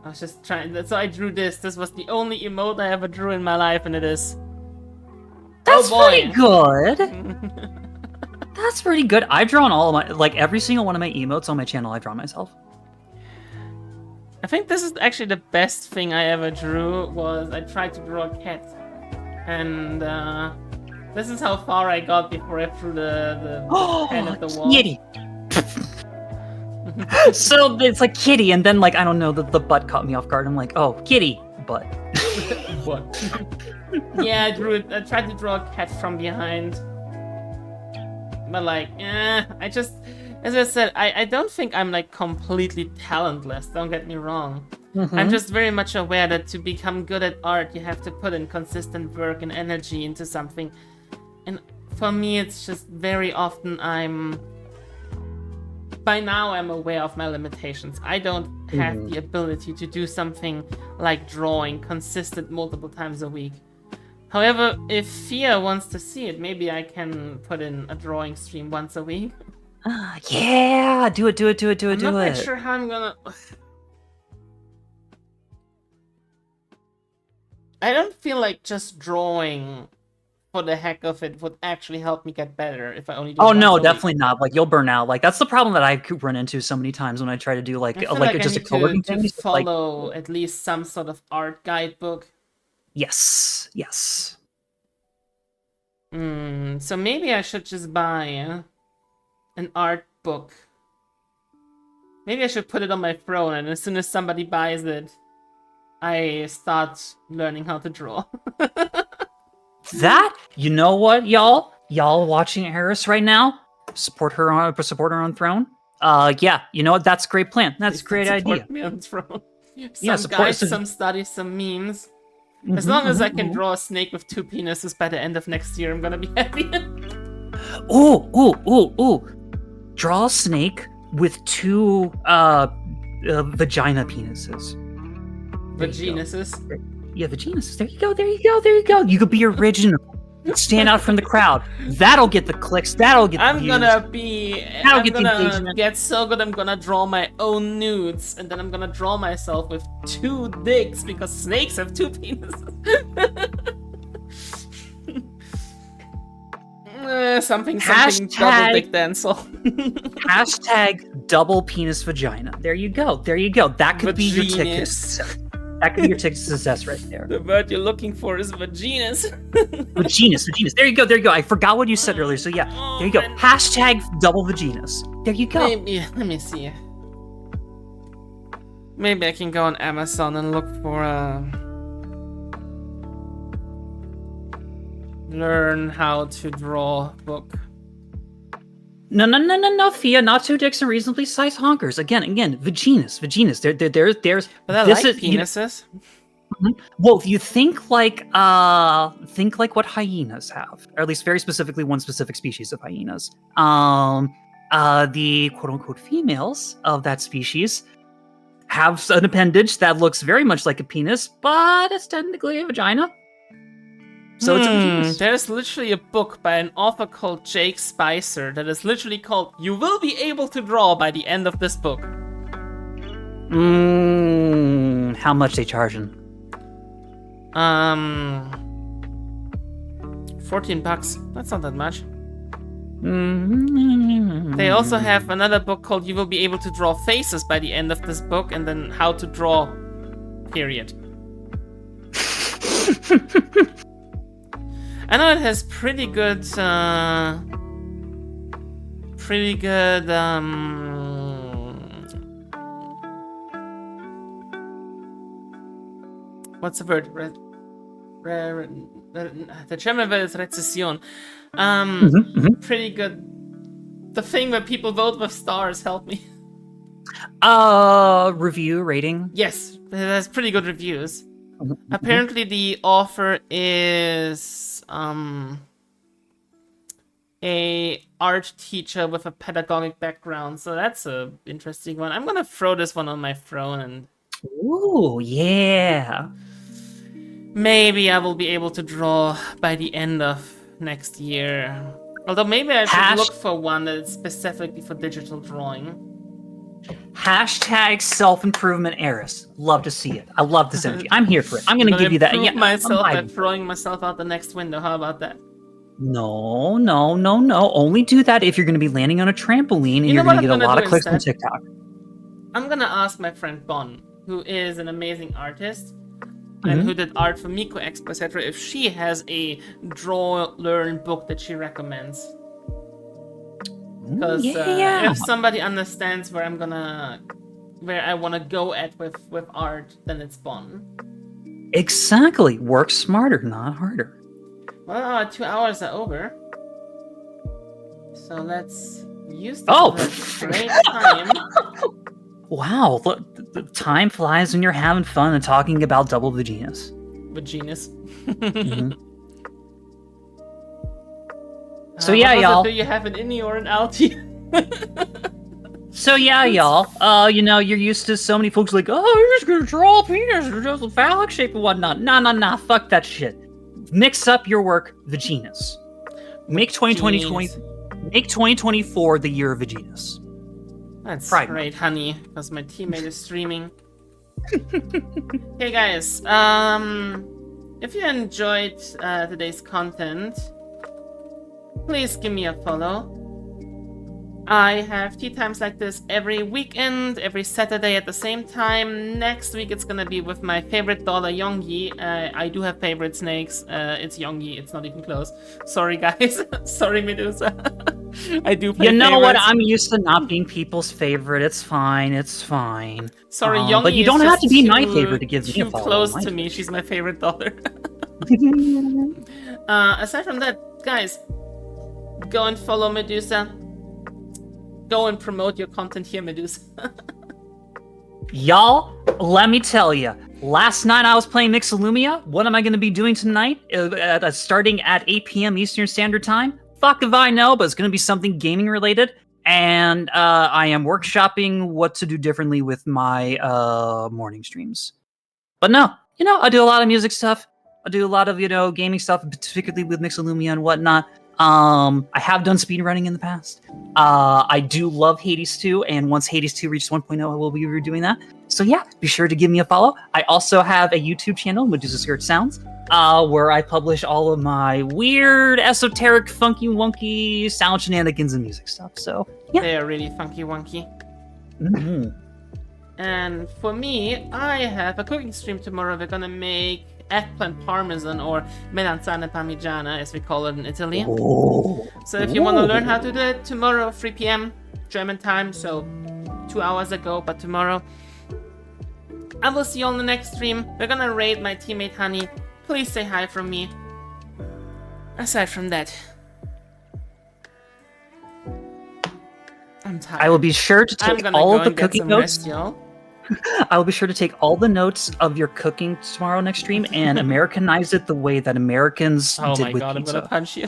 [SPEAKER 1] I was just trying. So I drew this. This was the only emote I ever drew in my life, and it is.
[SPEAKER 2] That's pretty good. That's pretty good. I've drawn all of my, like every single one of my emotes on my channel. I've drawn myself.
[SPEAKER 1] I think this is actually the best thing I ever drew. Was I tried to draw a cat, and this is how far I got before I threw the pen at the wall.
[SPEAKER 2] Kitty. So it's like kitty, and then like I don't know, the butt caught me off guard. I'm like, oh, kitty butt.
[SPEAKER 1] What? Yeah, I tried to draw a cat from behind, but like, I just, as I said, I don't think I'm like completely talentless. Don't get me wrong. I'm just very much aware that to become good at art, you have to put in consistent work and energy into something. And for me, it's just very often by now I'm aware of my limitations. I don't have the ability to do something like drawing consistent multiple times a week. However, if Fia wants to see it, maybe I can put in a drawing stream once a week.
[SPEAKER 2] Yeah, do it.
[SPEAKER 1] I'm not quite sure how I'm gonna... I don't feel like just drawing for the heck of it would actually help me get better if I only do.
[SPEAKER 2] Oh no, definitely not. Like you'll burn out. Like that's the problem that I run into so many times when I try to do like just a co-working thing.
[SPEAKER 1] To follow at least some sort of art guidebook.
[SPEAKER 2] Yes.
[SPEAKER 1] So maybe I should just buy an art book. Maybe I should put it on my throne, and as soon as somebody buys it, I start learning how to draw.
[SPEAKER 2] That, you know what, y'all watching Harris right now, support her on Throne. Yeah, you know what? That's a great plan. That's a great idea.
[SPEAKER 1] Me on Throne. Some guides, some studies, some memes. As long as I can draw a snake with 2 penises by the end of next year, I'm gonna be happy.
[SPEAKER 2] Ooh! Draw a snake with 2 vagina penises.
[SPEAKER 1] Vaginuses?
[SPEAKER 2] Yeah, vaginuses. There you go. You could be original. Stand out from the crowd. That'll get the clicks. That'll get the views.
[SPEAKER 1] I'm gonna get so good I'm gonna draw my own nudes, and then I'm gonna draw myself with 2 dicks because snakes have 2 penises. Something double dick dancel.
[SPEAKER 2] Hashtag double penis vagina. There you go. That could be your ticket. That could be your ticket to success right there.
[SPEAKER 1] The word you're looking for is vaginas.
[SPEAKER 2] Vaginas. There you go. I forgot what you said earlier. So yeah, there you go. Hashtag double vaginas. There you go.
[SPEAKER 1] Maybe, let me see. Maybe I can go on Amazon and look for learn how to draw book.
[SPEAKER 2] No, Fia, not 2 dicks and reasonably sized honkers. Again, vaginas. There's.
[SPEAKER 1] But I like penises.
[SPEAKER 2] Well, if you think like what hyenas have, or at least very specifically one specific species of hyenas. The quote unquote females of that species have an appendage that looks very much like a penis, but it's technically a vagina. So it's a penis.
[SPEAKER 1] There's literally a book by an author called Jake Spicer that is literally called "You Will Be Able to Draw by the End of This Book."
[SPEAKER 2] How much they charging?
[SPEAKER 1] $14. That's not that much.
[SPEAKER 2] Mm.
[SPEAKER 1] They also have another book called You Will Be Able to Draw Faces by the end of this book, and then How to Draw, period. I know it has pretty good, what's the word? The German word is Rezession. Pretty good. The thing where people vote with stars, help me.
[SPEAKER 2] Review rating.
[SPEAKER 1] Yes, it has pretty good reviews. Apparently, the author is a art teacher with a pedagogic background, so that's a interesting one. I'm gonna throw this one on my throne, and
[SPEAKER 2] Ooh, yeah.
[SPEAKER 1] maybe I will be able to draw by the end of next year. Although maybe I should look for one that is specifically for digital drawing.
[SPEAKER 2] Hashtag self-improvement heiress. Love to see it. I love this energy. I'm here for it. I'm gonna give you that.
[SPEAKER 1] Yeah, myself by throwing myself out the next window. How about that?
[SPEAKER 2] No. Only do that if you're gonna be landing on a trampoline and you're gonna get a lot of clicks on TikTok.
[SPEAKER 1] I'm gonna ask my friend Bon, who is an amazing artist and who did art for Miko Expo, etc., if she has a draw learn book that she recommends. Because if somebody understands where I want to go at with art, then it's Bon.
[SPEAKER 2] Exactly. Work smarter, not harder.
[SPEAKER 1] Well, our 2 hours are over, so let's use this great time.
[SPEAKER 2] Wow, look, the time flies when you're having fun and talking about double vaginas.
[SPEAKER 1] Vaginas.
[SPEAKER 2] So yeah, y'all.
[SPEAKER 1] Do you have an innie or an outie?
[SPEAKER 2] So yeah, y'all. You're used to so many folks like, oh, you're just gonna draw a penis or just a phallic shape and whatnot. Nah, fuck that shit. Mix up your work, vaginas. Make 2024 the year of vaginas.
[SPEAKER 1] That's
[SPEAKER 2] Pride
[SPEAKER 1] great, honey, because my teammate is streaming. Hey guys, if you enjoyed today's content, please give me a follow. I have tea times like this every weekend, every Saturday at the same time. Next week it's gonna be with my favorite dollar, Yongyi. I do have favorite snakes. It's Yongyi, it's not even close. Sorry guys, sorry Medusa. I do play
[SPEAKER 2] favorites. What? I'm used to not
[SPEAKER 1] Hmm.
[SPEAKER 2] being people's favorite. It's fine.
[SPEAKER 1] Sorry, Yongyi,
[SPEAKER 2] but you don't have to be my
[SPEAKER 1] too-
[SPEAKER 2] favorite to give me a
[SPEAKER 1] too
[SPEAKER 2] follow.
[SPEAKER 1] close to me. She's my favorite dollar. Aside from that, guys, go and follow Medusa. Go and promote your content here, Medusa.
[SPEAKER 2] Y'all, let me tell you. Last night I was playing Mixolumia. What am I going to be doing tonight? Starting at 8 p.m. Eastern Standard Time? Fuck if I know, but it's going to be something gaming related. And I am workshopping what to do differently with my morning streams. But no, I do a lot of music stuff. I do a lot of, gaming stuff, particularly with Mixolumia and whatnot. I have done speedrunning in the past. I do love Hades 2, and once Hades 2 reaches 1.0, I will be redoing that. So yeah, be sure to give me a follow. I also have a YouTube channel, MedusaSkirt Sounds, where I publish all of my weird, esoteric, funky wonky sound shenanigans and music stuff. So yeah.
[SPEAKER 1] They are really funky wonky. And for me, I have a cooking stream tomorrow. We're gonna make eggplant parmesan, or melanzane parmigiana, as we call it in Italy. So if you want to learn how to do it, tomorrow 3 p.m. German time, so 2 hours ago, but tomorrow. I will see you on the next stream. We're gonna raid my teammate Honey. Please say hi from me. Aside from that, I'm tired.
[SPEAKER 2] I will be sure to take all of the cooking notes. I will be sure to take all the notes of your cooking tomorrow next stream and Americanize it the way that Americans did with pizza. Oh my god, I'm gonna
[SPEAKER 1] punch you.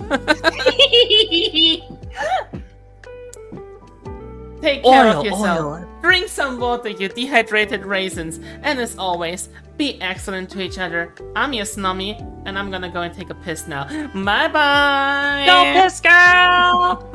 [SPEAKER 1] Take care of yourself. Drink some water, you dehydrated raisins. And as always, be excellent to each other. I'm your Snummy, and I'm gonna go and take a piss now. Bye bye!
[SPEAKER 2] Go piss, girl!